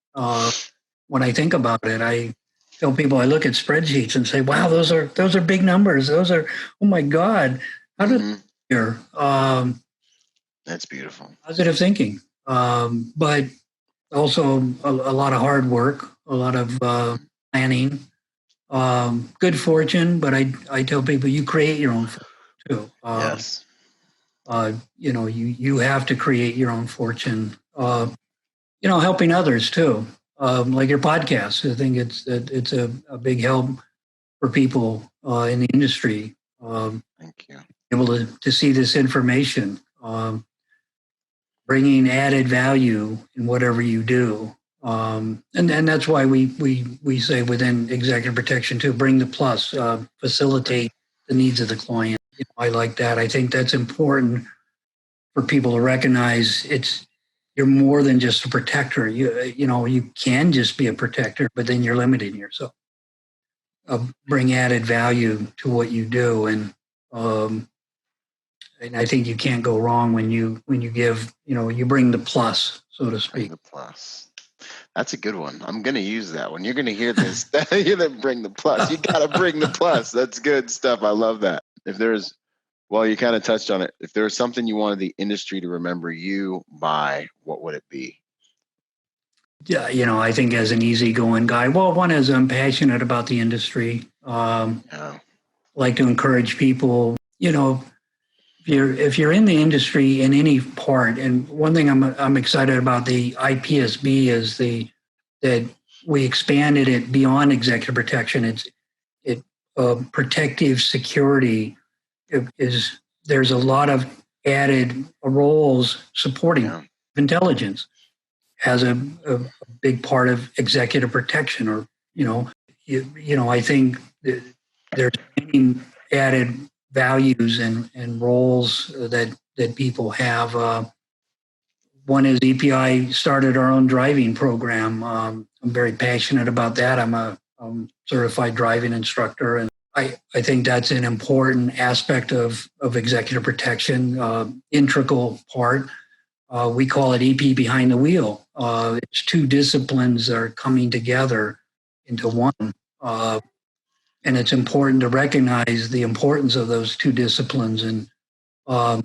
C: when I think about it. I tell people I look at spreadsheets and say, "Wow, those are big numbers. Those are, oh my God, how did here?"
B: That's beautiful.
C: Positive thinking, but also a lot of hard work, a lot of planning, good fortune. But I tell people you create your own fortune too.
B: Yes.
C: You have to create your own fortune. Helping others too, like your podcast. I think it's a big help for people in the industry.
B: Thank you.
C: Able to see this information, bringing added value in whatever you do, and that's why we say within executive protection too, bring the plus, facilitate the needs of the client. I like that. I think that's important for people to recognize. You're more than just a protector. You can just be a protector, but then you're limiting yourself. Bring added value to what you do, and I think you can't go wrong when you give, you bring the plus, so to speak.
B: Bring the plus. That's a good one. I'm going to use that one. You're going to hear this. You're going to bring the plus. You got to bring the plus. That's good stuff. I love that. You kind of touched on it. If there was something you wanted the industry to remember you by, what would it be?
C: Yeah, I think as an easygoing guy, one is I'm passionate about the industry. Like to encourage people, if you're in the industry in any part, and one thing I'm excited about the IPSB is that we expanded it beyond executive protection. It protective security there's a lot of added roles supporting intelligence as a big part of executive protection, or I think there's many added values and roles that people have. One is EPI started our own driving program. I'm very passionate about that. I'm a certified driving instructor, and I think that's an important aspect of executive protection, integral part. We call it EP behind the wheel. It's two disciplines that are coming together into one. And it's important to recognize the importance of those two disciplines. And, a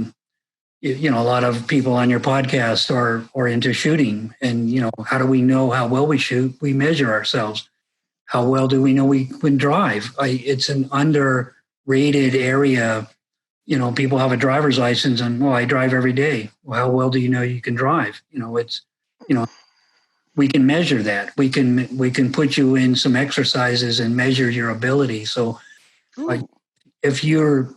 C: lot of people on your podcast are into shooting. And, how do we know how well we shoot? We measure ourselves. How well do we know we can drive? It's an underrated area. People have a driver's license and, I drive every day. Well, how well do you know you can drive? We can measure that. We can put you in some exercises and measure your ability. So if you're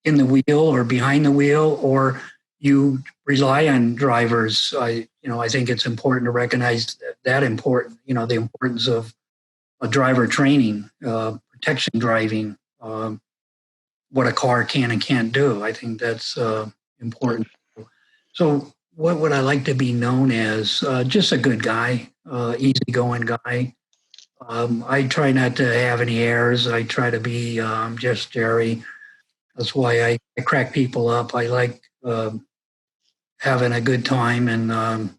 C: in the wheel or behind the wheel, or you rely on drivers, I think it's important to recognize the importance of a driver training, protection driving, what a car can and can't do. I think that's important. So what would I like to be known as? Just a good guy, easygoing guy. I try not to have any airs. I try to be just Jerry. That's why I crack people up. I like having a good time, and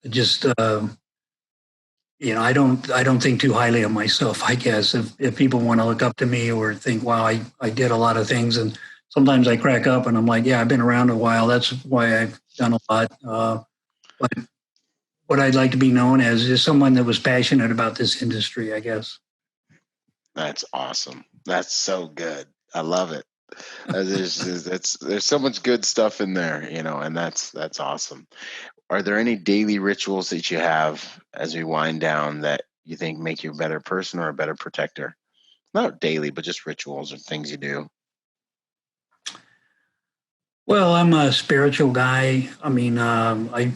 C: just I don't think too highly of myself. I guess if people want to look up to me or think, wow, I did a lot of things, and sometimes I crack up and I'm like, yeah, I've been around a while. That's why I've done a lot. But what I'd like to be known as is someone that was passionate about this industry, I guess.
B: That's awesome. That's so good. I love it. There's so much good stuff in there, and that's awesome. Are there any daily rituals that you have as we wind down that you think make you a better person or a better protector? Not daily, but just rituals or things you do.
C: Well, I'm a spiritual guy. I mean, I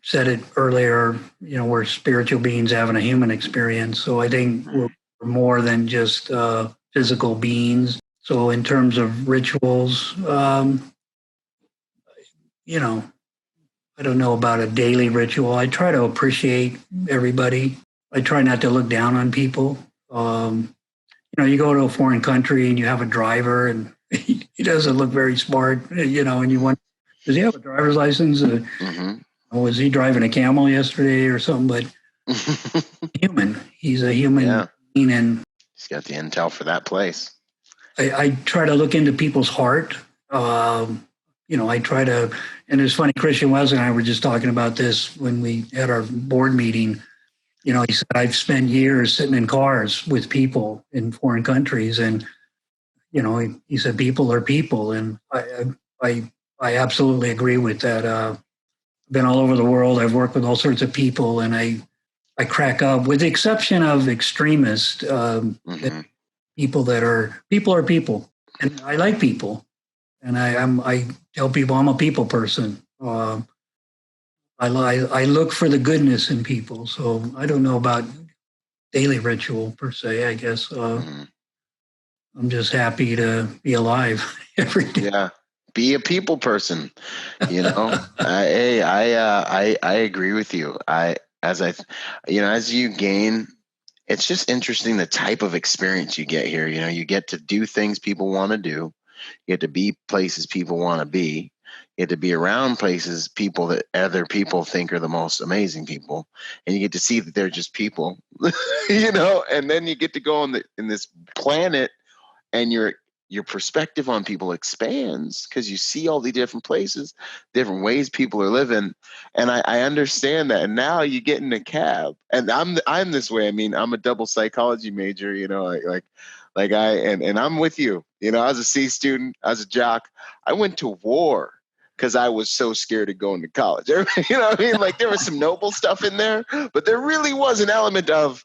C: said it earlier. We're spiritual beings having a human experience. So I think we're more than just physical beings. So in terms of rituals, I don't know about a daily ritual. I try to appreciate everybody. I try not to look down on people. You go to a foreign country and you have a driver and he doesn't look very smart, and you wonder, does he have a driver's license? Was he driving a camel yesterday or something? But human, he's a human being, and
B: he's got the intel for that place.
C: I try to look into people's heart. I try to, and it's funny, Christian Wes and I were just talking about this when we had our board meeting. He said, I've spent years sitting in cars with people in foreign countries, and he said, people are people. And I absolutely agree with that. I've been all over the world. I've worked with all sorts of people, and I crack up, with the exception of extremists, people are people. And I like people. And I tell people I'm a people person. I look for the goodness in people. So I don't know about daily ritual per se, I guess. I'm just happy to be alive every day.
B: Yeah, be a people person. I agree with you. As you gain, it's just interesting the type of experience you get here. You get to do things people want to do. You get to be places people want to be. You get to be around places people that other people think are the most amazing people, and you get to see that they're just people. And then you get to go in this planet. And your perspective on people expands because you see all the different places, different ways people are living. And I understand that. And now you get in a cab, and I'm this way. I mean, I'm a double psychology major, and I'm with you. I was a C student, I was a jock. I went to war because I was so scared of going to college. You know what I mean? Like, there was some noble stuff in there, but there really was an element of,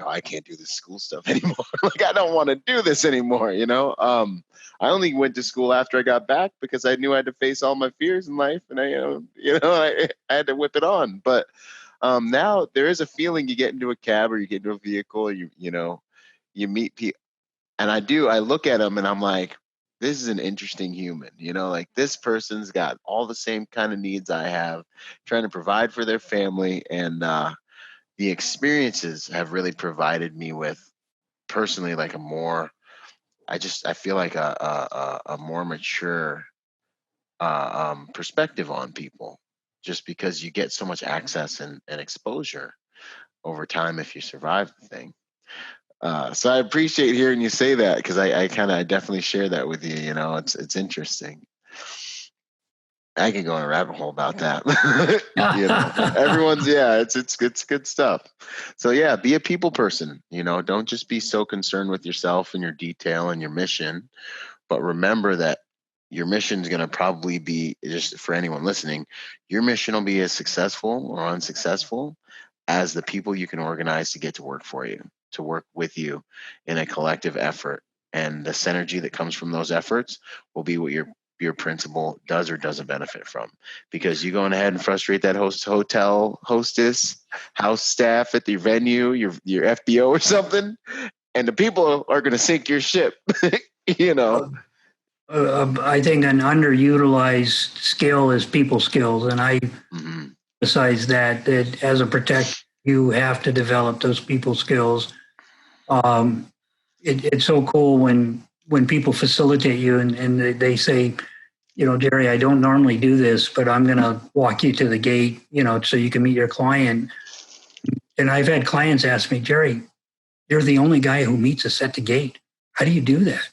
B: I can't do this school stuff anymore. Like, I don't want to do this anymore. I only went to school after I got back because I knew I had to face all my fears in life, and I had to whip it on. But now there is a feeling you get into a cab or you get into a vehicle, or you meet people, and I look at them and I'm like, this is an interesting human. Like, this person's got all the same kind of needs I have, trying to provide for their family, and the experiences have really provided me with, personally, like I feel like a more mature perspective on people, just because you get so much access and exposure over time if you survive the thing. So I appreciate hearing you say that, because I definitely share that with you. It's interesting. I could go in a rabbit hole about that. Everyone's, it's good stuff. So yeah, be a people person. Don't just be so concerned with yourself and your detail and your mission, but remember that your mission is going to probably be, just for anyone listening, your mission will be as successful or unsuccessful as the people you can organize to get to work for you, to work with you in a collective effort. And the synergy that comes from those efforts will be what your principal does or doesn't benefit from, because you going ahead and frustrate that hotel hostess, house staff at the venue, your FBO or something, and the people are going to sink your ship.
C: I think an underutilized skill is people skills, and I besides that as a protector, you have to develop those people skills. It's so cool when people facilitate you and they say, Jerry, I don't normally do this, but I'm going to walk you to the gate, so you can meet your client. And I've had clients ask me, Jerry, you're the only guy who meets us at the gate. How do you do that?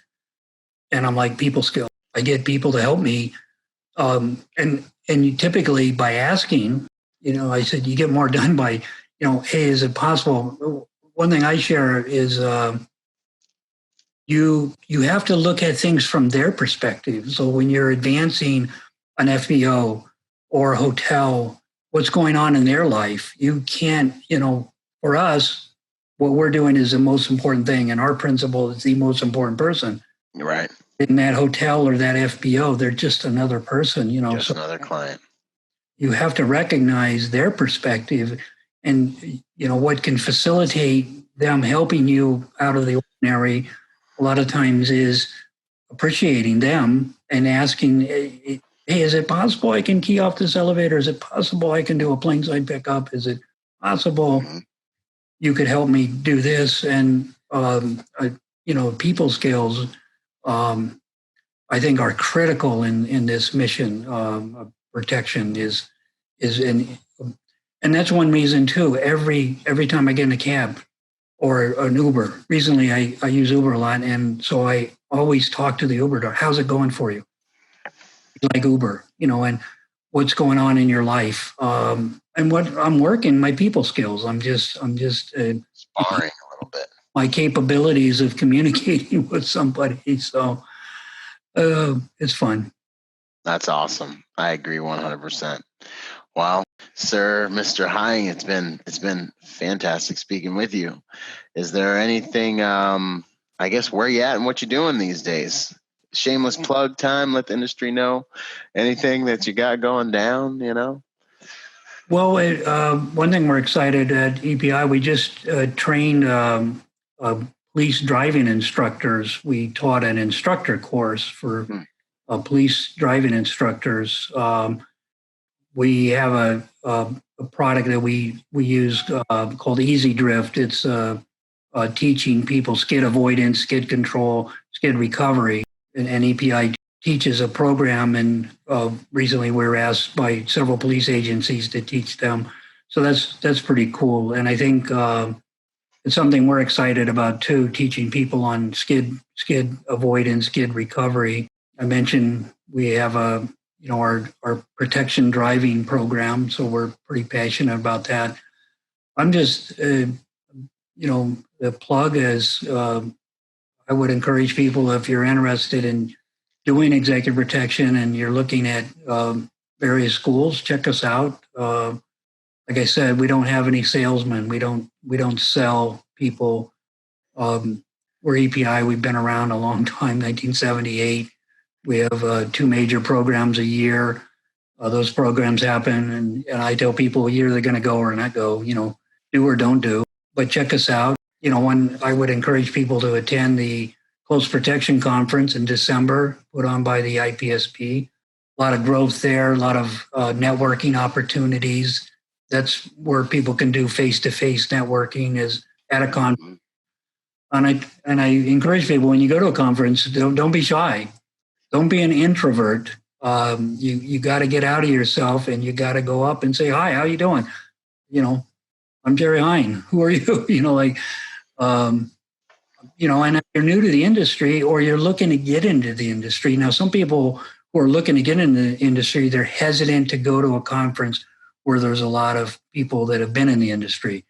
C: And I'm like, people skill. I get people to help me. And you typically by asking, I said, you get more done by, hey, is it possible? One thing I share is you have to look at things from their perspective. So when you're advancing an FBO or a hotel, what's going on in their life, you can't, for us, what we're doing is the most important thing. And our principal is the most important person.
B: Right.
C: In that hotel or that FBO, they're just another person,
B: Just another client.
C: You have to recognize their perspective and, what can facilitate them helping you out of the ordinary a lot of times is appreciating them and asking, hey, is it possible I can key off this elevator? Is it possible I can do a plane side pickup? Is it possible you could help me do this? And, people skills, I think are critical in this mission of protection and that's one reason too. Every time I get in a cab or an Uber, recently I use Uber a lot, and so I always talk to the Uber driver. How's it going for you? Like Uber, and what's going on in your life, and what I'm working my people skills. I'm just
B: sparring a little bit.
C: My capabilities of communicating with somebody. So it's fun.
B: That's awesome. I agree 100%. Wow, sir, Mr. Hying, it's been fantastic speaking with you. Is there anything, I guess, where you at and what you doing these days? Shameless plug time. Let the industry know anything that you got going down.
C: Well, one thing we're excited at EPI, we just trained police driving instructors. We taught an instructor course for police driving instructors. We have a product that we use called Easy Drift. It's teaching people skid avoidance, skid control, skid recovery. And EPI teaches a program, and recently we were asked by several police agencies to teach them. So that's pretty cool. And I think it's something we're excited about too, teaching people on skid avoidance, skid recovery. I mentioned we have our protection driving program, so we're pretty passionate about that. I'm just, the plug is, I would encourage people, if you're interested in doing executive protection and you're looking at various schools, check us out. Like I said, we don't have any salesmen. We don't sell people. We're EPI. We've been around a long time, 1978. We have 2 major programs a year. Those programs happen, and I tell people either they're going to go or not go. Do or don't do. But check us out. I would encourage people to attend the Close Protection Conference in December, put on by the IPSP. A lot of growth there, a lot of networking opportunities. That's where people can do face-to-face networking is at a conference. And I encourage people, when you go to a conference, don't be shy. Don't be an introvert. You got to get out of yourself, and you got to go up and say, hi, how you doing? I'm Jerry Hying. Who are you? And if you're new to the industry or you're looking to get into the industry. Now, some people who are looking to get into the industry, they're hesitant to go to a conference where there's a lot of people that have been in the industry.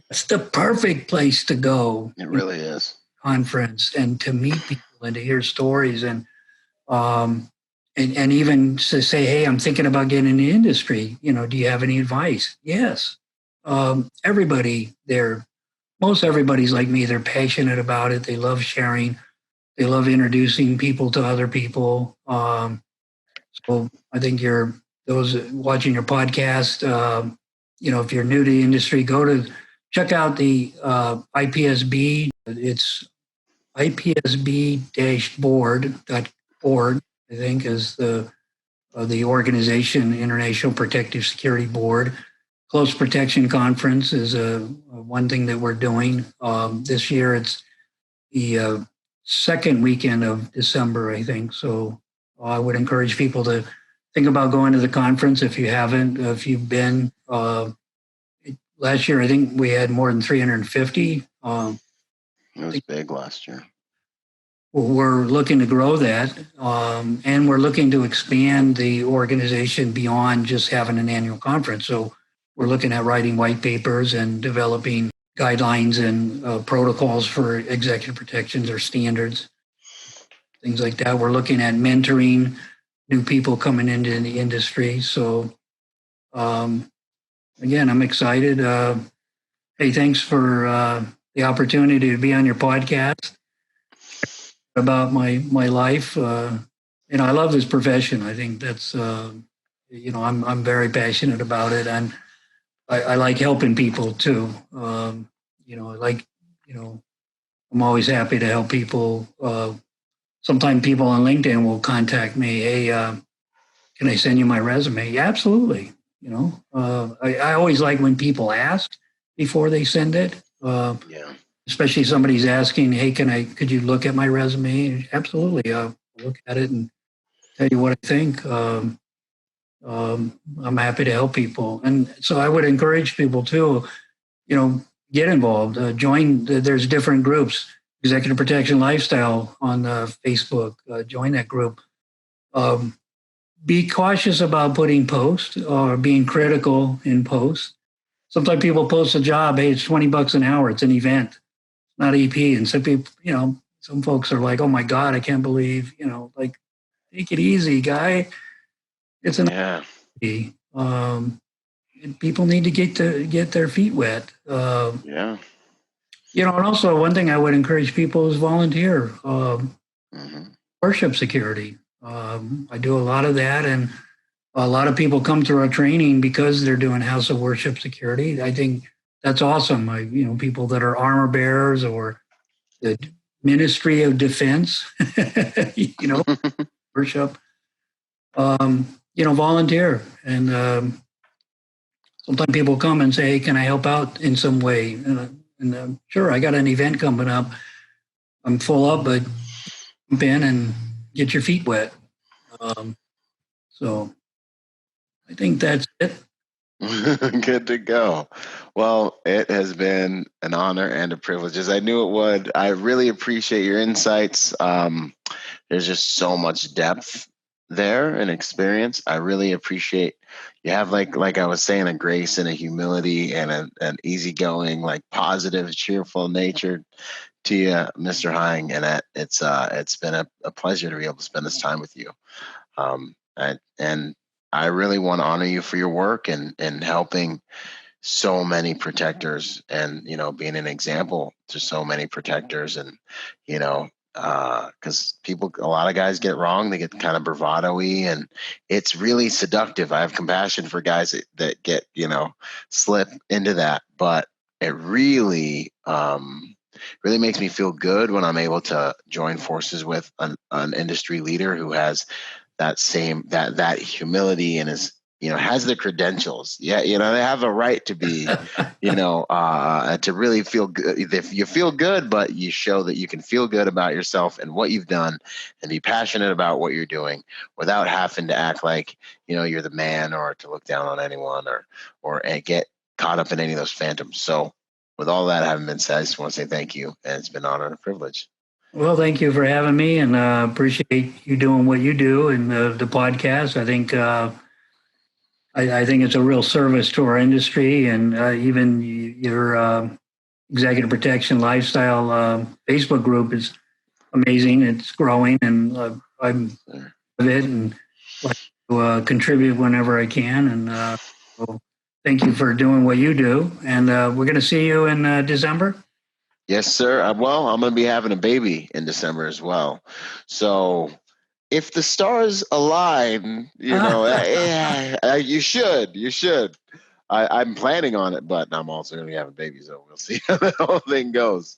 C: It's the perfect place to go.
B: It really is.
C: Conference, and to meet people and to hear stories and even to say, hey, I'm thinking about getting in the industry. Do you have any advice? Yes. Everybody there, most everybody's like me. They're passionate about it. They love sharing. They love introducing people to other people. So I think those watching your podcast, if you're new to the industry, check out the IPSB. It's IPSB-board.org, I think, is the organization, International Protective Security Board. Close Protection Conference is one thing that we're doing. This year it's the second weekend of December, I think. So I would encourage people to think about going to the conference if you haven't. If you've been, last year I think we had more than 350.
B: It was big last year.
C: We're looking to grow that, and we're looking to expand the organization beyond just having an annual conference. So we're looking at writing white papers and developing guidelines and protocols for executive protections or standards, things like that. We're looking at mentoring new people coming into the industry. So, again, I'm excited. Hey, thanks for the opportunity to be on your podcast about my life. I love this profession. I think that's, I'm very passionate about it, and I like helping people too. I'm always happy to help people. Sometimes people on LinkedIn will contact me. Hey, can I send you my resume? Yeah, absolutely. I always like when people ask before they send it. Especially somebody's asking, hey, could you look at my resume? Absolutely. I'll look at it and tell you what I think. I'm happy to help people. And so I would encourage people to, get involved, join. There's different groups, Executive Protection Lifestyle on Facebook, join that group. Be cautious about putting posts or being critical in posts. Sometimes people post a job, hey, it's $20 an hour. It's an event, not EP. And some people, some folks are like, oh my God, I can't believe, take it easy, guy. It's an EP. People need to get their feet wet. And also one thing I would encourage people is volunteer. Worship security. I do a lot of that, and a lot of people come through our training because they're doing House of Worship security. I think that's awesome. People that are armor bearers or the Ministry of Defense, worship, volunteer. And sometimes people come and say, hey, can I help out in some way? And sure, I got an event coming up. I'm full up, but jump in and get your feet wet. So I think that's it.
B: Good to go. Well, it has been an honor and a privilege, as I knew it would. I really appreciate your insights. There's just so much depth there and experience. I really appreciate you have like I was saying, a grace and a humility and an easygoing, positive, cheerful nature to you, Mr. Hine, and it's been a pleasure to be able to spend this time with you. And I really want to honor you for your work and helping so many protectors and, being an example to so many protectors. And, because a lot of guys get wrong, they get kind of bravado-y, and it's really seductive. I have compassion for guys that get, slip into that, but it really makes me feel good when I'm able to join forces with an industry leader who has that same that humility and is has the credentials. They have a right to be to really feel good. If you feel good, but you show that you can feel good about yourself and what you've done, and be passionate about what you're doing without having to act like you're the man or to look down on anyone or get caught up in any of those phantoms. So with all that having been said, I just want to say thank you, and it's been an honor and a privilege.
C: Well, thank you for having me, and appreciate you doing what you do in the podcast. I think I think it's a real service to our industry, and even your executive protection lifestyle Facebook group is amazing. It's growing, and I'm with it and like to contribute whenever I can. And so thank you for doing what you do. And we're going to see you in December.
B: Yes, sir. Well, I'm going to be having a baby in December as well. So if the stars align, you should. I'm planning on it, but I'm also going to be having a baby, so we'll see how the whole thing goes.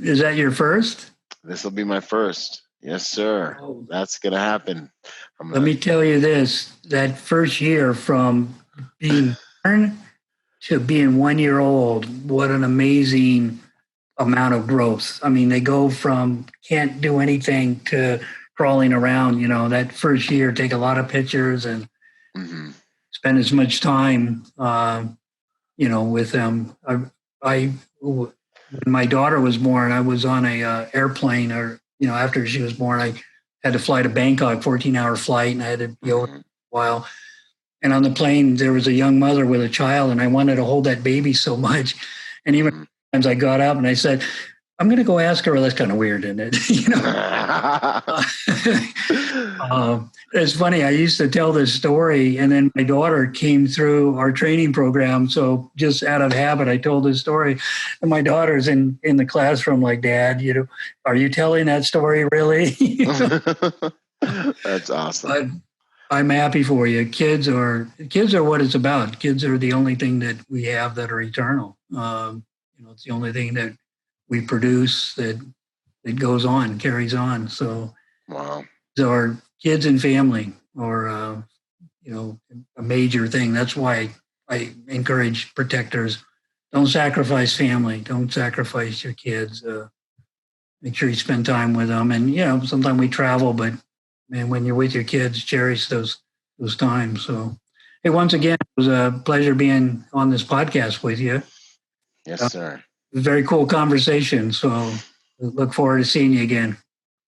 C: Is that your first?
B: This will be my first. Yes, sir. Oh. That's going to happen.
C: Let me tell you this, that first year from being born to being 1 year old, what an amazing amount of growth. I mean, they go from can't do anything to crawling around, that first year, take a lot of pictures and spend as much time, with them. When my daughter was born, I was on a airplane, or after she was born, I had to fly to Bangkok, 14-hour flight, and I had to be over a while. And on the plane, there was a young mother with a child, and I wanted to hold that baby so much. And even times I got up and I said, I'm going to go ask her. Well, that's kind of weird, isn't it? It's funny. I used to tell this story, and then my daughter came through our training program. So just out of habit, I told this story. And my daughter's in the classroom like, Dad, are you telling that story really?
B: That's awesome.
C: But I'm happy for you. Kids are what it's about. Kids are the only thing that we have that are eternal. It's the only thing that we produce that goes on, carries on. So,
B: wow.
C: So our kids and family are, a major thing. That's why I encourage protectors. Don't sacrifice family. Don't sacrifice your kids. Make sure you spend time with them. And, sometimes we travel, but man, when you're with your kids, cherish those times. So, hey, once again, it was a pleasure being on this podcast with you.
B: Yes, sir.
C: Very cool conversation. So look forward to seeing you again.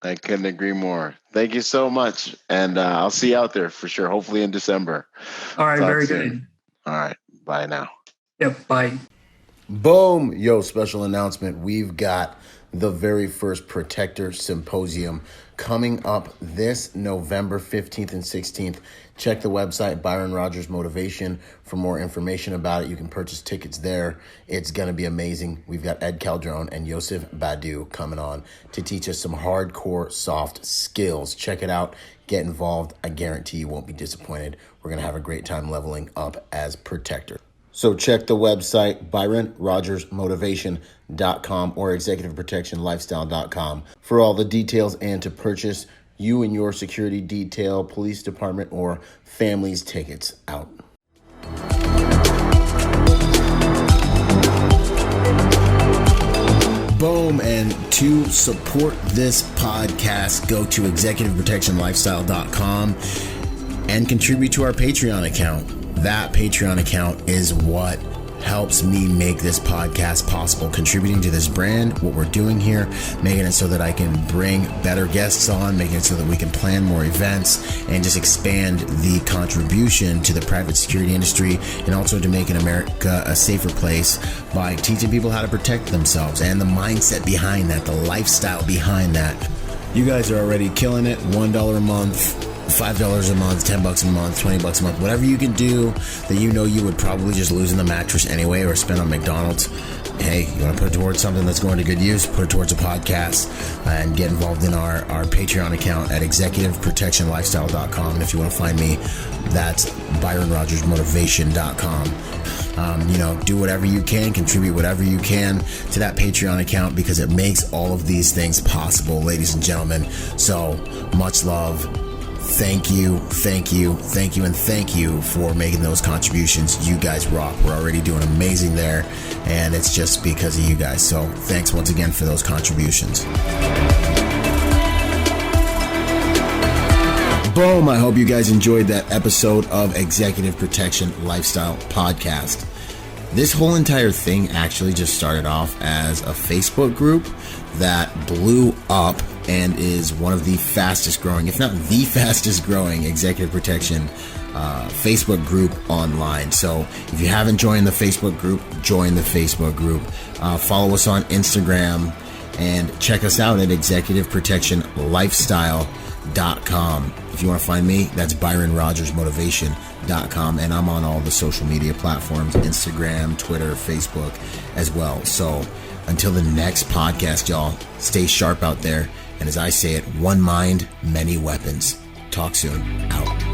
B: I couldn't agree more. Thank you so much. And I'll see you out there for sure, hopefully in December.
C: All right. Very good.
B: All right. Bye now.
C: Yep. Bye.
A: Boom. Yo, special announcement. We've got the very first Protector Symposium coming up this November 15th and 16th. Check the website, Byron Rodgers Motivation, for more information about it. You can purchase tickets there. It's going to be amazing. We've got Ed Calderon and Yosef Badu coming on to teach us some hardcore soft skills. Check it out. Get involved. I guarantee you won't be disappointed. We're going to have a great time leveling up as Protector. So check the website, ByronRodgersMotivation.com or ExecutiveProtectionLifestyle.com for all the details and to purchase you and your security detail, police department, or family's tickets out. Boom. And to support this podcast, go to ExecutiveProtectionLifestyle.com and contribute to our Patreon account. That Patreon account is what helps me make this podcast possible, contributing to this brand, what we're doing here, making it so that I can bring better guests on, making it so that we can plan more events and just expand the contribution to the private security industry, and also to making America a safer place by teaching people how to protect themselves and the mindset behind that, the lifestyle behind that. You guys are already killing it. $1 a month, $5 a month, $10 a month, $20 a month, whatever you can do that you would probably just lose in the mattress anyway or spend on McDonald's. Hey, you want to put it towards something that's going to good use, put it towards a podcast, and get involved in our Patreon account at ExecutiveProtectionLifestyle.com. And if you want to find me, that's ByronRodgersMotivation.com. Do whatever you can, contribute whatever you can to that Patreon account, because it makes all of these things possible, ladies and gentlemen. So much love. Thank you, and thank you for making those contributions. You guys rock. We're already doing amazing there, and it's just because of you guys. So thanks once again for those contributions. Boom. I hope you guys enjoyed that episode of Executive Protection Lifestyle Podcast. This whole entire thing actually just started off as a Facebook group that blew up and is one of the fastest growing, if not the fastest growing, executive protection Facebook group online. So if you haven't joined the Facebook group, join the Facebook group. Follow us on Instagram and check us out at executiveprotectionlifestyle.com. If you want to find me, that's ByronRodgersMotivation.com, and I'm on all the social media platforms, Instagram, Twitter, Facebook as well. So until the next podcast, y'all, stay sharp out there. And as I say it, one mind, many weapons. Talk soon. Out.